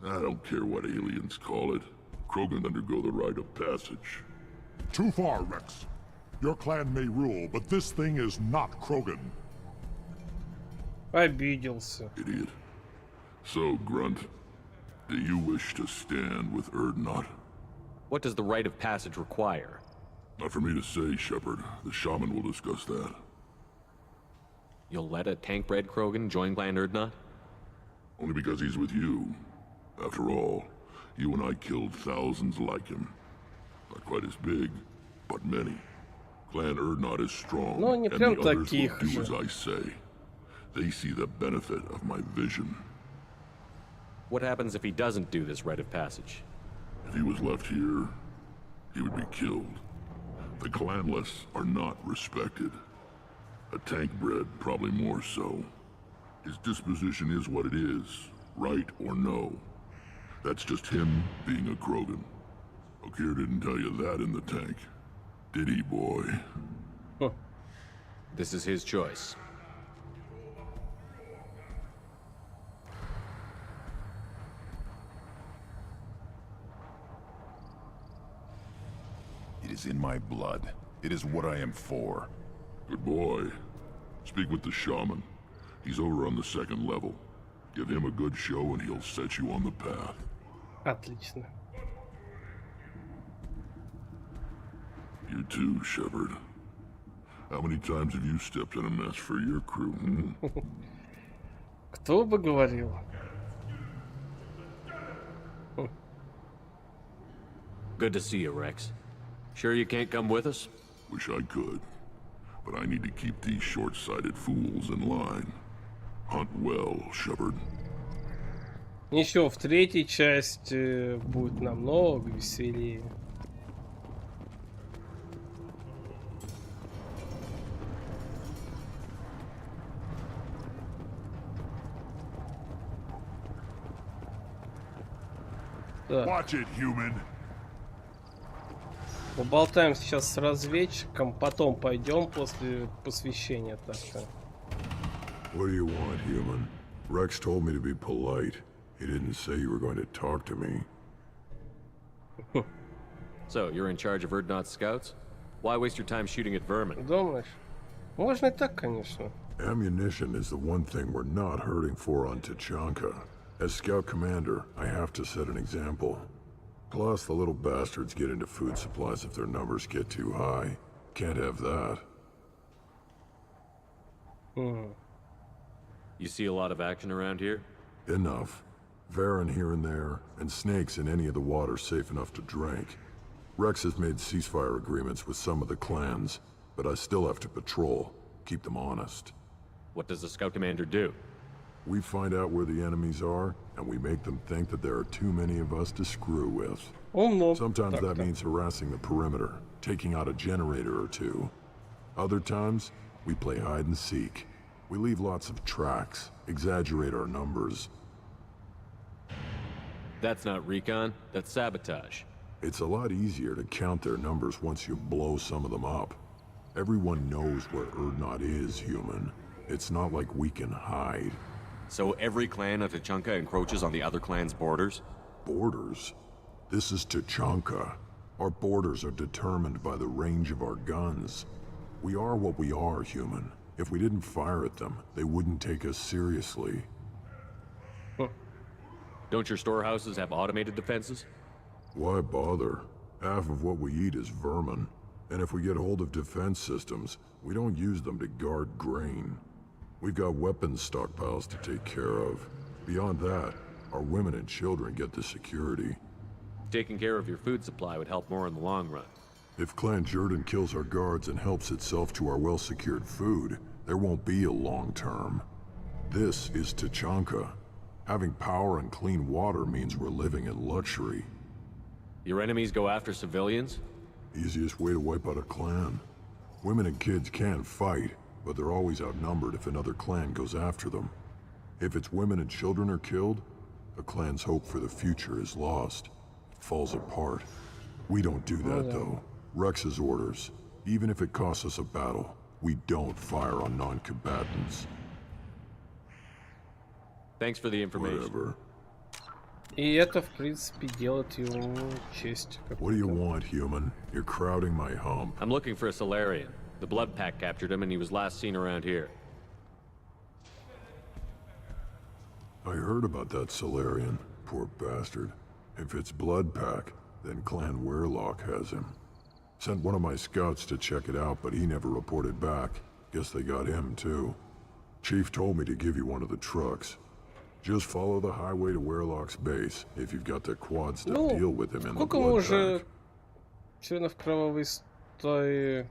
I don't care what aliens call it. Krogan undergo the rite of passage. Too far, Rex. Your clan may rule, but this thing is not Krogan. Обиделся. Idiot. So, Grunt, do you wish to stand with Erdnot? What does the rite of passage require? Not for me to say, Shepard. The shaman will discuss that. You'll let a tank-bred Krogan join Clan Erdnot? Only because he's with you. After all, you and I killed thousands like him. Not quite as big, but many. Clan Erdnot is strong, and the others will do as I say. They see the benefit of my vision. What happens if he doesn't do this rite of passage? If he was left here, he would be killed. The clanless are not respected. A tank-bred, probably more so. His disposition is what it is, right or no. That's just him being a Krogan. Okir didn't tell you that in the tank. Did he, boy? Huh. This is his choice. It is in my blood. It is what I am for. Good boy. Speak with the shaman. He's over on the second level. Give him a good show and he'll set you on the path. Отлично. You too, Shepard. How many times have you stepped in a mess for your crew, hmm? Кто бы говорил? Good to see you, Rex. Sure you can't come with us? Wish I could. But I need to keep these short-sighted fools in line. Hunt well, Shepard. Еще в третьей части будет намного веселее. Watch it, human. Поболтаем сейчас с разведчиком, потом пойдем после посвящения так-то. What do you want, human? Rex told me to be polite. He didn't say you were going to talk to me. So, you're in charge of Erdnot's scouts? Why waste your time shooting at vermin? Думаешь? Можно и так, конечно. Ammunition is the one thing we're not hurting for on Tachanka. As scout commander, I have to set an example. Plus, the little bastards get into food supplies if their numbers get too high. Can't have that. You see a lot of action around here? Enough. Varen here and there, and snakes in any of the water safe enough to drink. Rex has made ceasefire agreements with some of the clans, but I still have to patrol, keep them honest. What does the scout commander do? We find out where the enemies are, and we make them think that there are too many of us to screw with. Sometimes that means harassing the perimeter, taking out a generator or two. Other times, we play hide and seek. We leave lots of tracks, exaggerate our numbers. That's not recon, that's sabotage. It's a lot easier to count their numbers once you blow some of them up. Everyone knows where Erdnot is, human. It's not like we can hide. So every clan of Tachanka encroaches on the other clan's borders? Borders? This is Tachanka. Our borders are determined by the range of our guns. We are what we are, human. If we didn't fire at them, they wouldn't take us seriously. Don't your storehouses have automated defenses? Why bother? Half of what we eat is vermin. And if we get hold of defense systems, we don't use them to guard grain. We've got weapons stockpiles to take care of. Beyond that, our women and children get the security. Taking care of your food supply would help more in the long run. If Clan Jordan kills our guards and helps itself to our well-secured food, there won't be a long term. This is Tachanka. Having power and clean water means we're living in luxury. Your enemies go after civilians? Easiest way to wipe out a clan. Women and kids can fight, but they're always outnumbered if another clan goes after them. If its women and children are killed, the clan's hope for the future is lost. It falls apart. We don't do that, though. Rex's orders. Even if it costs us a battle, we don't fire on non-combatants. Thanks for the information. Whatever. И это, в принципе, делает ему честь. What do you want, human? You're crowding my hump. I'm looking for a Solarian. The Blood Pack captured him and he was last seen around here. I heard about that Solarian. Poor bastard. If it's Blood Pack, then Clan Werelock has him. Sent one of my scouts to check it out, but he never reported back. Guess they got him, too. Chief told me to give you one of the trucks. Just follow the highway to Werelock's base if you've got the quads to deal with him in the Blood Pack. Членов кровавой стаи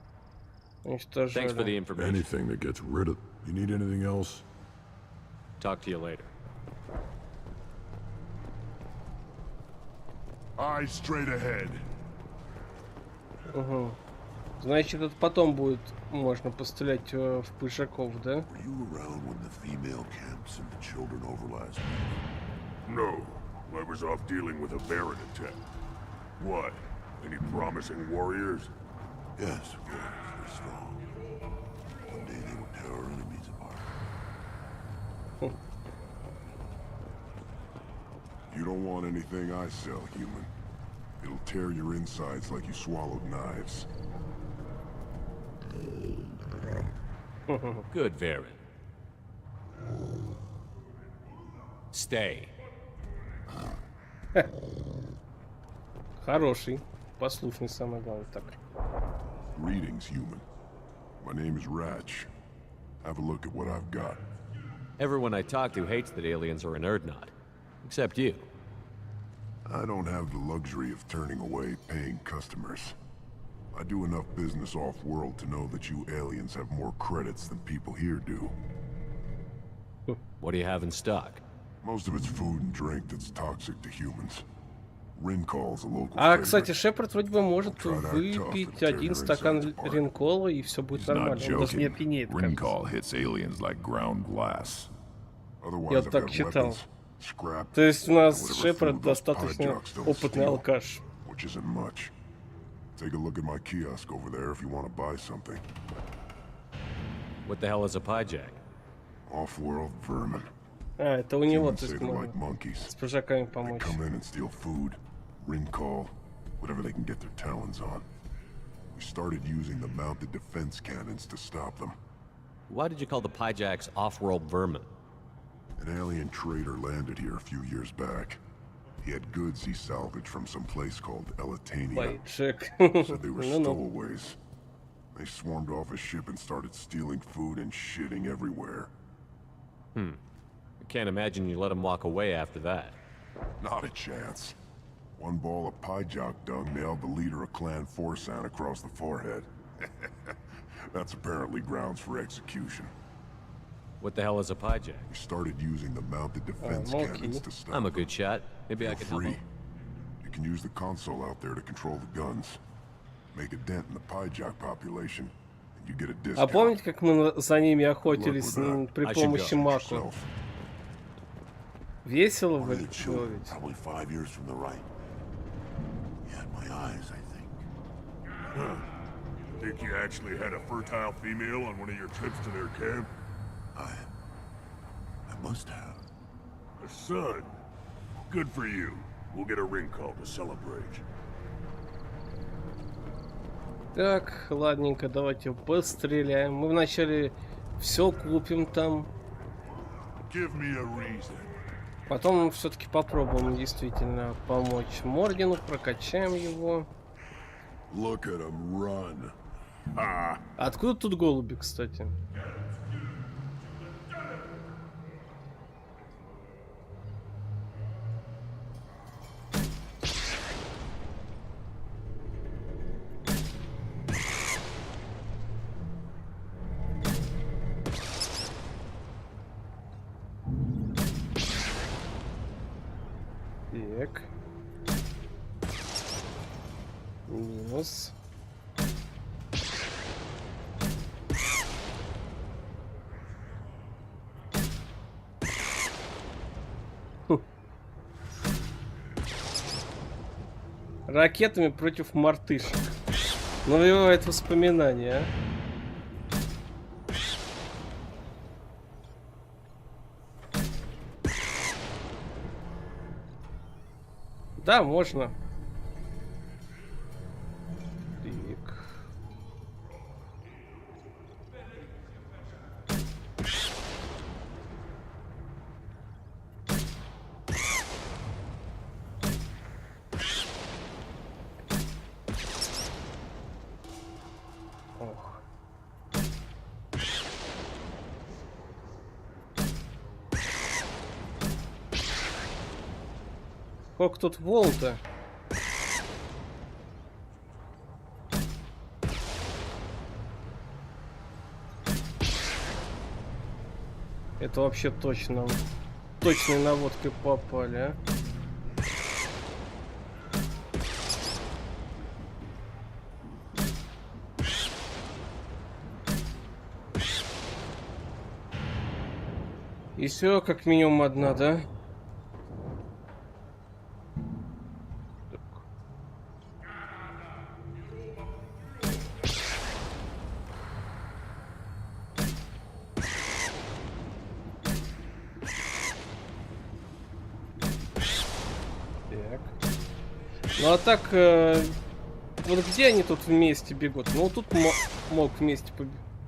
уничтожали. Thanks for the information. Anything that gets rid of... You need anything else? Talk to you later. Eyes straight ahead. Угу. Значит, это потом будет можно пострелять в пыжаков, да? Were you around when the female camps and the children overlast? No, I was off dealing with a Baron attack. What? Any promising warriors? Yes, of course. They're strong. One day they will tear our enemies apart. You don't want anything I sell, human. It'll tear your insides like you swallowed knives. Good, Varen. Stay. Хороший, послушный, самое главное, так. Greetings, human. My name is Ratch. Have a look at what I've got. Everyone I talk to hates that aliens are an Erdnot. Except you. I don't have the luxury of turning away paying customers. I do enough business off-world to know that you aliens have more credits than people here do. What do you have in stock? Most of it's food and drink that's toxic to humans. Rincall's a local А, favorite. кстати, Шепард вроде бы может выпить один стакан ринкола, и все будет нормально. Он даже не опьянеет. Rincall hits aliens like ground glass. Я так читал. То есть у нас Шепард достаточно опытный алкаш. Which isn't much. Take a look at my kiosk over there if you want to buy something. What the hell is a pyjack? Off-world vermin. А, это у него, то Humans say есть, they're можно like monkeys. с пыжаками They помочь. come in and steal food, Rincall, whatever they can get their talons on. We started using the mounted defense cannons to stop them. Why did you call the pyjacks off-world vermin? An alien trader landed here a few years back. He had goods he salvaged from some place called Elitania. Said they were stowaways. They swarmed off his ship and started stealing food and shitting everywhere. I can't imagine you let him walk away after that. Not a chance. One ball of pyjak dung nailed the leader of Clan Forsan across the forehead. That's apparently grounds for execution. What the hell is a pyjack? We started using the mounted defense cannons to stop I'm a them. good shot. Maybe I For can help free. him. You can use the console out there to control the guns. Make a dent in the pyjak population, and you get a А discount. помните, как мы за ними охотились при помощи маку? Весело One of the было children, ведь. probably 5 years from the right. He had my eyes, I think. Huh. Think you actually had a fertile female on one of your trips to their camp? I must have. A son. Good for you. We'll get a ring call to celebrate. Так, ладненько, давайте постреляем. Мы вначале все купим там. Give me a reason. Потом все-таки попробуем действительно помочь Моргену, прокачаем его. Look at him run. Откуда тут голуби, кстати? Так. Минус. Ракетами против мартышек. Навевает воспоминания, а? Да, можно. Так. Ох. Сколько тут волн-то? Это вообще точно. Точной наводкой попали, а? И все как минимум одна, да? Ну а так, вот где они тут вместе бегут? Ну тут мог вместе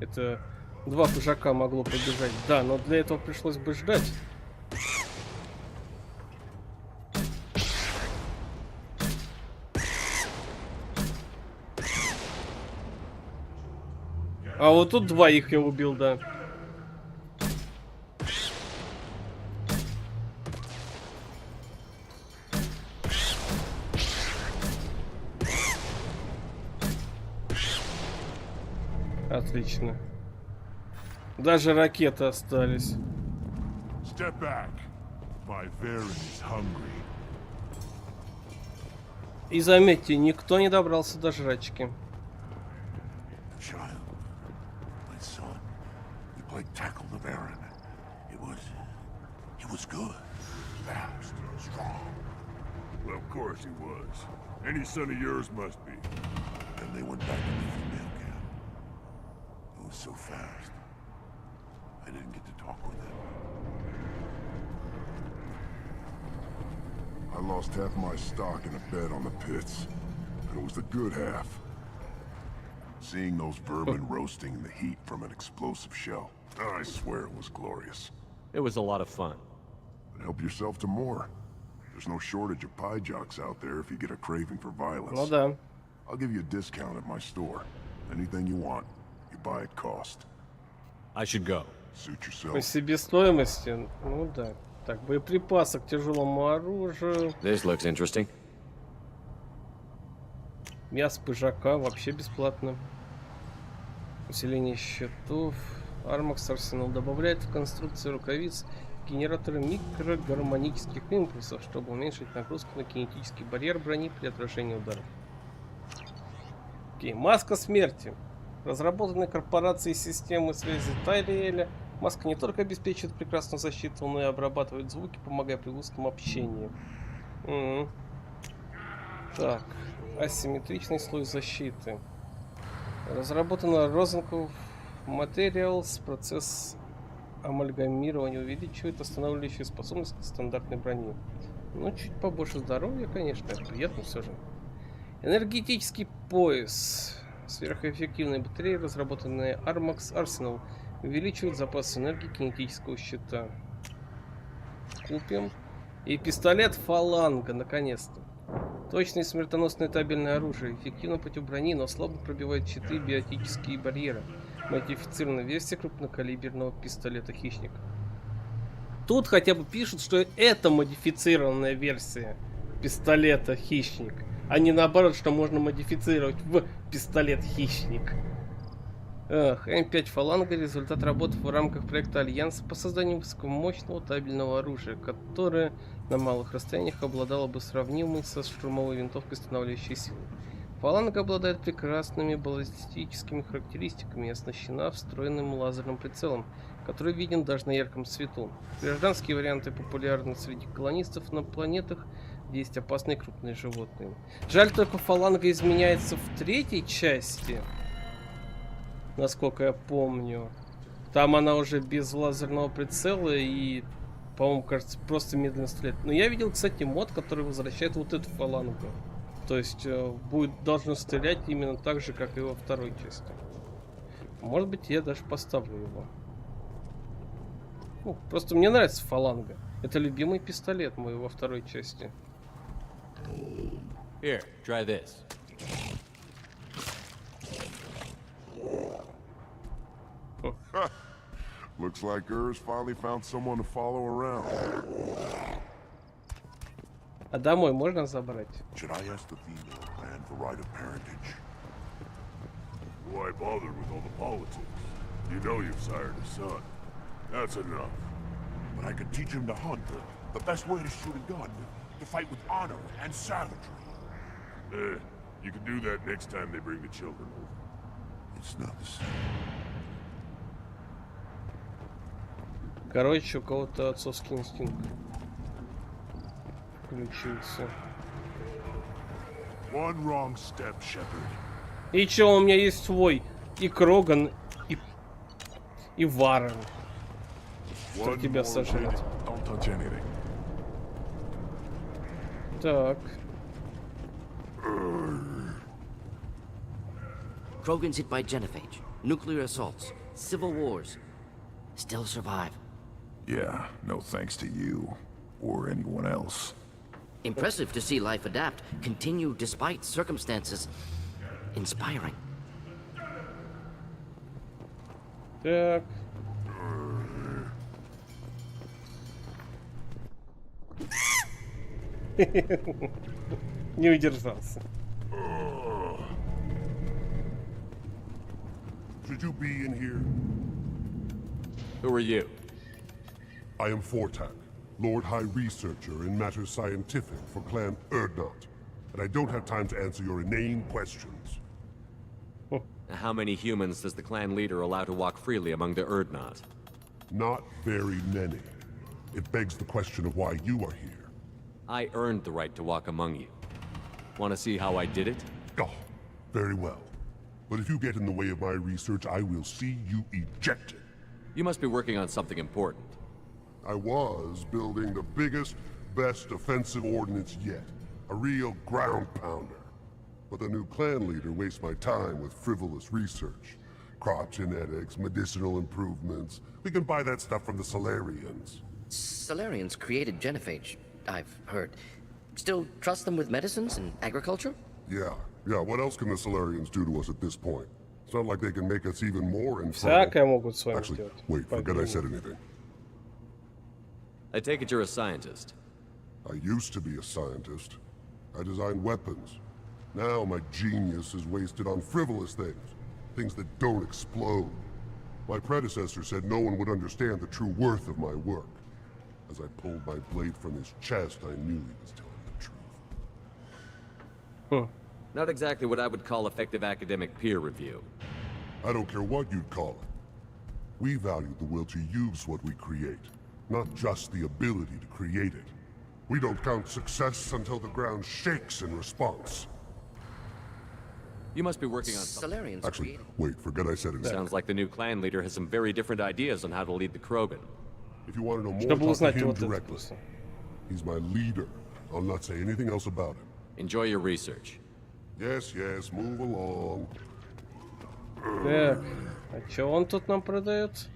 это два пыжака могло побежать. Да, но для этого пришлось бы ждать. А вот тут двоих я убил, да. Отлично. Даже ракеты остались. Step back. My Varen is hungry. И заметьте, никто не добрался до жрачки. Child, my son, you played tackle the Varen. He was good, fast, strong. Well, of course he was. Any son of yours must be. Then they went back to the female camp. It was so fast. I didn't get to talk with them. I lost half my stock in a bet on the pits, and it was the good half. Seeing those vermin roasting in the heat from an explosive shell, I swear it was glorious. It was a lot of fun. But help yourself to more. There's no shortage of pie jocks out there if you get a craving for violence. Ну да. I'll give you a discount at my store. Anything you want, you buy at cost. I should go. Suit yourself. По себестоимости, ну да. Так, боеприпасы к тяжелому оружию. This looks interesting. Мясо пыжака вообще бесплатно. Усиление счетов. Армакс Арсенал добавляет в конструкцию рукавиц генераторы микрогармонических импульсов, чтобы уменьшить нагрузку на кинетический барьер брони при отражении ударов. Окей, маска смерти. Разработанная корпорацией системы связи Тайриэля, маска не только обеспечивает прекрасную защиту, но и обрабатывает звуки, помогая при узком общении. Так, асимметричный слой защиты. Разработана Розенков Materials, процесс амальгамирования увеличивает останавливающую способность к стандартной брони. Ну, чуть побольше здоровья, конечно, это приятно все же. Энергетический пояс. Сверхэффективные батареи, разработанные Armax Arsenal, увеличивают запас энергии кинетического щита. Купим. И пистолет фаланга, наконец-то. Точное и смертоносное табельное оружие. Эффективно против брони, но слабо пробивает щиты и биотические барьеры. Модифицированная версия крупнокалиберного пистолета «Хищник». Тут хотя бы пишут, что это модифицированная версия пистолета «Хищник», а не наоборот, что можно модифицировать в пистолет «Хищник». М5 «Фаланга» — результат работы в рамках проекта Альянса по созданию высокомощного табельного оружия, которое на малых расстояниях обладало бы сравнимой со штурмовой винтовкой останавливающей силой. «Фаланга» обладает прекрасными баллистическими характеристиками и оснащена встроенным лазерным прицелом, который виден даже на ярком свету. Гражданские варианты популярны среди колонистов на планетах, где есть опасные крупные животные. Жаль, только «Фаланга» изменяется в третьей части. Насколько я помню. Там она уже без лазерного прицела и, по-моему, кажется, просто медленно стреляет. Но я видел, кстати, мод, который возвращает вот эту фалангу. То есть должно стрелять именно так же, как и во второй части. Может быть, я даже поставлю его. Ну, просто мне нравится фаланга. Это любимый пистолет мой во второй части. Here, try this. Looks like Urs finally found someone to follow around. А домой можно забрать? Should I ask the female clan for right of parentage? Why bother with all the politics? You know you've sired a son. That's enough. But I could teach him to hunt, the best way to shoot a gun, to fight with honor and savagery. You can do that next time they bring the children over. It's not the same. Короче, у кого-то отцовский инстинкт включился. One wrong step, Shepard. И чё, у меня есть свой и Кроган, и Варен. Что тебя сожрет. Так. Krogan's hit by genophage, nuclear assaults, civil wars. Still survive. Yeah, no thanks to you. Or anyone else. Impressive to see life adapt, continue despite circumstances. Inspiring. Так. Не удержался. Should you be in here? Who are you? I am Fortak, Lord High Researcher in matters scientific for Clan Erdnot, and I don't have time to answer your inane questions. How many humans does the clan leader allow to walk freely among the Erdnot? Not very many. It begs the question of why you are here. I earned the right to walk among you. Want to see how I did it? Oh, very well. But if you get in the way of my research, I will see you ejected. You must be working on something important. I was building the biggest, best offensive ordnance yet. A real ground pounder. But the new clan leader wastes my time with frivolous research. Crop genetics, medicinal improvements. We can buy that stuff from the Solarians. Solarians created genophage, I've heard. Still trust them with medicines and agriculture? Yeah. What else can the Solarians do to us at this point? It's not like they can make us even more infertile. Всякое могут с вами Actually, сделать. wait, forget I said anything. I take it you're a scientist. I used to be a scientist. I designed weapons. Now my genius is wasted on frivolous things. Things that don't explode. My predecessor said no one would understand the true worth of my work. As I pulled my blade from his chest, I knew he was telling the truth. Not exactly what I would call effective academic peer review. I don't care what you'd call it. We value the will to use what we create, not just the ability to create it. We don't count success until the ground shakes in response. You must be working on something. Solarians Actually, wait, forget I said it. Sounds like the new clan leader has some very different ideas on how to lead the Krogan. If you want to know more, Чтобы talk to узнать him вот это directly. просто. He's my leader. I'll not say anything else about him. Enjoy your research. Yes, move along. Так, а чё он тут нам продает?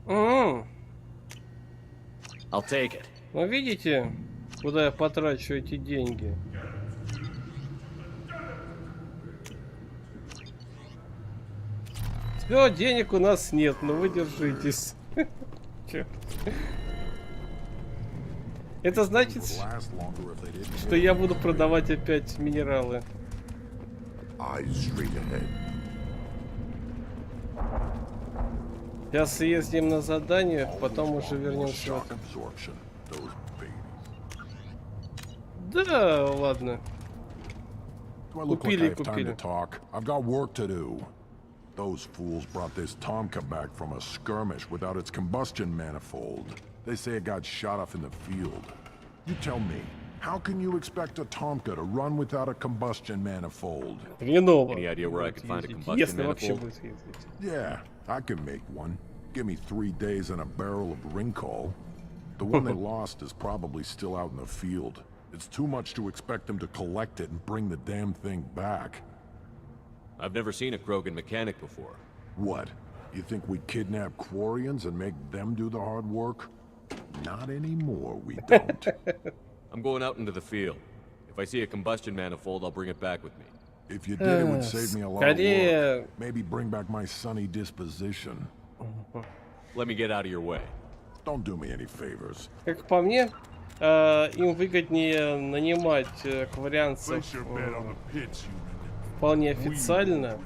I'll take it. Ну, видите, Куда я потрачу эти деньги? Все, денег у нас нет, но вы держитесь. Это значит, что я буду продавать опять минералы. Сейчас съездим на задание, потом уже вернемся в это. Да, ладно. Купили. Those fools brought this Tomka back from a skirmish without its combustion manifold. They say it got shot off in the field. You tell me, how can you expect a Tomka to run without a combustion manifold? Any idea where I could find a combustion manifold? Yeah, I can make one. Give me 3 days and a barrel of Ringcall. The one they lost is probably still out in the field. It's too much to expect them to collect it and bring the damn thing back. I've never seen a Krogan mechanic before. What? You think we kidnap Quarians and make them do the hard work? Not anymore, we don't. I'm going out into the field. If I see a combustion manifold, I'll bring it back with me. If you did, it would save me a lot of work. Maybe bring back my sunny disposition. Let me get out of your way. Don't do me any favors. Как по мне, им выгоднее нанимать кварианцев вполне официально.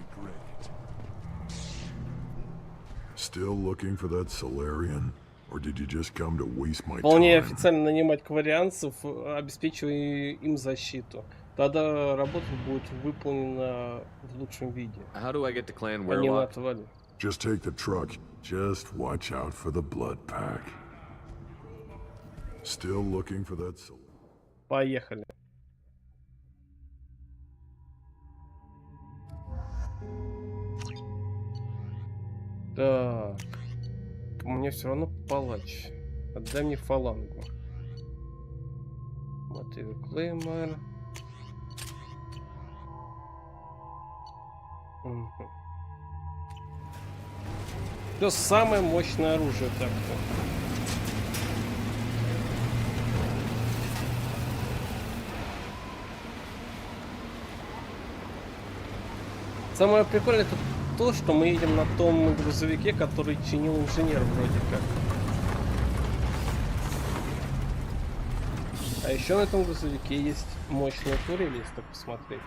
Still looking for that Solarian, or did you just come to waste my time? Вполне официально нанимать кварианцев, обеспечивая им защиту. Тогда работа будет выполнена в лучшем виде. How do I get to Clan Они Warlock? отвали. Just take the truck. Just watch out for the blood pack. Still looking for that Solarian. Поехали. Так, мне все равно палач. Отдай мне фалангу. Мотив Клеймор. Все самое мощное оружие так-то. Самое прикольное это то, что мы едем на том грузовике, который чинил инженер вроде как. А еще на этом грузовике есть мощная турель, если так посмотреть.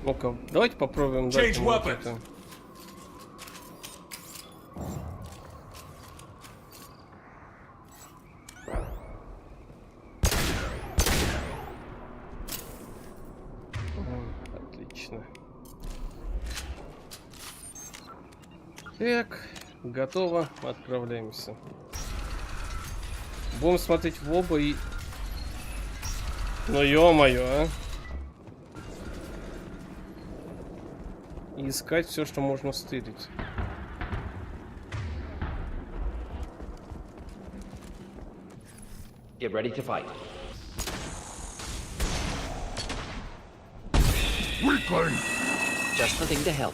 Ну-ка, давайте попробуем дать ему вот это. Отлично. Так, готово. Отправляемся. Будем смотреть в оба и... Ну ё-моё, а. И искать все, что можно стырить. Get ready to fight. Weakling! Just the thing to help.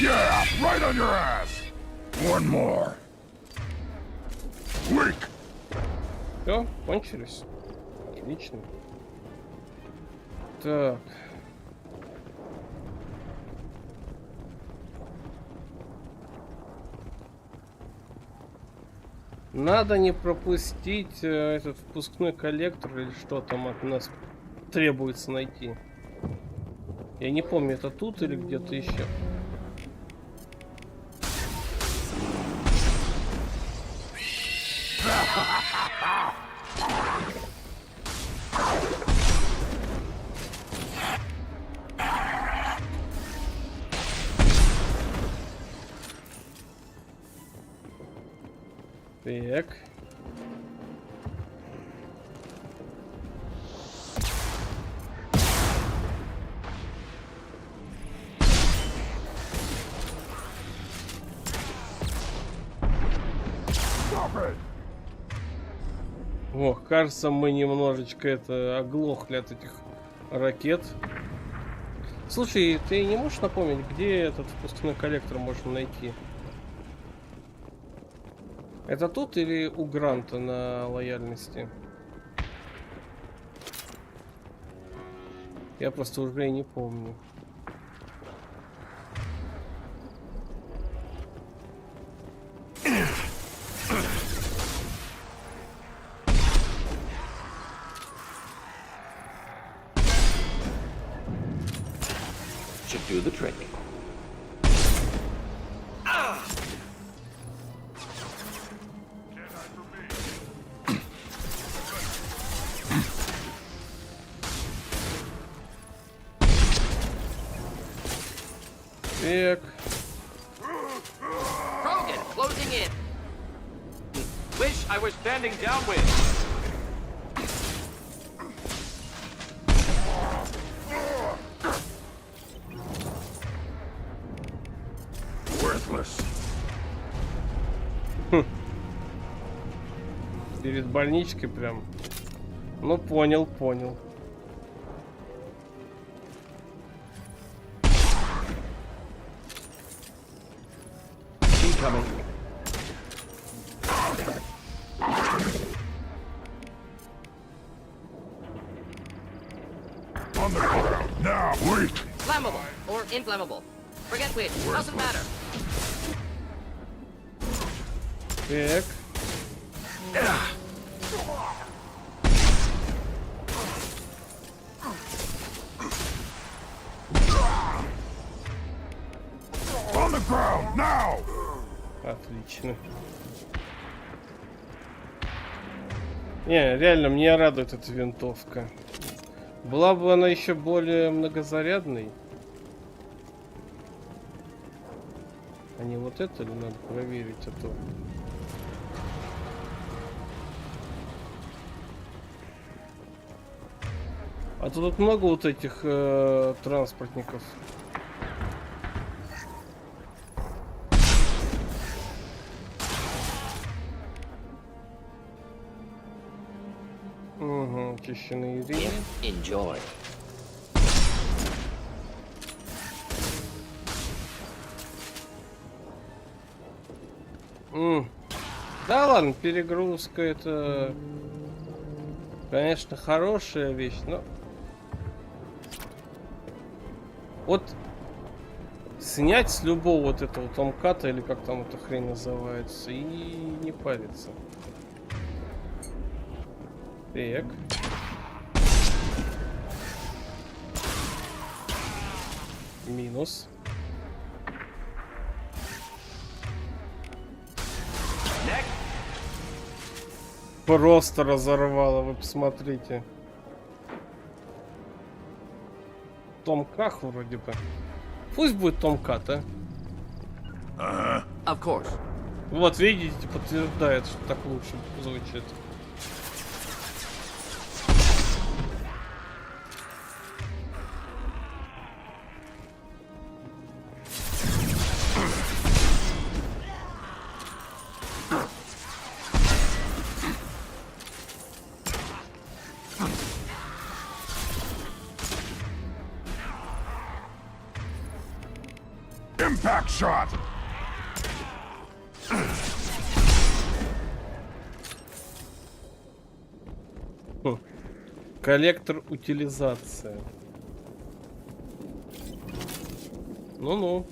Yeah, right on your ass! One more. Weak! Все, кончились. Отлично. Так. Надо не пропустить этот впускной коллектор или что там от нас требуется найти. Я не помню, это тут или где-то еще. Так. Ох, кажется, мы немножечко оглохли от этих ракет. Слушай, ты не можешь напомнить, где этот впускной коллектор можно найти? Это тут или у Гранта на лояльности? Я просто уже и не помню. Should do the trick. Так. Krogan, closing in. Wish I was standing downwind. Worthless. Перед больничкой прям. Ну, понял. Coming. On the ground. Now, wait. Flammable or inflammable. Forget which. Doesn't matter. Так. On the ground. Now. Отлично. Не, реально, меня радует эта винтовка. Была бы она еще более многозарядной. А не вот это ли надо проверить, а то. А то тут много вот этих транспортников. Угу, очищенные рейсы. Enjoy. Да ладно, перегрузка это, конечно, хорошая вещь, но вот снять с любого вот этого томката, или как там эта хрень называется, и не париться. Так. Минус. Просто разорвало, вы посмотрите. Томках вроде бы. Пусть будет томкат, а? Of course. Вот, видите, подтверждает, что так лучше звучит. Impact shot. Коллектор утилизация. Ну-ну.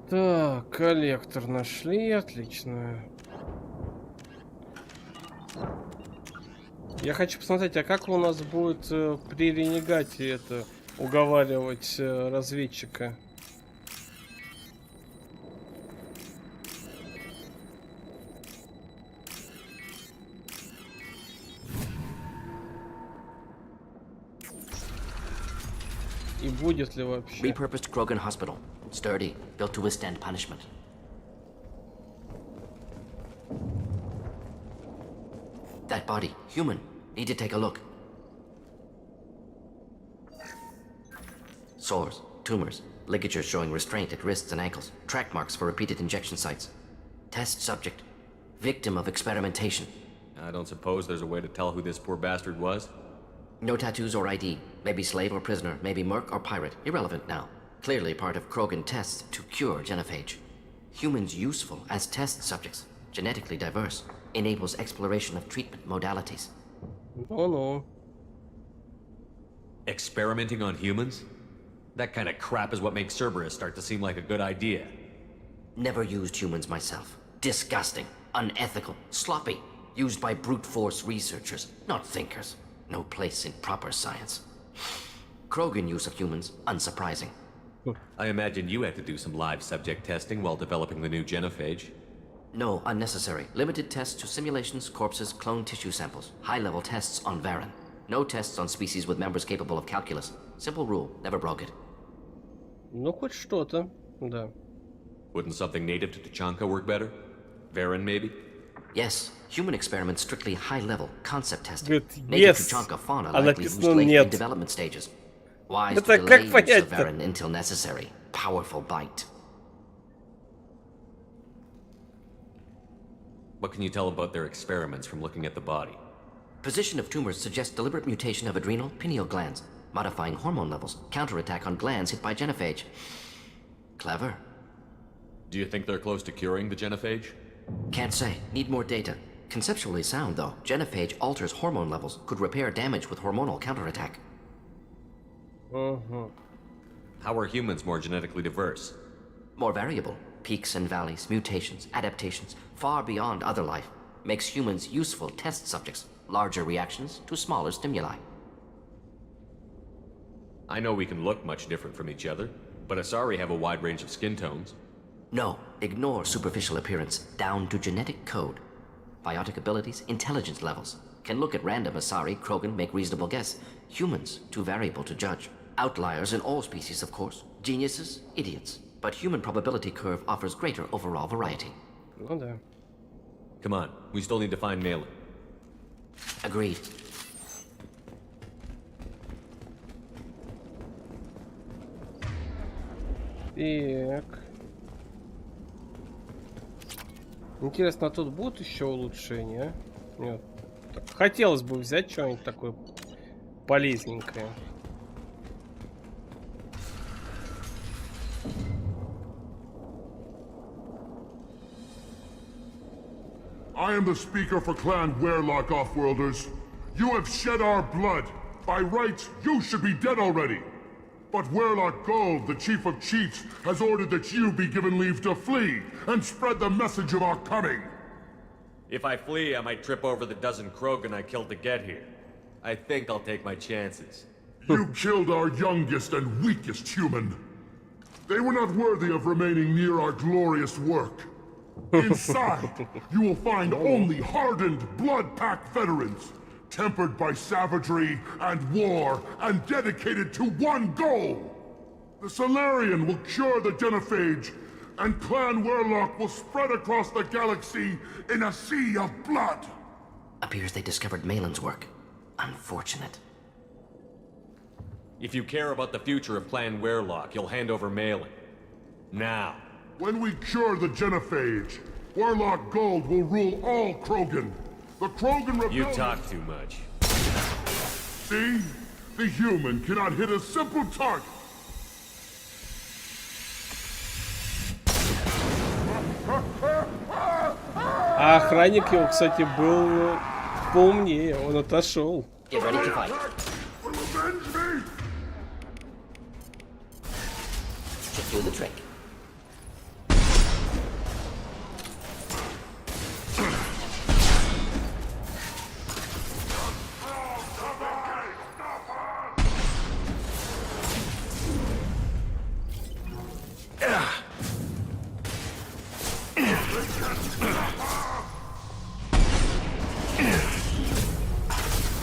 Так, коллектор нашли, отлично. Я хочу посмотреть, а как у нас будет при ренегате это уговаривать разведчика? И будет ли вообще? Repurposed Krogan Hospital. Sturdy, built to withstand punishment. That body, human. Need to take a look. Sores, tumors, ligatures showing restraint at wrists and ankles, track marks for repeated injection sites. Test subject. Victim of experimentation. I don't suppose there's a way to tell who this poor bastard was? No tattoos or ID. Maybe slave or prisoner, maybe merc or pirate. Irrelevant now. Clearly part of Krogan tests to cure genophage. Humans useful as test subjects. Genetically diverse. Enables exploration of treatment modalities. Oh no. Experimenting on humans? That kind of crap is what makes Cerberus start to seem like a good idea. Never used humans myself. Disgusting. Unethical. Sloppy. Used by brute force researchers, not thinkers. No place in proper science. Krogan use of humans, unsurprising. I imagine you had to do some live subject testing while developing the new genophage. No, unnecessary. Limited tests to simulations, corpses, cloned tissue samples. High-level tests on Varen. No tests on species with members capable of calculus. Simple rule, never broke it. Ну, хоть что-то, да. Wouldn't something native to Tachanka work better? Varen, maybe? Yes, human experiments strictly high-level, concept testing. Good. Native Yes. Tachanka fauna А likely used написано late in нет. development stages. Wise Это to как delay use of понять-то? Varen until necessary. Powerful bite. What can you tell about their experiments from looking at the body? Position of tumors suggests deliberate mutation of adrenal, pineal glands, modifying hormone levels, counterattack on glands hit by genophage. Clever. Do you think they're close to curing the genophage? Can't say. Need more data. Conceptually sound, though. Genophage alters hormone levels, could repair damage with hormonal counterattack. How are humans more genetically diverse? More variable. Peaks and valleys, mutations, adaptations, far beyond other life. Makes humans useful test subjects. Larger reactions to smaller stimuli. I know we can look much different from each other, but Asari have a wide range of skin tones. No, ignore superficial appearance, down to genetic code. Biotic abilities, intelligence levels. Can look at random Asari, Krogan, make reasonable guess. Humans, too variable to judge. Outliers in all species, of course. Geniuses, idiots. But human probability curve offers greater overall variety. Ну да. Come on, we still need to find Malin. Agreed. Так. Интересно, а тут будут еще улучшения? Нет. Так, хотелось бы взять что-нибудь такое полезненькое. I am the speaker for Clan Werlock, Offworlders. You have shed our blood. By rights, you should be dead already. But Werlock Gold, the Chief of Chiefs, has ordered that you be given leave to flee and spread the message of our coming. If I flee, I might trip over the dozen Krogan I killed to get here. I think I'll take my chances. You killed our youngest and weakest human. They were not worthy of remaining near our glorious work. Inside, you will find only hardened blood-packed veterans, tempered by savagery and war, and dedicated to one goal. The Solarian will cure the genophage, and Clan Werlock will spread across the galaxy in a sea of blood. Appears they discovered Malin's work. Unfortunate. If you care about the future of Clan Werlock, you'll hand over Malin. Now. When we cure the genophage, Werlock Gold will rule all Krogan. The Krogan rebellion... You talk too much. See? The human cannot hit a simple target. А охранник его, кстати, был поумнее. Он отошел. Get ready to fight. Should do the trick.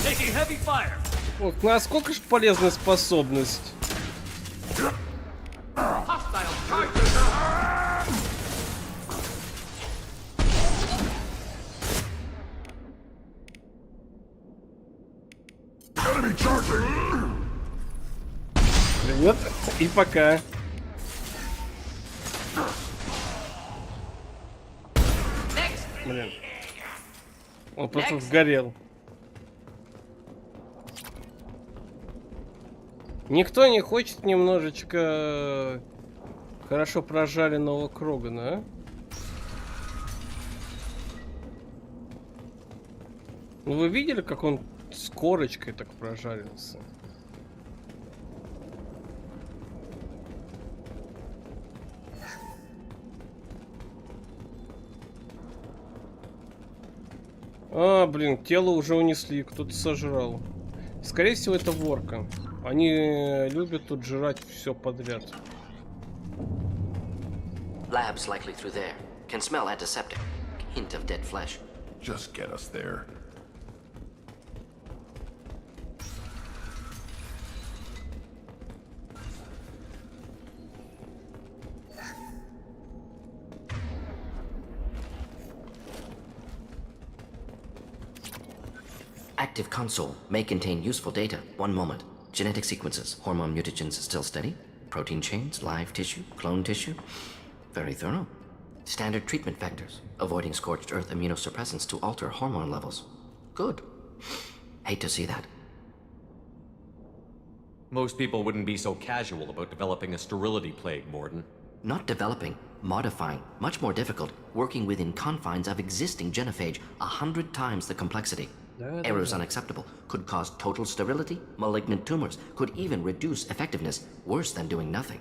Taking heavy fire. Вот, насколько же полезная способность? Привет и пока. Блин. Он просто сгорел. Никто не хочет немножечко хорошо прожаренного Крогана, а? Ну вы видели, как он с корочкой так прожарился? А, блин, тело уже унесли, кто-то сожрал. Скорее всего, это ворка. Они любят тут жрать все подряд. Labs likely through there. Can smell antiseptic. Hint of dead flesh. Just get us there. Active console may contain useful data. One moment. Genetic sequences. Hormone mutagens still steady. Protein chains, live tissue, clone tissue. Very thorough. Standard treatment vectors. Avoiding scorched earth immunosuppressants to alter hormone levels. Good. Hate to see that. Most people wouldn't be so casual about developing a sterility plague, Morden. Not developing, modifying. Much more difficult. Working within confines of existing genophage. 100 times the complexity. Errors unacceptable. Could cause total sterility, malignant tumors. Could even reduce effectiveness. Worse than doing nothing.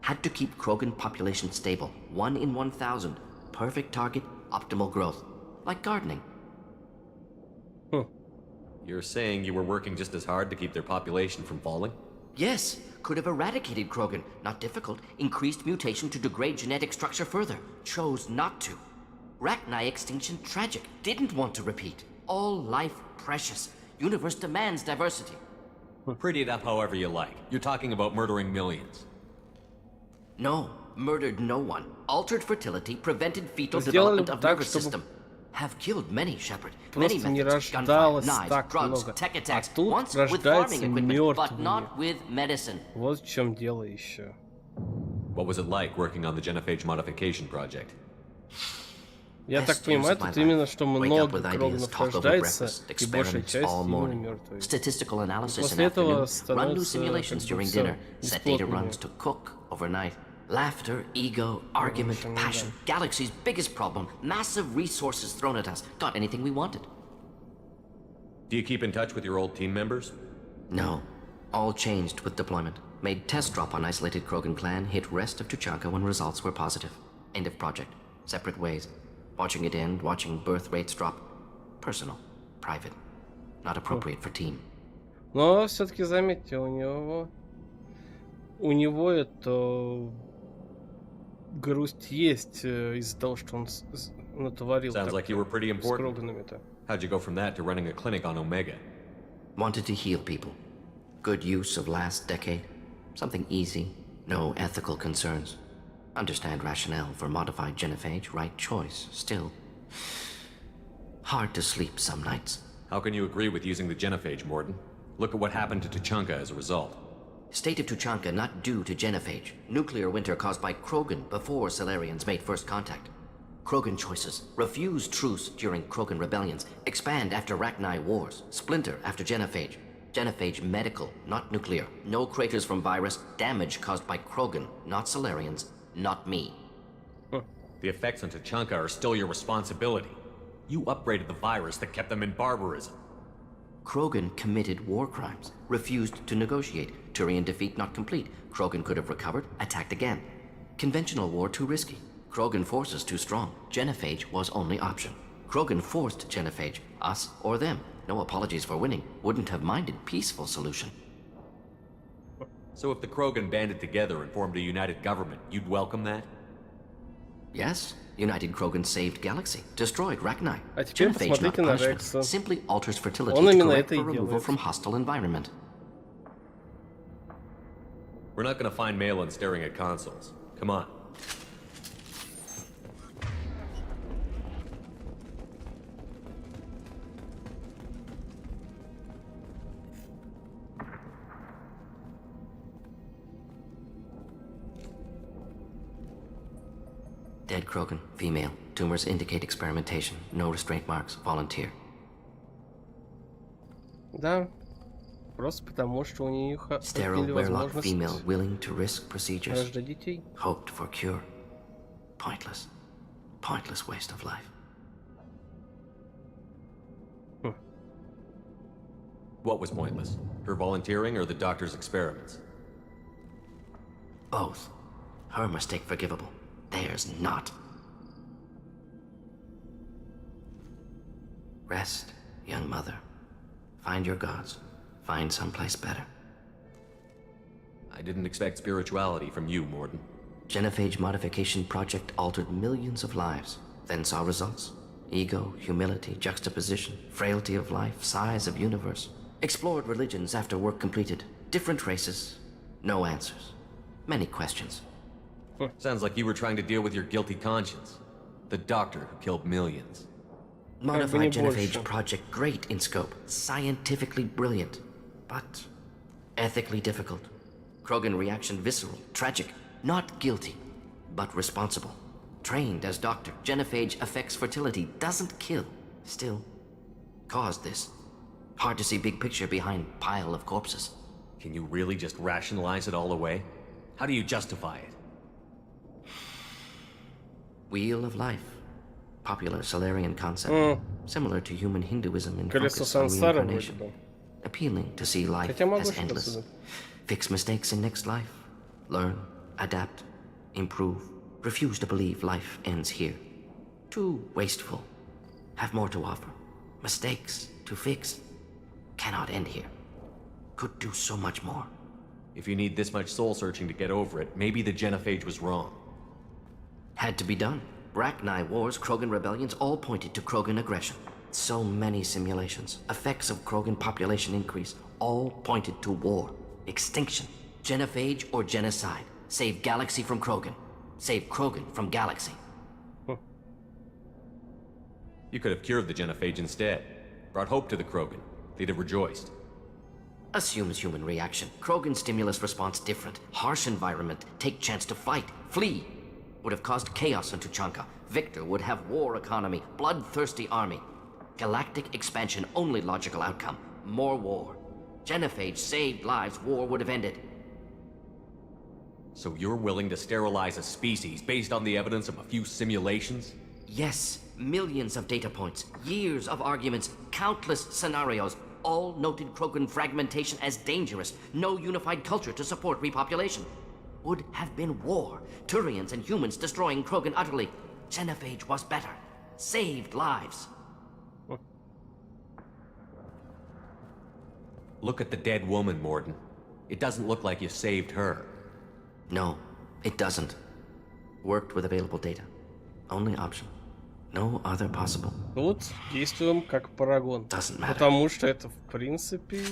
Had to keep Krogan population stable. 1 in 1,000. Perfect target, optimal growth. Like gardening. You're saying you were working just as hard to keep their population from falling? Yes. Could have eradicated Krogan. Not difficult. Increased mutation to degrade genetic structure further. Chose not to. Rachni extinction tragic. Didn't want to repeat. All life precious. Universe demands diversity. Pretty it up however you like. You're talking about murdering millions. No, murdered no one. Altered fertility, prevented fetal development of nervous system. Have killed many, Shepard. Many methods. Gunfire, knives, drugs, tech attacks. Once with farming equipment, but not with medicine. Вот в чем дело еще. What was it like working on the genophage modification project? Я так понимаю, тут именно что много Кроганов рождается, и большая часть именно мертвые. Statistical analysis После in этого afternoon. Run new simulations during dinner. Set data runs to cook overnight. Laughter, ego, argument, passion. Galaxy's biggest problem. Massive resources thrown at us. Got anything we wanted. Do you keep in touch with your old team members? No. All changed with deployment. Made test drop on isolated Krogan clan. Hit rest of Tuchanka when results were positive. End of project. Separate ways. Watching it end, watching birth rates drop. Personal. Private. Not appropriate for team. Но все-таки заметьте, у него это грусть есть из-за того, что он натворил. Sounds like you were pretty important. How'd you go from that to running a clinic on Omega? Wanted to heal people. Good use of last decade. Something easy. No ethical concerns. Understand rationale for modified genophage. Right choice. Still. Hard to sleep some nights. How can you agree with using the genophage, Morden? Look at what happened to Tuchanka as a result. State of Tuchanka not due to genophage. Nuclear winter caused by Krogan before Salarians made first contact. Krogan choices. Refuse truce during Krogan rebellions. Expand after Rachni wars. Splinter after genophage. Genophage medical, not nuclear. No craters from virus. Damage caused by Krogan, not Salarians. Not me. The effects on Tuchanka are still your responsibility. You upgraded the virus that kept them in barbarism. Krogan committed war crimes. Refused to negotiate. Turian defeat not complete. Krogan could have recovered, attacked again. Conventional war too risky. Krogan forces too strong. Genophage was only option. Krogan forced genophage. Us or them. No apologies for winning. Wouldn't have minded peaceful solution. So if the Krogan banded together and formed a united government, you'd welcome that? Yes. United Krogan saved Galaxy. Destroyed Rachni. А теперь Genophage, not посмотрите на punishment. Рекса. Simply alters fertility Он to именно correct это и for removal делает. from hostile environment. We're not gonna find Malin staring at consoles. Come on. Dead Krogan, female. Tumors indicate experimentation. No restraint marks. Volunteer. Да. Просто потому, что у них Sterile Werlock female willing to risk procedures. Рождать детей. Hoped for cure. Pointless. Pointless waste of life. What was pointless? Her volunteering or the doctor's experiments? Both. Her mistake forgivable. Theirs not. Rest, young mother. Find your gods. Find someplace better. I didn't expect spirituality from you, Morden. Genophage modification project altered millions of lives, then saw results. Ego, humility, juxtaposition, frailty of life, size of universe. Explored religions after work completed. Different races. No answers. Many questions. Sounds like you were trying to deal with your guilty conscience. The doctor who killed millions. Modified genophage project great in scope. Scientifically brilliant. But ethically difficult. Krogan reaction visceral, tragic. Not guilty, but responsible. Trained as doctor, genophage affects fertility, doesn't kill. Still, caused this. Hard to see big picture behind pile of corpses. Can you really just rationalize it all away? How do you justify it? Wheel of life. Popular Solarian concept. Similar to human Hinduism in focus on reincarnation. Appealing to see life as endless. Fix mistakes in next life. Learn, adapt, improve. Refuse to believe life ends here. Too wasteful. Have more to offer. Mistakes to fix. Cannot end here. Could do so much more. If you need this much soul searching to get over it, maybe the genophage was wrong. Had to be done. Bracknai wars, Krogan rebellions, all pointed to Krogan aggression. So many simulations. Effects of Krogan population increase, all pointed to war. Extinction. Genophage or genocide. Save galaxy from Krogan. Save Krogan from galaxy. You could have cured the genophage instead. Brought hope to the Krogan. They'd have rejoiced. Assumes human reaction. Krogan stimulus response different. Harsh environment. Take chance to fight. Flee. Would have caused chaos in Tuchanka. Victor would have war economy. Bloodthirsty army. Galactic expansion only logical outcome. More war. Genophage saved lives. War would have ended. So you're willing to sterilize a species based on the evidence of a few simulations? Yes. Millions of data points. Years of arguments. Countless scenarios. All noted Krogan fragmentation as dangerous. No unified culture to support repopulation. Would have been war. Turians and humans destroying Krogan utterly. Genophage was better. Saved lives. Look at the dead woman, Morden. It doesn't look like you saved her. No, it doesn't. Worked with available data. Only option. No other possible. Тут действуем как парагон. Потому что это, в принципе,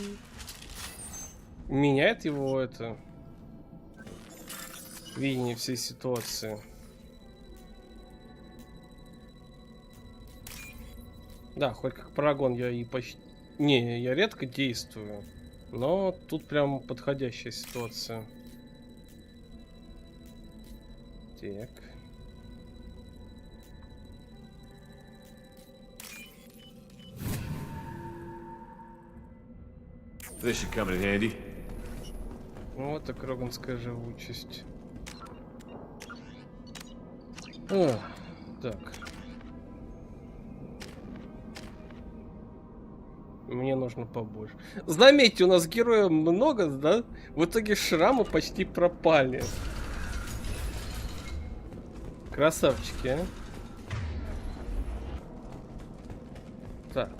меняет его это видение всей ситуации. Да, хоть как парагон я и почти... Не, я редко действую. Но тут прям подходящая ситуация. Так. This should come in handy. Вот и кроганская живучесть. О, так. Мне нужно побольше. Заметьте, у нас героев много, да? В итоге шрамы почти пропали. Красавчики, а? Так.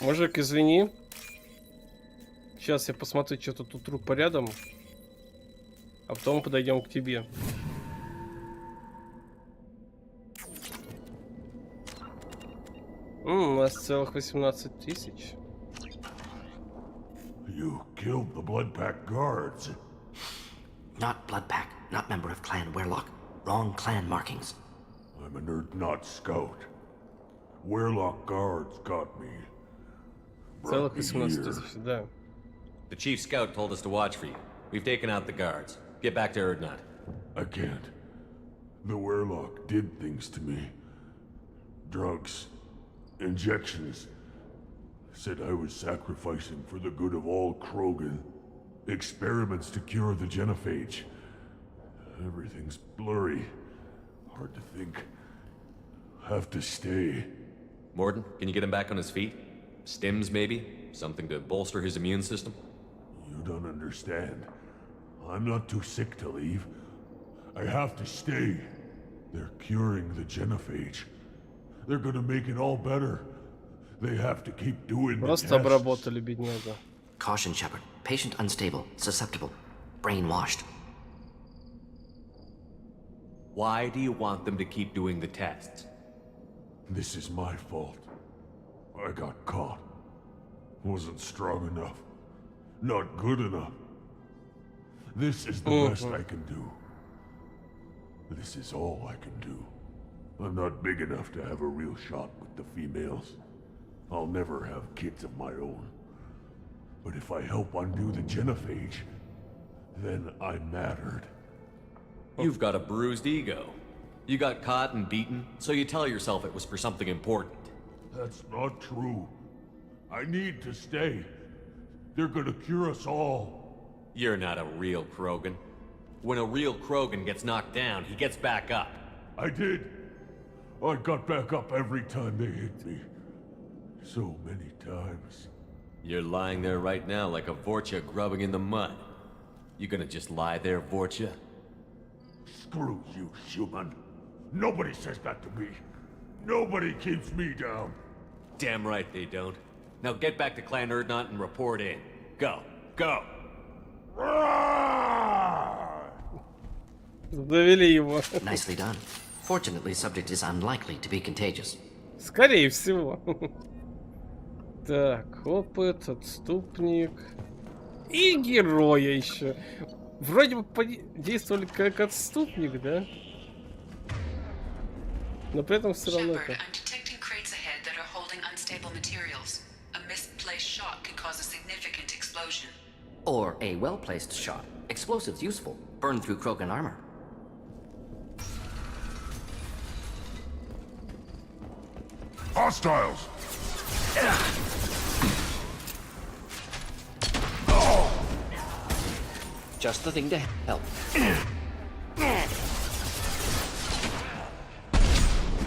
Мужик, извини. Сейчас я посмотрю, что тут трупа рядом. А потом подойдем к тебе. У нас целых 18 тысяч. You killed the Blood Pack guards. Not Blood Pack, not member of Clan Werlock. Wrong clan markings. I'm a nerd, not scout. Werlock guards got me. Целых 18 тысяч, да. The chief scout told us to watch for you. We've taken out the guards. Get back to Erdnot. I can't. The Werlock did things to me. Drugs. Injections. Said I was sacrificing for the good of all Krogan. Experiments to cure the genophage. Everything's blurry. Hard to think. Have to stay. Morden, can you get him back on his feet? Stims, maybe? Something to bolster his immune system? You don't understand. I'm not too sick to leave. I have to stay. They're curing the genophage. They're gonna make it all better. They have to keep doing the Просто tests. обработали беднягу. Caution, Shepard. Patient unstable, susceptible, brainwashed. Why do you want them to keep doing the tests? This is my fault. I got caught. Wasn't strong enough. Not good enough. This is the best I can do. This is all I can do. I'm not big enough to have a real shot with the females. I'll never have kids of my own. But if I help undo the genophage, then I mattered. You've got a bruised ego. You got caught and beaten, so you tell yourself it was for something important. That's not true. I need to stay. They're gonna cure us all. You're not a real Krogan. When a real Krogan gets knocked down, he gets back up. I did. I got back up every time they hit me. So many times. You're lying there right now like a Vorcha grubbing in the mud. You gonna just lie there, Vorcha? Screw you, Schumann. Nobody says that to me. Nobody keeps me down. Damn right they don't. Now get back to Clan Erdnot and report in. Go. Go! Довели его. Nicely done. Fortunately, subject is unlikely to be contagious. Скорее всего. Так, опыт, отступник. И героя еще. Вроде бы действовали как отступник, да? Но при этом все равно это. I'm detecting crates ahead that are holding unstable materials. A misplaced shot can cause a significant explosion. Or a well-placed shot. Explosives useful. Burn through Krogan armor. Hostiles! Just the thing to help.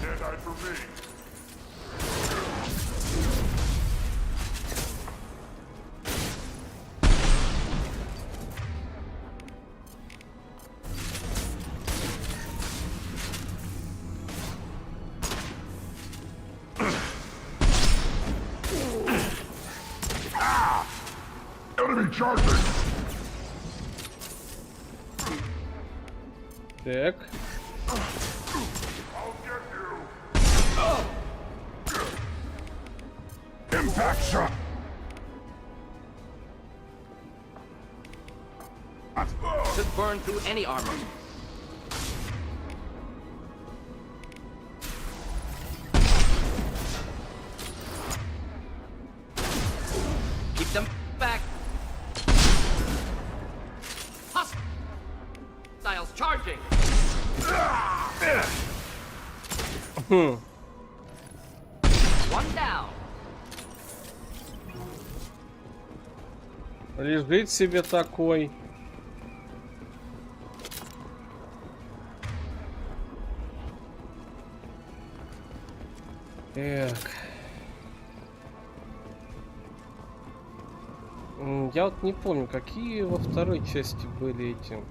Dead-eye for me. Enemy charging! Так. Impact shot! Should burn through any armor. Keep them back. Hostiles charging. One down. Лежит себе такой. Так. Я вот не помню, какие во второй части были эти.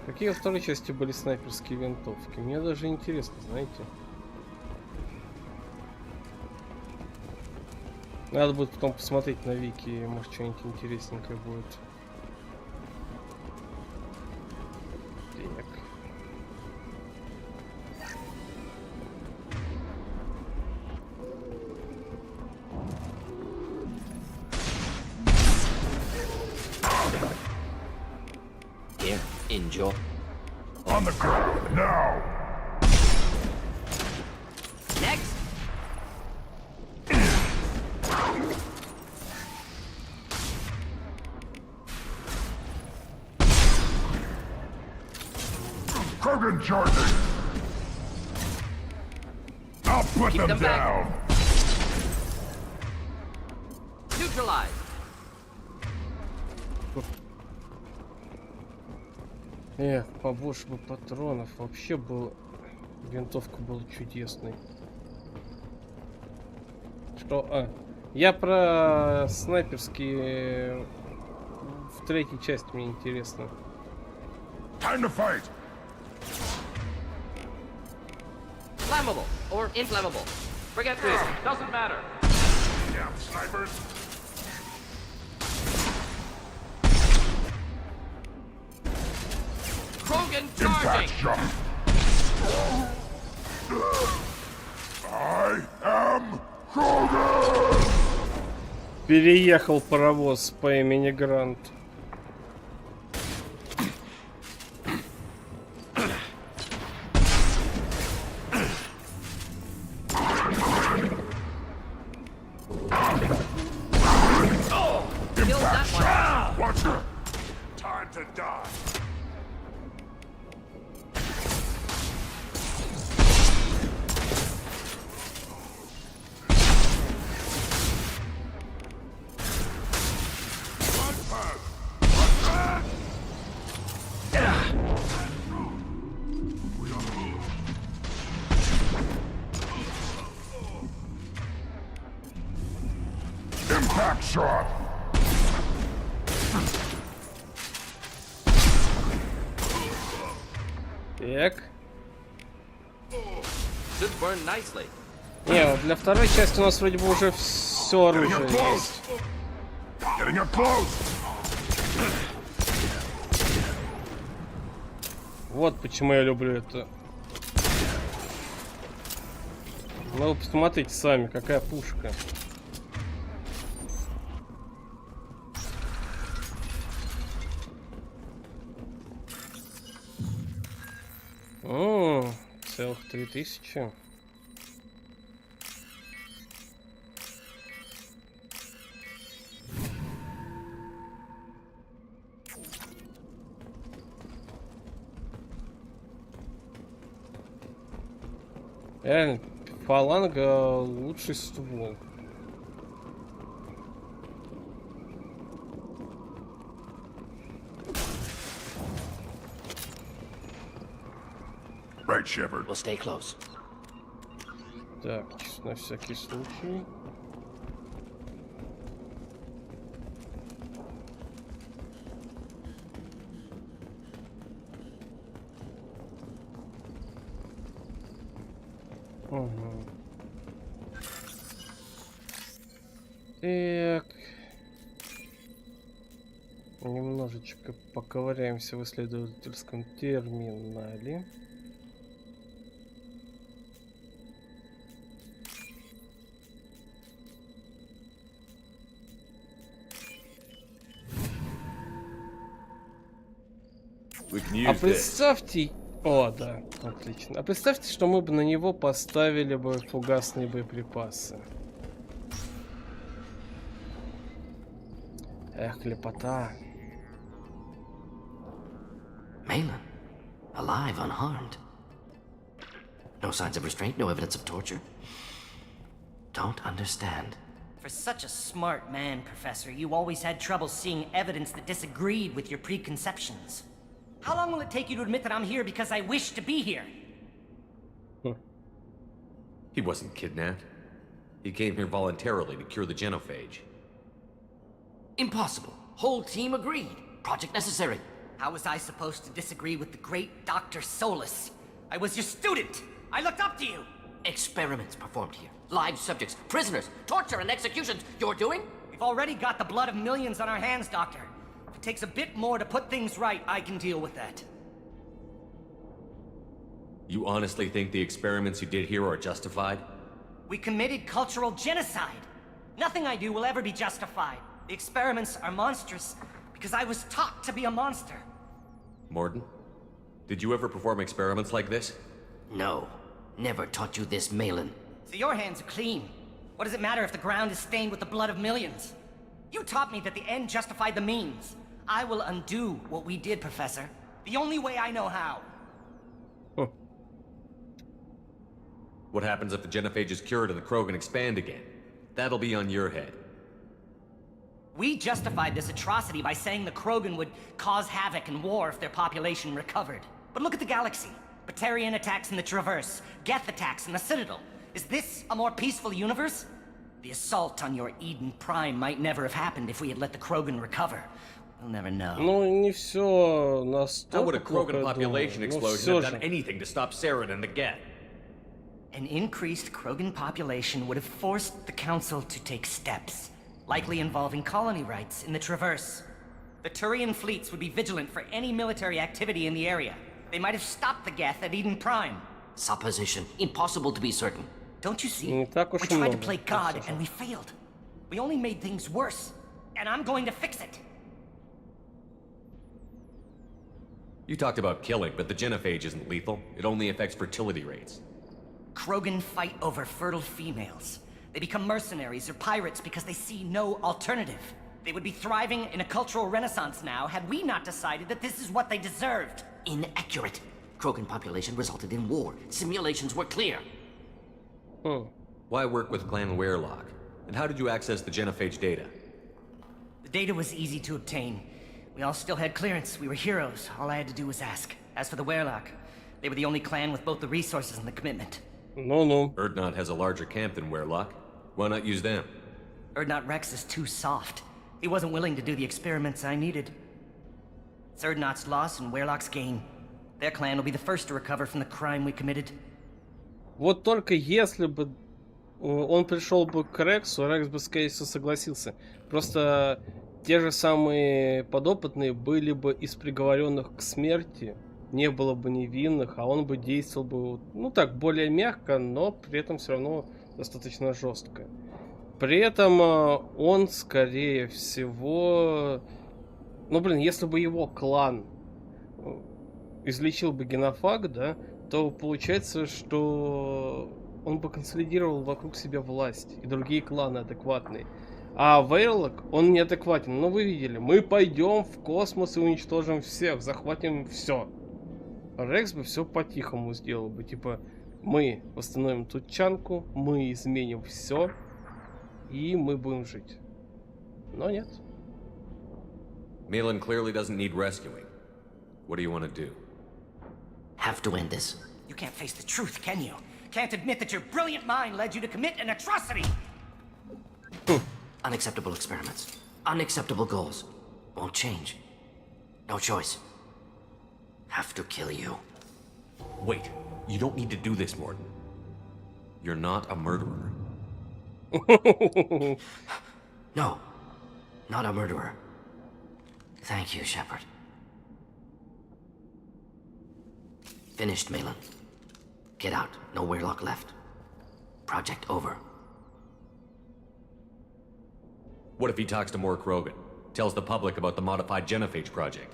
Какие во второй части были снайперские винтовки? Мне даже интересно, знаете. Надо будет потом посмотреть на вики, может что-нибудь интересненькое будет. Так. Here, enjoy. On the ground, now! Next! Krogan charging! I'll put Keep them down! Neutralize! Эх, побольше бы патронов. Вообще был... Винтовка была чудесной. Что? А, я про снайперские... В третьей части мне интересно. Time to fight! Flammable or inflammable. Forget this. Doesn't matter. Damn snipers! Krogan Impact charging! shot! I am Krogan! Переехал паровоз по имени Грант. Watch her! Time to die! Impact shot! Так. Should burn nicely. Не, вот для второй части у нас вроде бы уже все оружие есть. Getting up close! Вот почему я люблю это. Ну, вы посмотрите сами, какая пушка. О, целых 3000. Реально, фаланга лучший ствол. Right, Shepard. We'll stay close. Так, на всякий случай. Угу. Так. Немножечко поковыряемся в исследовательском терминале. А представьте... О, да, отлично. А представьте, что мы бы на него поставили бы фугасные боеприпасы. Эх, лепота. Malin, alive, unharmed. No signs of restraint, no evidence of torture. Don't understand. For such a smart man, Professor, you always had trouble seeing evidence that disagreed with your preconceptions. How long will it take you to admit that I'm here because I wish to be here? He wasn't kidnapped. He came here voluntarily to cure the genophage. Impossible. Whole team agreed. Project necessary. How was I supposed to disagree with the great Dr. Solus? I was your student. I looked up to you. Experiments performed here. Live subjects, prisoners, torture and executions. You're doing? We've already got the blood of millions on our hands, Doctor. If it takes a bit more to put things right, I can deal with that. You honestly think the experiments you did here are justified? We committed cultural genocide. Nothing I do will ever be justified. The experiments are monstrous because I was taught to be a monster. Morden, did you ever perform experiments like this? No. Never taught you this, Malin. So your hands are clean. What does it matter if the ground is stained with the blood of millions? You taught me that the end justified the means. I will undo what we did, Professor. The only way I know how. What happens if the genophage is cured and the Krogan expand again? That'll be on your head. We justified this atrocity by saying the Krogan would cause havoc and war if their population recovered. But look at the galaxy. Batarian attacks in the Traverse, Geth attacks in the Citadel. Is this a more peaceful universe? The assault on your Eden Prime might never have happened if we had let the Krogan recover. We'll never know. Ну, не все настолько. How would a Krogan population explosion have done anything to stop Saren and the Geth? An increased Krogan population would have forced the Council to take steps, likely involving colony rights in the Traverse. The Turian fleets would be vigilant for any military activity in the area. They might have stopped the Geth at Eden Prime. Supposition. Impossible to be certain. Don't you see? We tried to play God and we failed. We only made things worse. And I'm going to fix it. You talked about killing, but the genophage isn't lethal. It only affects fertility rates. Krogan fight over fertile females. They become mercenaries or pirates because they see no alternative. They would be thriving in a cultural renaissance now had we not decided that this is what they deserved. Inaccurate. Krogan population resulted in war. Simulations were clear. Why work with Clan Werelock? And how did you access the genophage data? The data was easy to obtain. We all still had clearance. We were heroes. All I had to do was ask. As for the Werelock, they were the only clan with both the resources and the commitment. No. Erdnot has a larger camp than Werelock. Why not use them? Erdnot Rex is too soft. He wasn't willing to do the experiments I needed. It's Erdnot's loss and Werelock's gain. Their clan will be the first to recover from the crime we committed. Вот только если бы он пришел бы к Рексу, Рекс бы, скорее всего, согласился. Просто те же самые подопытные были бы из приговоренных к смерти, не было бы невинных, а он бы действовал бы, ну так, более мягко, но при этом все равно достаточно жестко. При этом он, скорее всего... Ну, блин, если бы его клан излечил бы генофаг, да, то получается, что он бы консолидировал вокруг себя власть и другие кланы адекватные. А Вейлок, он неадекватен. Ну, вы видели, мы пойдем в космос и уничтожим всех, захватим все. Рекс бы все по-тихому сделал бы. Типа, мы восстановим Тутчанку, мы изменим все, и мы будем жить. Но нет. Malin clearly doesn't need rescuing. What do you want to do? Have to end this. You can't face the truth, can you? Can't admit that your brilliant mind led you to commit an atrocity! Unacceptable experiments. Unacceptable goals. Won't change. No choice. Have to kill you. Wait, you don't need to do this, Morton. You're not a murderer. No, not a murderer. Thank you, Shepard. Finished, Malin. Get out. No Werelock left. Project over. What if he talks to more Krogan? Tells the public about the modified genophage project?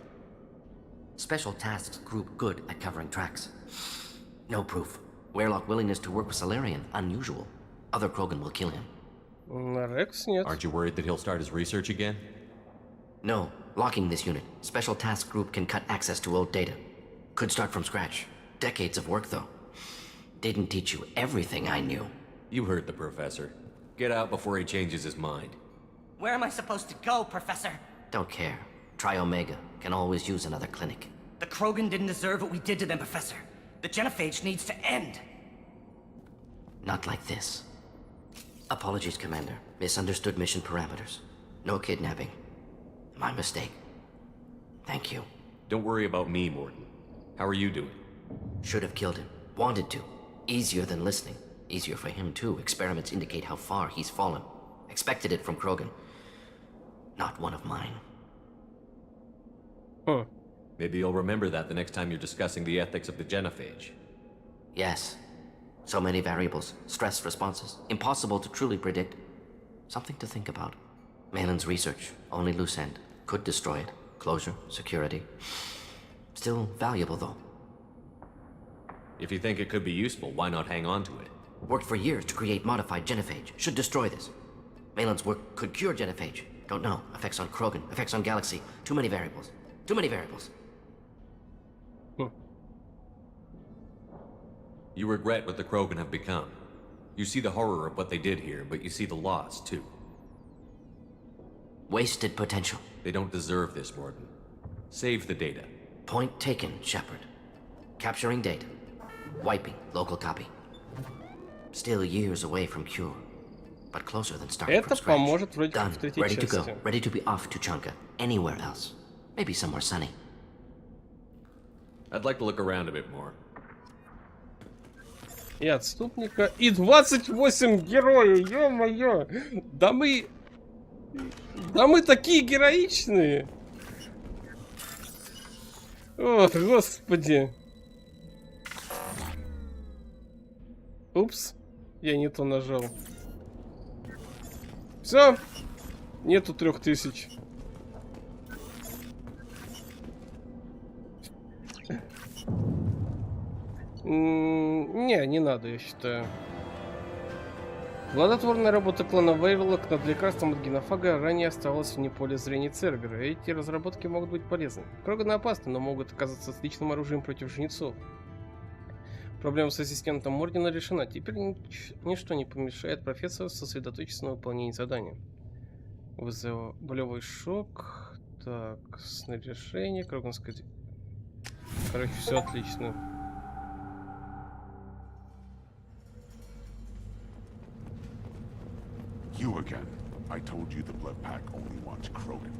Special Tasks Group good at covering tracks. No proof. Werelock willingness to work with Salarian, unusual. Other Krogan will kill him. Rex, нет. Aren't you worried that he'll start his research again? No. Locking this unit. Special Task Group can cut access to old data. Could start from scratch. Decades of work, though. Didn't teach you everything I knew. You heard the professor. Get out before he changes his mind. Where am I supposed to go, Professor? Don't care. Try Omega. Can always use another clinic. The Krogan didn't deserve what we did to them, Professor. The genophage needs to end. Not like this. Apologies, Commander. Misunderstood mission parameters. No kidnapping. My mistake. Thank you. Don't worry about me, Morton. How are you doing? Should have killed him. Wanted to. Easier than listening. Easier for him, too. Experiments indicate how far he's fallen. Expected it from Krogan. Not one of mine. Maybe you'll remember that the next time you're discussing the ethics of the genophage. Yes. So many variables. Stress responses. Impossible to truly predict. Something to think about. Malin's research. Only loose end. Could destroy it. Closure. Security. Still valuable, though. If you think it could be useful, why not hang on to it? Worked for years to create modified genophage. Should destroy this. Malin's work could cure genophage. Don't know. Effects on Krogan. Effects on Galaxy. Too many variables. Too many variables. You regret what the Krogan have become. You see the horror of what they did here, but you see the loss, too. Wasted potential. They don't deserve this, Warden. Save the data. Point taken, Shepard. Capturing data. Wiping local copy. Still years away from cure. But closer than starting from scratch. Поможет вроде Done. в третьей Ready to части. go. Ready to be off to Chunka. Anywhere else. Maybe somewhere sunny. I'd like to look around a bit more. И отступника, и 28 героев, ё-моё! Да мы такие героичные! О, господи! Упс, я не то нажал. Все, нету 3000. Не надо, я считаю. Плодотворная работа клана Вейрлок над лекарством от генофага ранее оставалась вне поля зрения Цербера. Эти разработки могут быть полезны. Кроганы опасны, но могут оказаться отличным оружием против жнецов. Проблема с ассистентом Ордена решена. Теперь ничто не помешает профессору сосредоточиться на выполнении задания. Вызов болевой шок. Так, снаряжение, кроганское... Короче, все отлично. You again. I told you the blood pack only wants Krogan.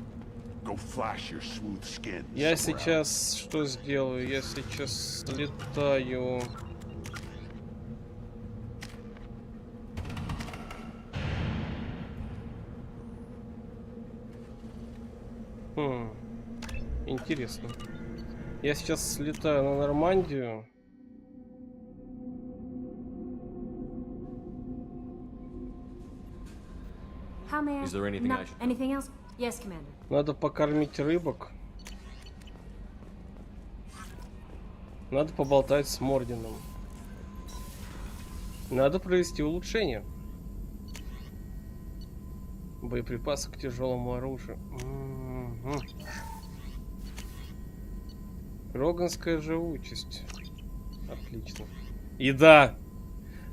Go flash your smooth skin. Я сейчас что сделаю? Я сейчас слетаю. Интересно. Я сейчас слетаю на Нормандию. Is there anything I should... Anything else? Yes, Commander. Надо покормить рыбок. Надо поболтать с Мордином. Надо провести улучшение. Боеприпасы к тяжелому оружию. Роганская живучесть. Отлично. И да!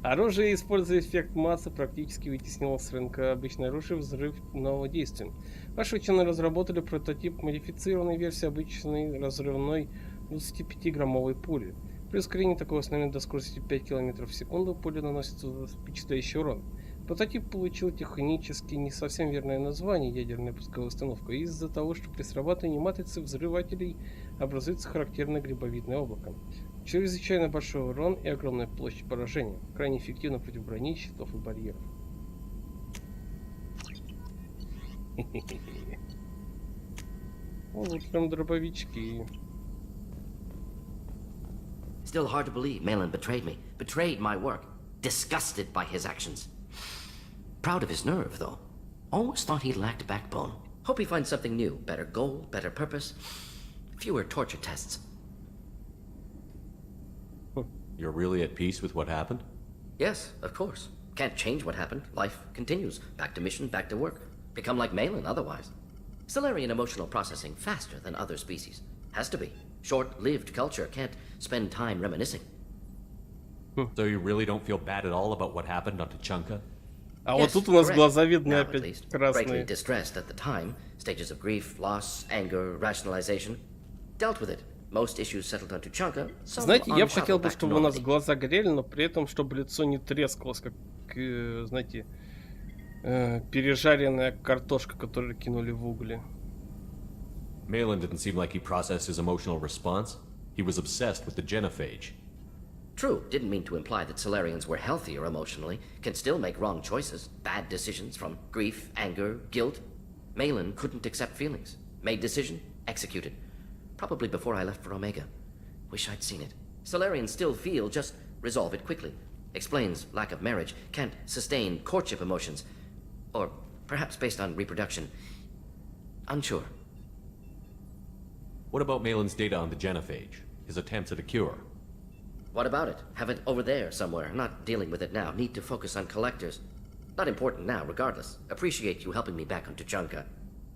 Оружие, используя эффект массы, практически вытеснило с рынка обычное оружие взрывного действия. Ваши ученые разработали прототип модифицированной версии обычной разрывной 25-граммовой пули. При ускорении такого снаряда до скорости 5 км в секунду пуля наносит впечатляющий урон. Прототип получил технически не совсем верное название ядерная пусковая установка из-за того, что при срабатывании матрицы взрывателей образуется характерное грибовидное облако. Чрезвычайно большой урон и огромная площадь поражения. Крайне эффективно против брони, щитов и барьеров. Улучшим дробовички. Still hard to believe Malin betrayed me. Betrayed my work. Disgusted by his actions. Proud of his nerve, though. Always thought he lacked backbone. Hope he finds something new. Better goal, better purpose. Fewer torture tests. You're really at peace with what happened? Yes, of course. Can't change what happened. Life continues. Back to mission, back to work. Become like Malin otherwise. Solarian emotional processing faster than other species. Has to be. Short-lived culture can't spend time reminiscing. So you really don't feel bad at all about what happened on Tuchanka? А вот тут у нас глаза видны опять красные. Greatly distressed at the time. Stages of grief, loss, anger, rationalization. Dealt with it. Most issues settled on Tuchanka. Знаете, я бы хотел бы, чтобы у нас глаза горели, но при этом, чтобы лицо не трескалось, как, знаете, пережаренная картошка, которую кинули в угли. Malin didn't seem like he processed his emotional response. He was obsessed with the genophage. True, didn't mean to imply that Solarians were healthier emotionally, can still make wrong choices, bad decisions from grief, anger, guilt. Malin couldn't accept feelings. Made decision, executed. Probably before I left for Omega. Wish I'd seen it. Solarians still feel, just resolve it quickly. Explains lack of marriage, can't sustain courtship emotions. Or perhaps based on reproduction. Unsure. What about Malin's data on the genophage? His attempts at a cure? What about it? Have it over there somewhere. Not dealing with it now. Need to focus on collectors. Not important now, regardless. Appreciate you helping me back on Tuchanka.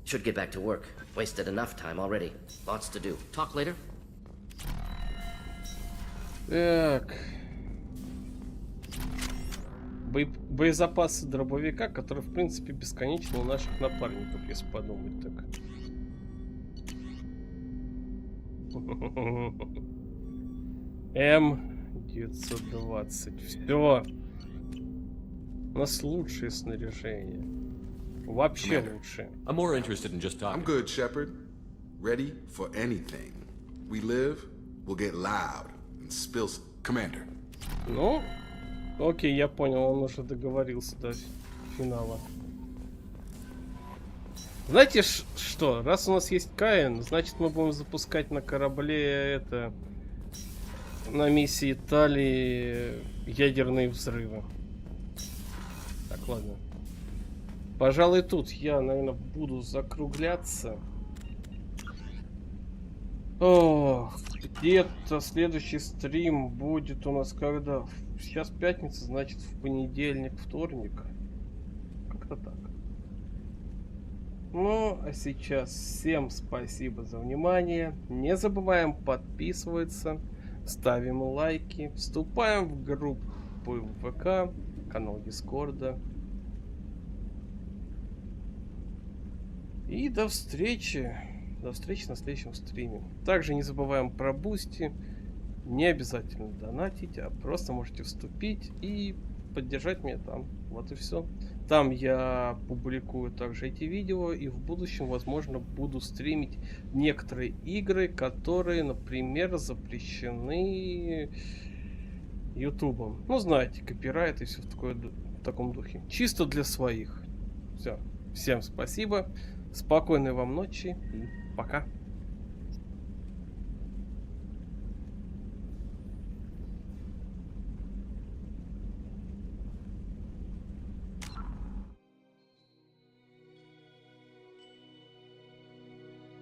Should get back to work. Wasted enough time already. Lots to do. Talk later? Так. Боезапасы дробовика, который, в принципе, бесконечный у наших напарников, если подумать так. М920. Все. У нас лучшее снаряжение. Вообще лучшее. I'm more interested in just talking. I'm good, Shepard. Ready for anything. We live, we'll get loud and spill. Commander. Ну, окей, я понял, он уже договорился до финала. Знаете что? Раз у нас есть Каин, значит мы будем запускать на корабле это... На миссии Италии ядерные взрывы. Так, ладно. Пожалуй, тут я, наверное, буду закругляться. О, где-то следующий стрим будет у нас когда? Сейчас пятница, значит в понедельник, вторник. Как-то так. Ну, а сейчас всем спасибо за внимание. Не забываем подписываться, ставим лайки, вступаем в группу ВК, канал Дискорда. И до встречи. До встречи на следующем стриме. Также не забываем про Бусти. Не обязательно донатить, а просто можете вступить и поддержать меня там. Вот и все. Там я публикую также эти видео, и в будущем, возможно, буду стримить некоторые игры, которые, например, запрещены Ютубом. Ну, знаете, копирайт и все в таком духе. Чисто для своих. Все. Всем спасибо. Спокойной вам ночи и пока.